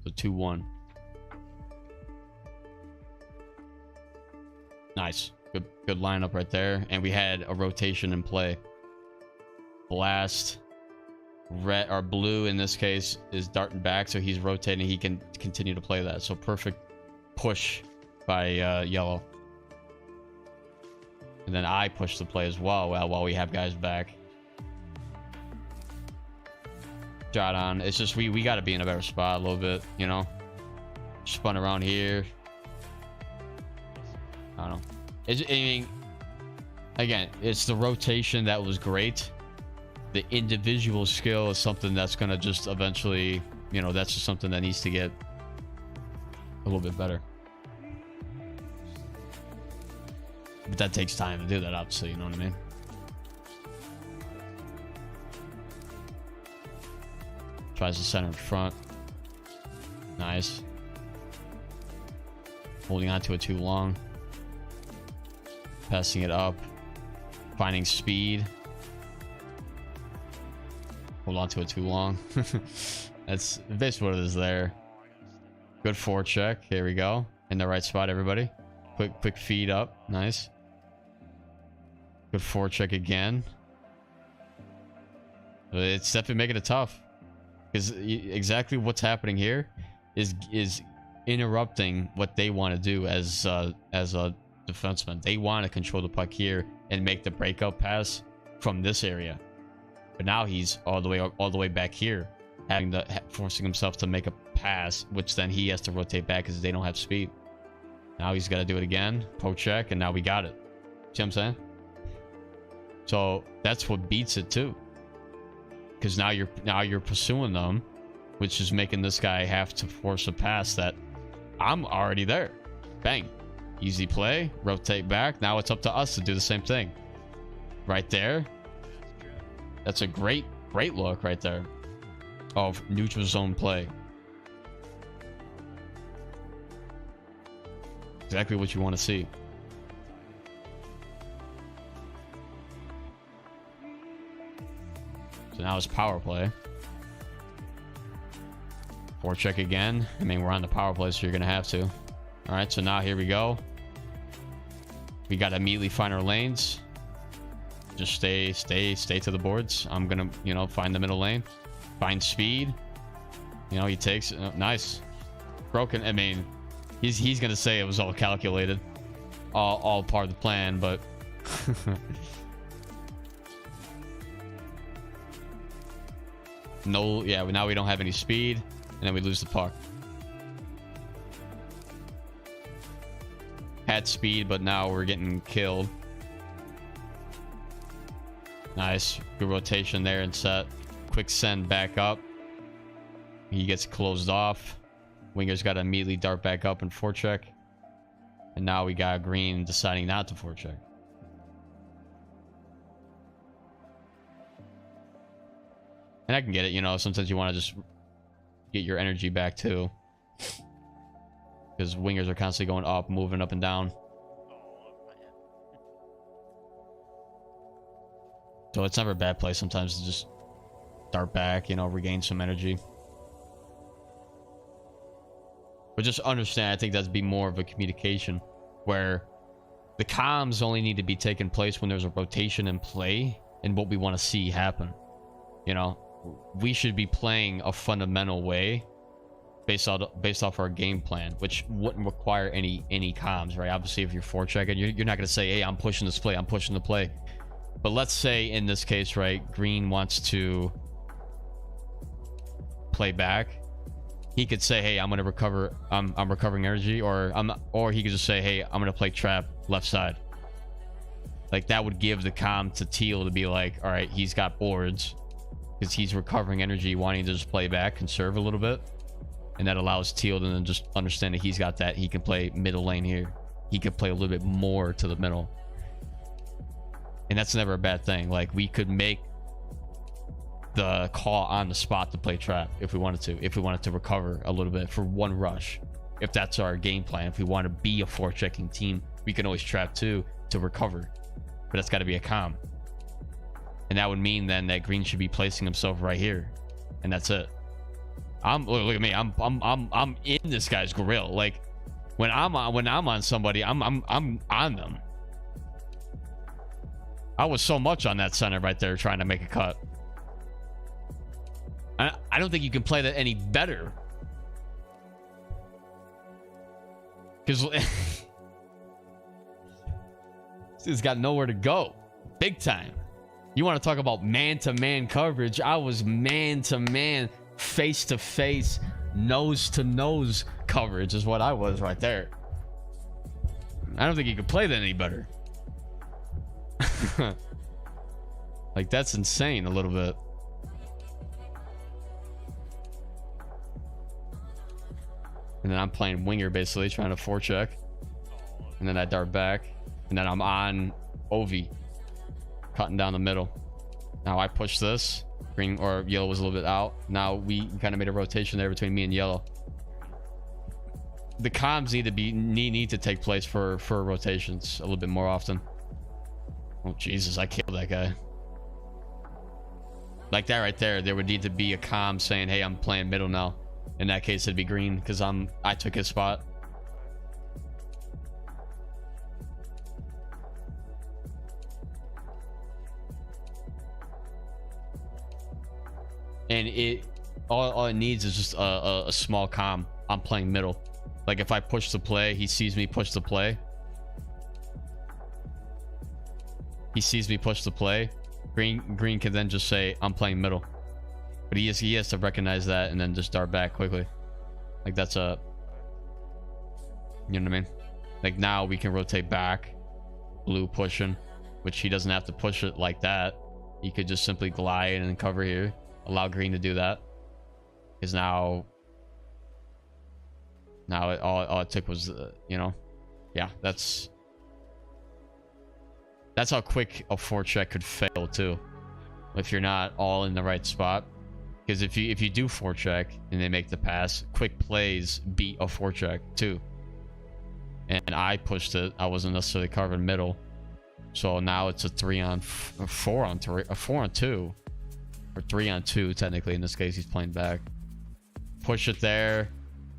So 2-1. Nice, good lineup right there, and we had a rotation in play. Blast, red or blue in this case is darting back, so he's rotating. He can continue to play that. So perfect push by yellow. And then I push the play as well while we have guys back. Shot on. It's just we got to be in a better spot a little bit, you know. Spun around here. I don't know. I mean, again, it's the rotation that was great. The individual skill is something that's going to just eventually, you know, that's just something that needs to get a little bit better. But that takes time to do that, obviously, you know what I mean? Tries to center in front. Nice. Holding on to it too long. Passing it up. Finding speed. Hold on to it too long. That's basically what it is there. Good forecheck. Here we go. In the right spot, everybody. Quick feed up. Nice. Good forecheck again. It's definitely making it tough. Because exactly what's happening here is interrupting what they want to do as a defenseman. They want to control the puck here and make the breakout pass from this area. But now he's all the way back here, forcing himself to make a pass, which then he has to rotate back because they don't have speed. Now he's got to do it again, poke check, and now we got it. See what I'm saying? So that's what beats it too. Because now you're pursuing them, which is making this guy have to force a pass that I'm already there. Bang. Easy play, rotate back. Now it's up to us to do the same thing. Right there. That's a great look right there of neutral zone play. Exactly what you want to see. So now it's power play. Forecheck again. I mean, we're on the power play, so you're going to have to. All right, so now here we go. We got to immediately find our lanes. Just stay to the boards. I'm going to, you know, find the middle lane. Find speed. You know, he takes... nice. Broken. I mean, he's going to say it was all calculated. All part of the plan, but... No, yeah, now we don't have any speed, and then we lose the puck. had speed, but now we're getting killed. Nice. Good rotation there and set. Quick send back up. He gets closed off. Winger's got to immediately dart back up and forecheck. And now we got Green deciding not to forecheck. And I can get it, you know, sometimes you want to just get your energy back too. Because wingers are constantly going up, moving up and down. So it's never a bad play sometimes to just dart back, you know, regain some energy. But just understand, I think that's be more of a communication where the comms only need to be taking place when there's a rotation in play and what we want to see happen. You know, we should be playing a fundamental way based off our game plan, which wouldn't require any comms, right? Obviously, if you're forechecking, you're not going to say, hey, I'm pushing this play, I'm pushing the play. But let's say in this case, right, Green wants to play back. He could say, hey, I'm going to recover, I'm recovering energy, or he could just say, hey, I'm going to play trap left side. Like, that would give the comm to Teal to be like, all right, he's got boards because he's recovering energy, wanting to just play back, conserve a little bit. And that allows Teal to then just understand that he's got that. He can play middle lane here. He could play a little bit more to the middle. And that's never a bad thing. Like, we could make the call on the spot to play trap if we wanted to recover a little bit for one rush. If that's our game plan, if we want to be a forechecking team, we can always trap too to recover. But that's got to be a comm. And that would mean then that Green should be placing himself right here. And that's it. Look at me. I'm in this guy's grill. Like, when I'm on somebody, I'm on them. I was so much on that center right there trying to make a cut. I don't think you can play that any better. Because he's got nowhere to go. Big time. You want to talk about man-to-man coverage? I was man-to-man, face-to-face, nose-to-nose coverage is what I was right there. I don't think you could play that any better. Like, that's insane a little bit. And then I'm playing winger, basically trying to forecheck, and then I dart back, and then I'm on Ovi, cutting down the middle. Now I push this. Green or yellow was a little bit out. Now we kind of made a rotation there between me and yellow. The comms need to take place for rotations a little bit more often. Oh Jesus, I killed that guy. Like that right there, there would need to be a comm saying, hey, I'm playing middle now. In that case, it'd be Green because I took his spot. And all it needs is just a small comm. I'm playing middle. Like, if I push the play, he sees me push the play. He sees me push the play. Green can then just say, I'm playing middle. But he has to recognize that and then just dart back quickly. Like, that's a... You know what I mean? Like, now we can rotate back. Blue pushing. Which he doesn't have to push it like that. He could just simply glide and cover here. Allow Green to do that. Because now all it took was, you know... Yeah, that's how quick a forecheck could fail, too. If you're not all in the right spot. Because if you do forecheck and they make the pass, quick plays beat a forecheck too. And I pushed it. I wasn't necessarily covering middle. So now it's a 4 on 2. Or 3 on 2, technically. In this case, he's playing back. Push it there.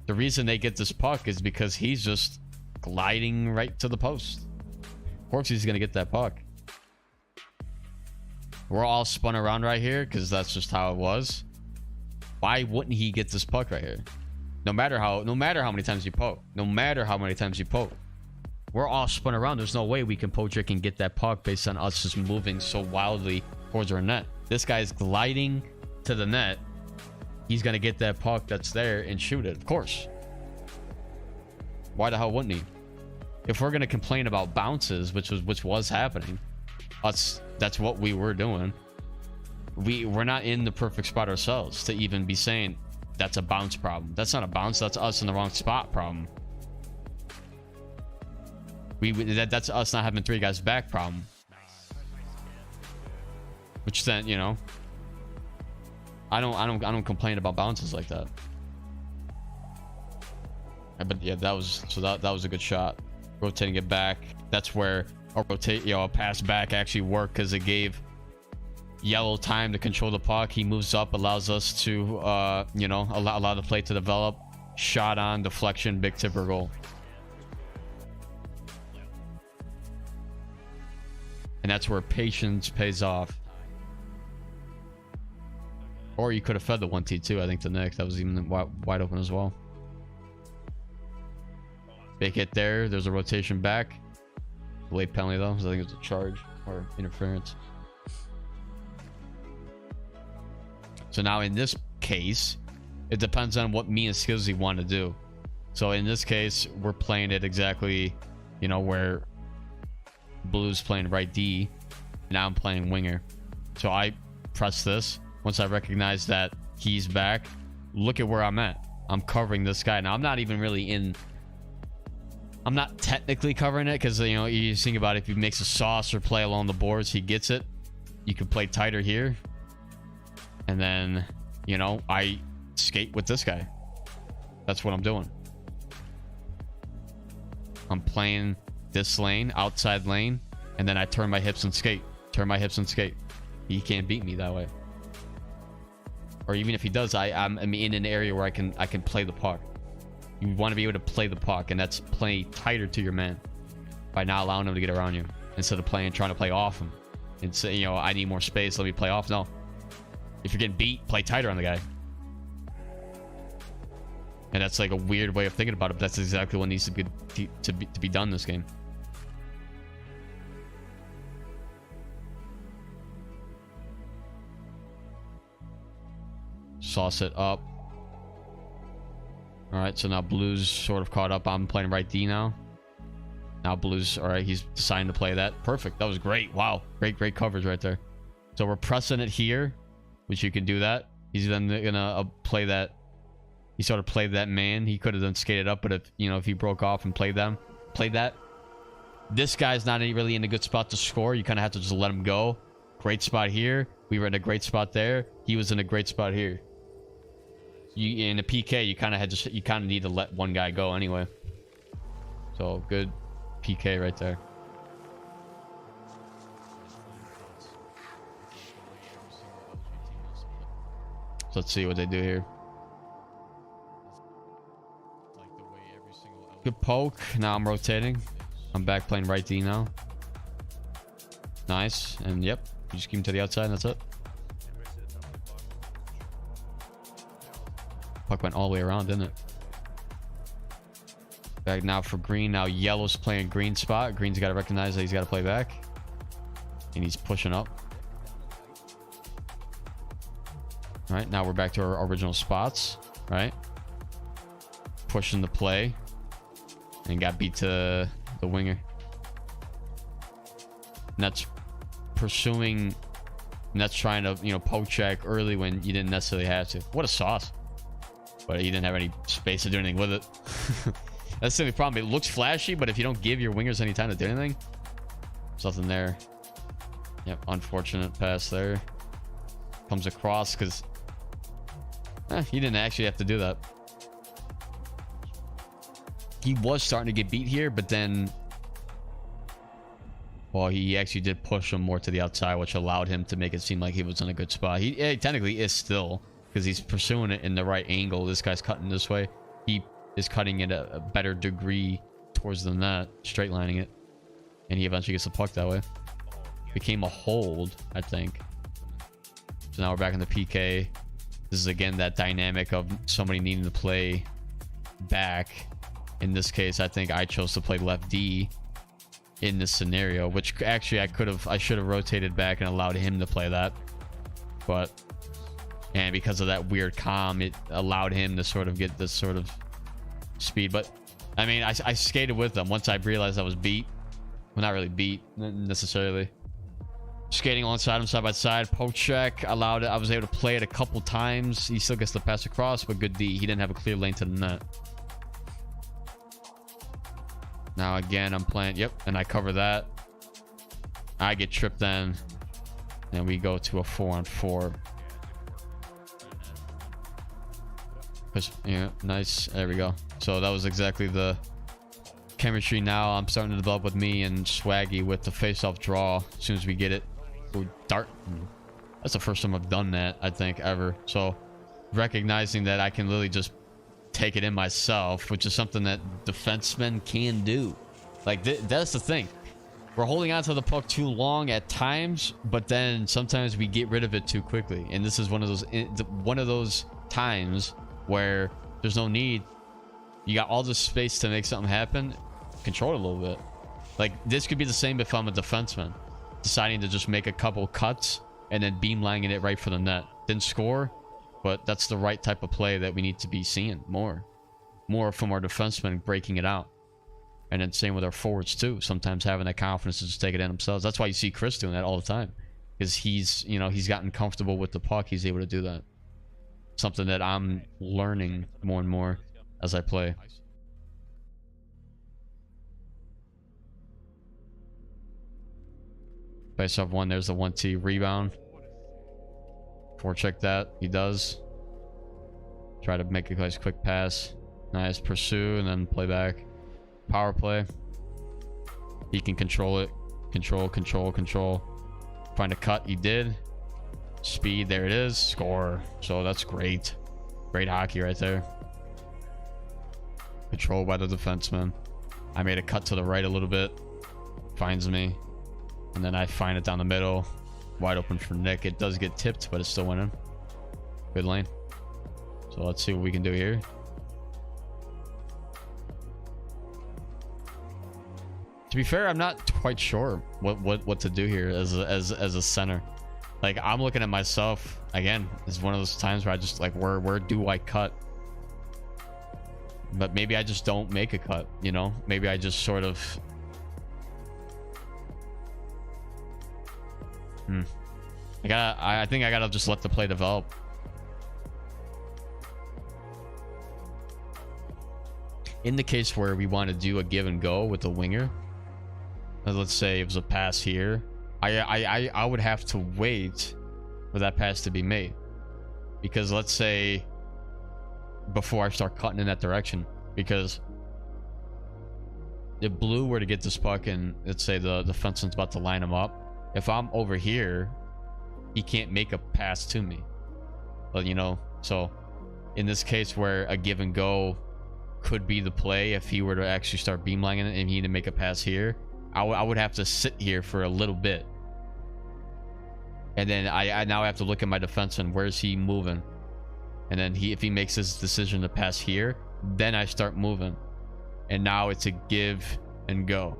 The reason they get this puck is because he's just gliding right to the post. Of course he's going to get that puck. We're all spun around right here because that's just how it was. Why wouldn't he get this puck right here? No matter how many times you poke. No matter how many times you poke. We're all spun around. There's no way we can poke trick and get that puck based on us just moving so wildly towards our net. This guy's gliding to the net. He's going to get that puck that's there and shoot it. Of course. Why the hell wouldn't he? if we're gonna complain about bounces, which was happening, that's what we were doing. We're not in the perfect spot ourselves to even be saying that's a bounce problem. That's not a bounce. That's us in the wrong spot problem. That's us not having 3 guys back problem. Which then, you know, I don't complain about bounces like that. But yeah, that was a good shot. Rotating it back. That's where a pass back actually worked, because it gave Yellow time to control the puck. He moves up, allows us to you know, allow the play to develop. Shot on, deflection, big tipper goal. And that's where patience pays off. Or you could have fed the 1T2, I think, to Nick. That was even wide open as well. Big hit there. There's a rotation back. Late penalty though, because I think it was a charge or interference. So now in this case, it depends on what me and Skizzy want to do. So in this case, we're playing it exactly, you know, where Blue's playing right D. Now I'm playing winger. So I press this. Once I recognize that he's back, look at where I'm at. I'm covering this guy. Now I'm not even really in... I'm not technically covering it, because, you know, you think about it, if he makes a sauce or play along the boards, he gets it. You can play tighter here. And then, you know, I skate with this guy. That's what I'm doing. I'm playing this lane, outside lane, and then I turn my hips and skate. Turn my hips and skate. He can't beat me that way. Or even if he does, I'm in an area where I can play the puck. You want to be able to play the puck, and that's play tighter to your man by not allowing him to get around you, instead of trying to play off him and say, you know, I need more space, let me play off. No, if you're getting beat, play tighter on the guy. And that's like a weird way of thinking about it, but that's exactly what needs to be done this game. Sauce it up. All right, so now Blue's sort of caught up. I'm playing right D now. Now Blue's, all right, he's deciding to play that. Perfect. That was great. Wow. Great coverage right there. So we're pressing it here, which you can do that. He's then gonna play that. He sort of played that man. He could have then skated up, but if, you know, if he broke off and played that. This guy's not really in a good spot to score. You kind of have to just let him go. Great spot here. We were in a great spot there. He was in a great spot here. In a PK, you kind of need to let one guy go anyway. So good PK right there. So let's see what they do here. Good poke. Now I'm rotating. I'm back playing right D now. Nice. And yep, you just keep him to the outside and that's it. Puck went all the way around, didn't it? Back now for green. Now yellow's playing green spot. Green's got to recognize that he's got to play back. And he's pushing up. All right, now we're back to our original spots, right? Pushing the play. And got beat to the winger. And that's pursuing... And that's trying to, you know, poke check early when you didn't necessarily have to. What a sauce. But he didn't have any space to do anything with it. That's the only problem. It looks flashy, but if you don't give your wingers any time to do anything, there's nothing there. Yep, unfortunate pass there. Comes across because he didn't actually have to do that. He was starting to get beat here, but then... Well, he actually did push him more to the outside, which allowed him to make it seem like he was in a good spot. He technically is still... Because he's pursuing it in the right angle. This guy's cutting this way. He is cutting it a better degree towards the net, straight lining it. And he eventually gets the puck that way. Became a hold, I think. So now we're back in the PK. This is again that dynamic of somebody needing to play back. In this case, I think I chose to play left D in this scenario, which actually I should have rotated back and allowed him to play that. But... And because of that weird calm, it allowed him to sort of get this sort of speed. But I mean, I skated with them once I realized I was beat. Well, not really beat necessarily. Skating alongside him side by side. Poke check. Allowed it. I was able to play it a couple times. He still gets the pass across, but good D. He didn't have a clear lane to the net. Now again, I'm playing. Yep. And I cover that. I get tripped then. And we go to a 4-on-4. Yeah, nice. There we go. So that was exactly the chemistry now I'm starting to develop with me and Swaggy with the face-off draw. As soon as we get it, we'll dart. That's the first time I've done that, I think, ever. So recognizing that I can literally just take it in myself, which is something that defensemen can do. Like, that's the thing. We're holding on to the puck too long at times, but then sometimes we get rid of it too quickly. And this is one of those times where there's no need. You got all the space to make something happen. Control it a little bit. Like, this could be the same if I'm a defenseman deciding to just make a couple cuts and then beamlining it right for the net. Didn't score, but that's the right type of play that we need to be seeing more from our defensemen, breaking it out. And then same with our forwards too, sometimes having that confidence to just take it in themselves. That's why you see Chris doing that all the time, because he's gotten comfortable with the puck. He's able to do that. Something that I'm learning more and more as I play. Face off one. There's the 1T rebound. Forecheck that. He does. Try to make a nice quick pass. Nice pursue and then play back. Power play. He can control it. Control. Find a cut. He did. Speed. There it is. Score. So that's great. Great hockey right there. Controlled by the defenseman. I made a cut to the right a little bit. Finds me. And then I find it down the middle. Wide open for Nick. It does get tipped, but it's still winning. Good lane. So let's see what we can do here. To be fair, I'm not quite sure what to do here as a center. Like, I'm looking at myself again. It's one of those times where I just like, where do I cut? But maybe I just don't make a cut, you know? Maybe I just sort of I think I gotta just let the play develop. In the case where we want to do a give and go with the winger, let's say it was a pass here, I would have to wait for that pass to be made, because let's say before I start cutting in that direction, because if Blue were to get this puck and let's say the defenseman's about to line him up, if I'm over here, he can't make a pass to me. Well, you know, so in this case where a give and go could be the play, if he were to actually start beamlining it and he need to make a pass here, I would have to sit here for a little bit, and then I now have to look at my defenseman. Where's he moving? And then if he makes his decision to pass here, then I start moving, and now it's a give and go.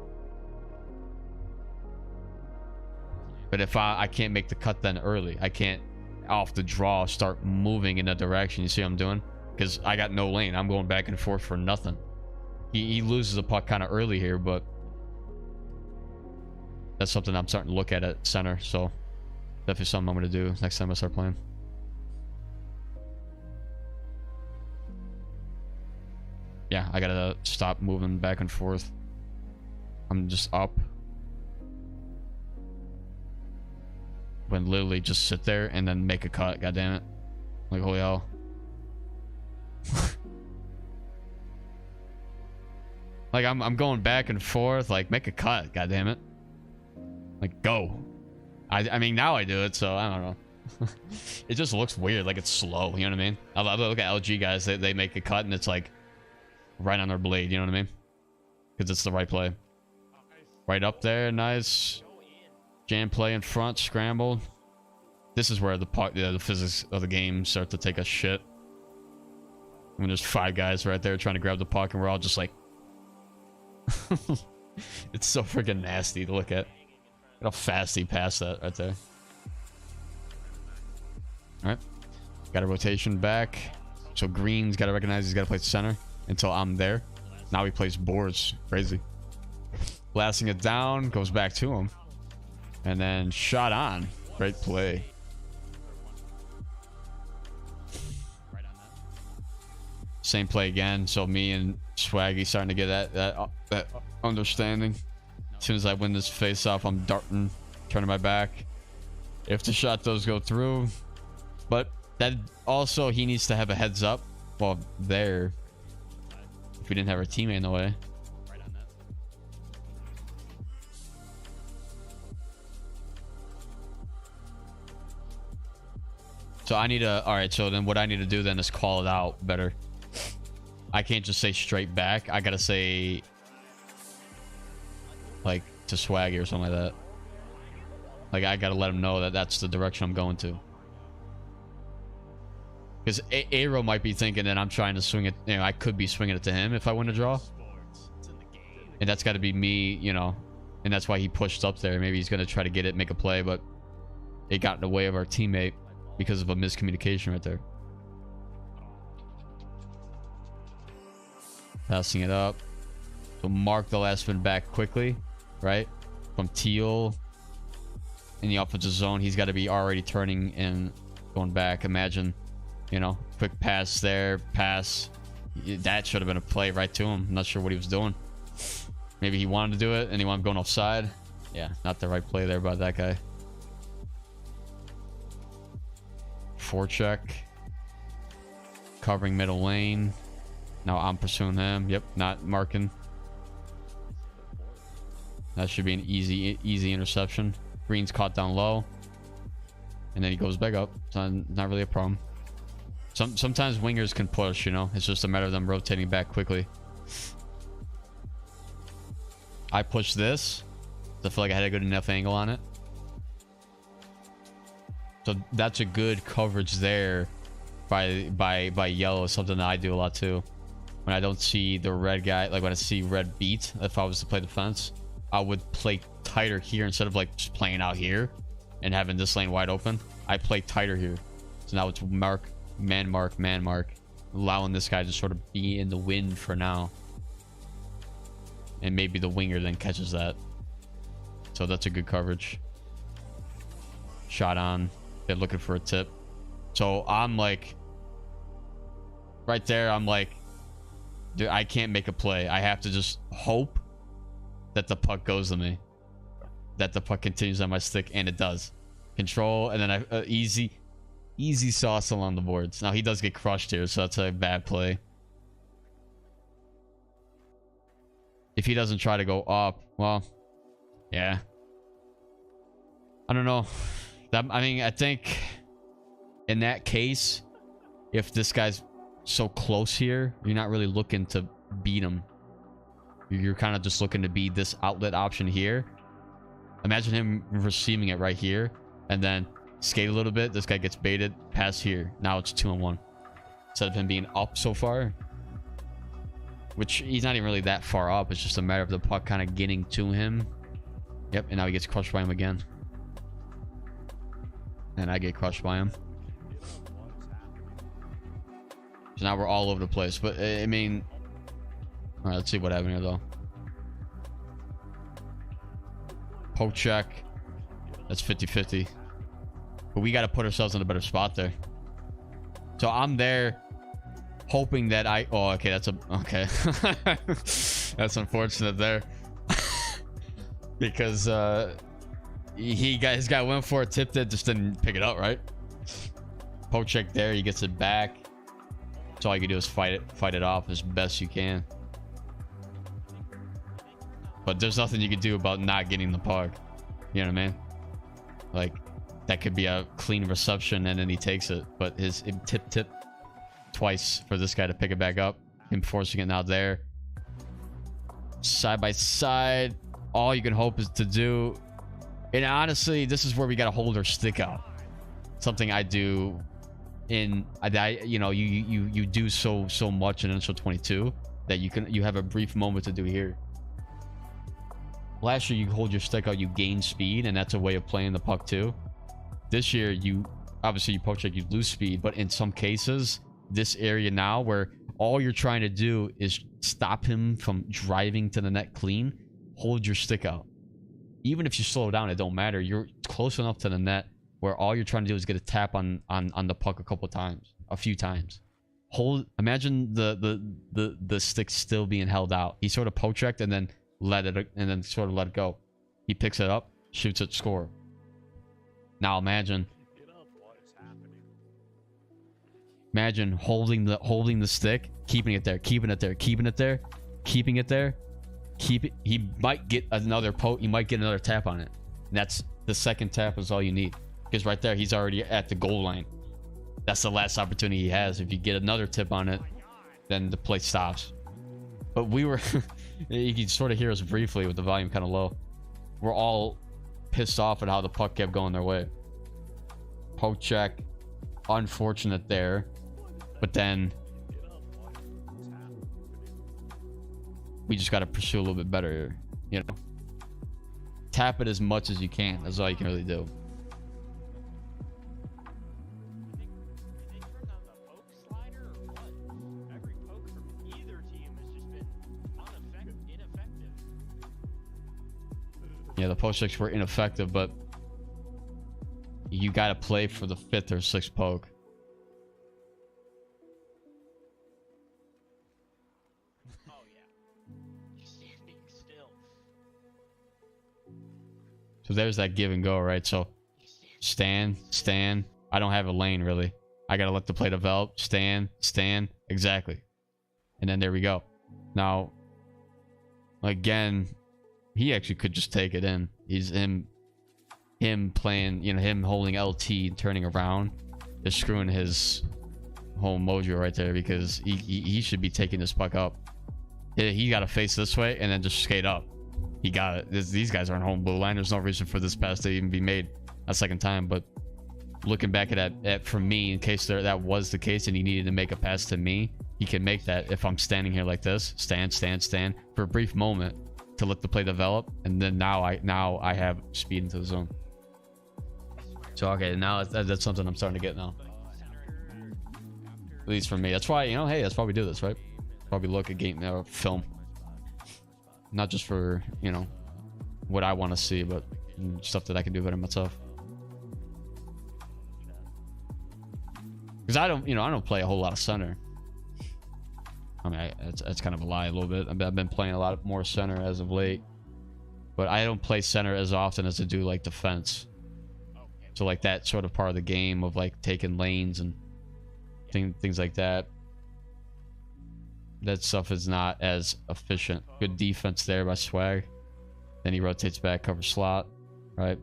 But if I can't make the cut then early, I can't off the draw start moving in that direction. You see what I'm doing? Because I got no lane. I'm going back and forth for nothing. He loses the puck kind of early here, but that's something I'm starting to look at center. So definitely something I'm going to do next time I start playing. Yeah, I got to stop moving back and forth. I'm just up. When literally just sit there and then make a cut. God damn it. Like, holy hell. Like, I'm going back and forth. Like, make a cut. God damn it. Like, go. I mean, now I do it, so I don't know. It just looks weird. Like, it's slow. You know what I mean? I look at LG guys. They make a cut and it's like right on their blade. You know what I mean? Because it's the right play. Right up there. Nice. Jam play in front, scrambled. This is where the physics of the game start to take a shit. When there's 5 guys right there trying to grab the puck and we're all just like... It's so freaking nasty to look at. Look how fast he passed that right there. Alright. Got a rotation back. So Green's got to recognize he's got to play center until I'm there. Now he plays boards. Crazy. Blasting it down, goes back to him. And then shot on. Great play. Same play again. So me and Swaggy starting to get that understanding. As soon as I win this face off, I'm darting, turning my back. If the shot does go through, but that also he needs to have a heads up. Well, there. If we didn't have our teammate in the way. So I need to, all right, so then what I need to do then is call it out better. I can't just say straight back. I gotta say, like, to Swaggy or something like that. Like, I gotta let him know that that's the direction I'm going to. Because Aero might be thinking that I'm trying to swing it, you know, I could be swinging it to him if I win a draw. And that's gotta be me, you know, and that's why he pushed up there. Maybe he's gonna try to get it, make a play, but it got in the way of our teammate because of a miscommunication right there. Passing it up. So mark the last spin back quickly, right? From TEAL in the offensive zone. He's got to be already turning and going back. Imagine, you know, quick pass there, pass. That should have been a play right to him. I'm not sure what he was doing. Maybe he wanted to do it and he wanted going offside. Yeah, not the right play there by that guy. Forecheck. Covering middle lane. Now I'm pursuing him. Yep, not marking. That should be an easy interception. Green's caught down low. And then he goes back up. So not really a problem. Sometimes wingers can push, you know. It's just a matter of them rotating back quickly. I pushed this. I feel like I had a good enough angle on it. So that's a good coverage there by yellow. Something that I do a lot too. When I don't see the red guy, like when I see red beat, if I was to play defense, I would play tighter here instead of like just playing out here and having this lane wide open. I play tighter here. So now it's mark, man mark, allowing this guy to sort of be in the wind for now. And maybe the winger then catches that. So that's a good coverage. Shot on. They're looking for a tip. So I'm like, right there, I'm like, dude, I can't make a play. I have to just hope that the puck goes to me. That the puck continues on my stick, and it does. Control, and then easy sauce along the boards. Now he does get crushed here, so that's a bad play. If he doesn't try to go up, well, yeah. I don't know. I mean, I think in that case, if this guy's so close here, you're not really looking to beat him. You're kind of just looking to be this outlet option here. Imagine him receiving it right here and then skate a little bit. This guy gets baited, pass here. Now it's 2-on-1 instead of him being up so far, which he's not even really that far up. It's just a matter of the puck kind of getting to him. Yep, and now he gets crushed by him again. And I get crushed by him. So now we're all over the place. But, I mean... Alright, let's see what happened here, though. Poke check. That's 50-50. But we got to put ourselves in a better spot there. So I'm there hoping that I... Oh, okay, that's a... Okay. That's unfortunate there. Because, his guy went for it, tipped it, just didn't pick it up, right? Poke check there, he gets it back. So all you can do is fight it off as best you can. But there's nothing you can do about not getting the puck. You know what I mean? Like, that could be a clean reception and then he takes it. But his tip twice for this guy to pick it back up. Him forcing it now there. Side by side. All you can hope is to do. And honestly, this is where we got to hold our stick out. Something I do in, you know, you do so much in NHL 22 that you have a brief moment to do here. Last year, you hold your stick out, you gain speed, and that's a way of playing the puck too. This year, obviously you poke check, you lose speed, but in some cases, this area now where all you're trying to do is stop him from driving to the net clean. Hold your stick out. Even if you slow down, it don't matter. You're close enough to the net where all you're trying to do is get a tap on the puck a few times. Imagine the stick still being held out. He sort of poke checked and then let it go. He picks it up, shoots it, score. Now imagine holding the stick, keeping it there. He might get another poke. He might get another tap on it. And that's the second tap is all you need, because right there he's already at the goal line. That's the last opportunity he has. If you get another tip on it, then the play stops. But we were you can sort of hear us briefly with the volume kind of low. We're all pissed off at how the puck kept going their way. Poke check, unfortunate there, but then we just got to pursue a little bit better here, you know. Tap it as much as you can. That's all you can really do. Yeah, the post checks were ineffective, but you got to play for the 5th or 6th poke. Oh yeah. Standing still. So there's that give and go, right? So stand. I don't have a lane really. I got to let the play develop. Stand. Exactly. And then there we go. Now, again, he actually could just take it in. He's him playing, you know, him holding LT and turning around is screwing his whole mojo right there, because he should be taking this puck up. He got to face this way and then just skate up. He got it. These guys aren't home blue line. There's no reason for this pass to even be made a second time. But looking back at that, for me, in case that was the case and he needed to make a pass to me, he can make that if I'm standing here like this. Stand for a brief moment to let the play develop, and then now I have speed into the zone. So okay, now that's something I'm starting to get now. At least for me. That's why, you know, hey, that's why we do this, right? Probably look at game film, not just for, you know, what I want to see, but stuff that I can do better myself. Because I don't play a whole lot of center. I mean, that's kind of a lie a little bit. I've been playing a lot more center as of late, but I don't play center as often as I do like defense. So like that sort of part of the game of like taking lanes and things like that. That stuff is not as efficient. Good defense there by Swag. Then he rotates back, covers slot, right?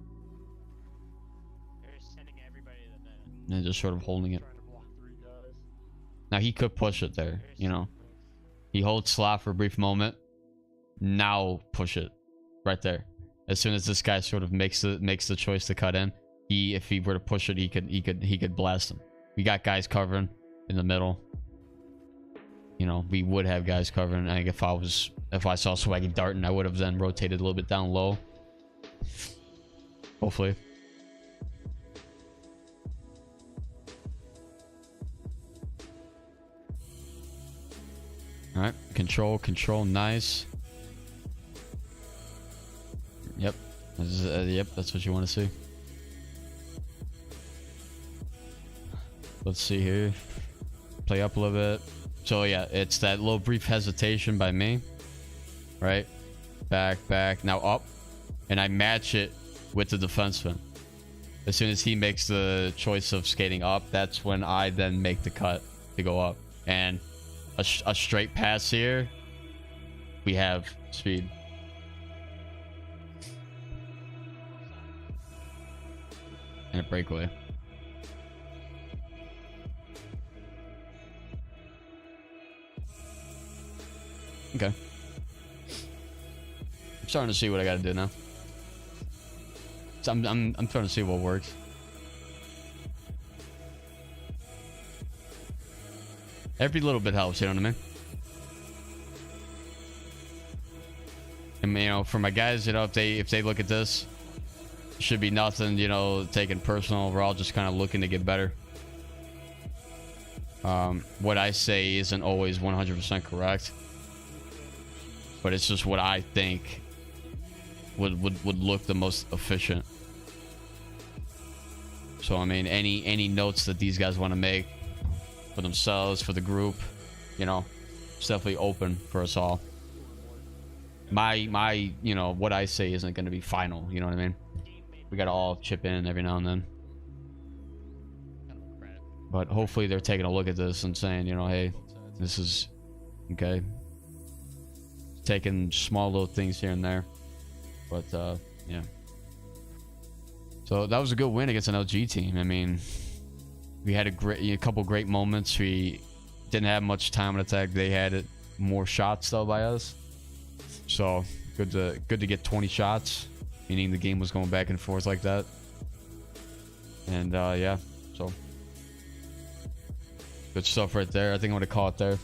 They're sending everybody to the net. And just sort of holding it. Now he could push it there, you know. He holds slot for a brief moment. Now push it right there. As soon as this guy sort of makes the choice to cut in, if he were to push it, he could blast him. We got guys covering in the middle. You know, we would have guys covering. I think if I saw Swaggy darting, I would have then rotated a little bit down low. Hopefully. All right, control, nice. Yep, yep, that's what you want to see. Let's see here. Play up a little bit. So yeah, it's that little brief hesitation by me. Right? Back, now up. And I match it with the defenseman. As soon as he makes the choice of skating up, that's when I then make the cut to go up. And a straight pass here, we have speed. And a breakaway. Okay. I'm starting to see what I gotta do now. So I'm starting to see what works. Every little bit helps, you know what I mean? And you know, for my guys, you know, if they look at this, it should be nothing, you know, taken personal. We're all just kind of looking to get better. What I say isn't always 100% correct, but it's just what I think would look the most efficient. So I mean, any notes that these guys want to make for themselves, for the group, you know, it's definitely open for us all. My you know, what I say isn't going to be final, you know what I mean? We got to all chip in every now and then. But hopefully they're taking a look at this and saying, you know, hey, this is okay. Taking small little things here and there. But yeah. So that was a good win against an LG team. I mean, we had a couple great moments. We didn't have much time on attack. They had more shots though by us. So good to get 20 shots, meaning the game was going back and forth like that. And yeah, so good stuff right there. I think I'm gonna call it there.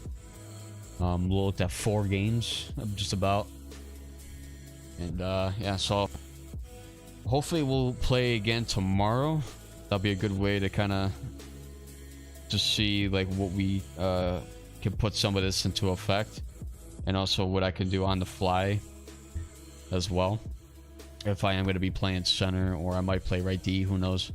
We'll look at 4 games, just about. And yeah, so hopefully we'll play again tomorrow. That'll be a good way to kind of just see like what we can put some of this into effect, and also what I can do on the fly as well. If I am going to be playing center, or I might play right D, who knows.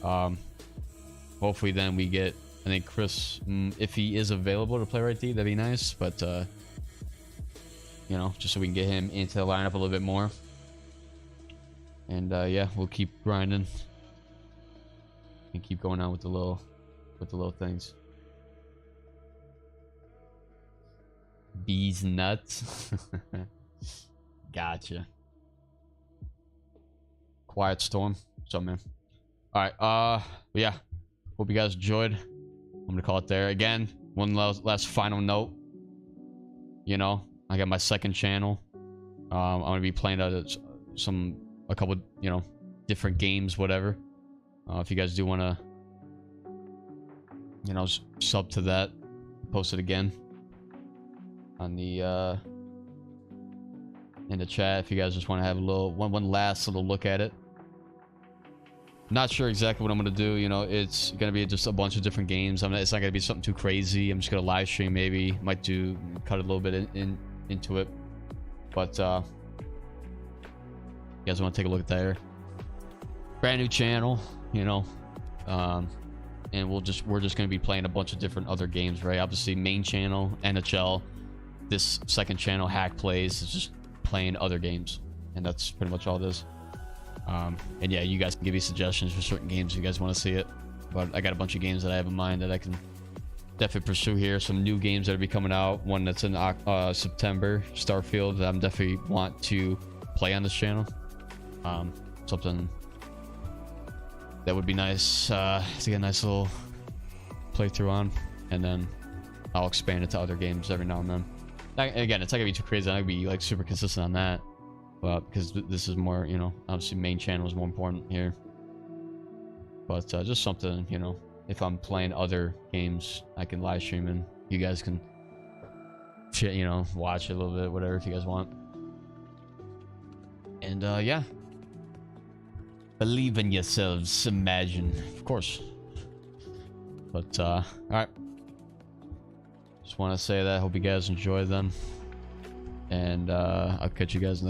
Hopefully then we get, I think Chris, if he is available to play right D, that'd be nice. But you know, just so we can get him into the lineup a little bit more. And yeah, we'll keep grinding and keep going on with the little things. Bees nuts. Gotcha. Quiet Storm. What's up, man? All right. Yeah. Hope you guys enjoyed. I'm gonna call it there. Again, one last final note. You know, I got my second channel. I'm gonna be playing a couple, you know, different games, whatever. If you guys do want to, you know, sub to that, post it again on the in the chat. If you guys just want to have a little one last little look at it. Not sure exactly what I'm gonna do. You know, it's gonna be just a bunch of different games. It's not gonna be something too crazy. I'm just gonna live stream, maybe might cut a little bit into it. But you guys want to take a look at there? Brand new channel, you know, and we're just gonna be playing a bunch of different other games, right? Obviously, main channel NHL. This second channel, Hack Plays, is just playing other games, and that's pretty much all it is. And yeah, you guys can give me suggestions for certain games if you guys want to see it. But I got a bunch of games that I have in mind that I can definitely pursue here. Some new games that'll be coming out. One that's in September, Starfield, that I'm definitely want to play on this channel. Something that would be nice to get a nice little playthrough on, and then I'll expand it to other games every now and then. Again, it's not gonna be too crazy. I'm not gonna be like super consistent on that. Because this is more, you know, obviously main channel is more important here. But just something, you know, if I'm playing other games, I can live stream and you guys can, you know, watch it a little bit, whatever, if you guys want. And yeah, believe in yourselves, imagine, of course. But all right, just want to say that. Hope you guys enjoy them, and I'll catch you guys next.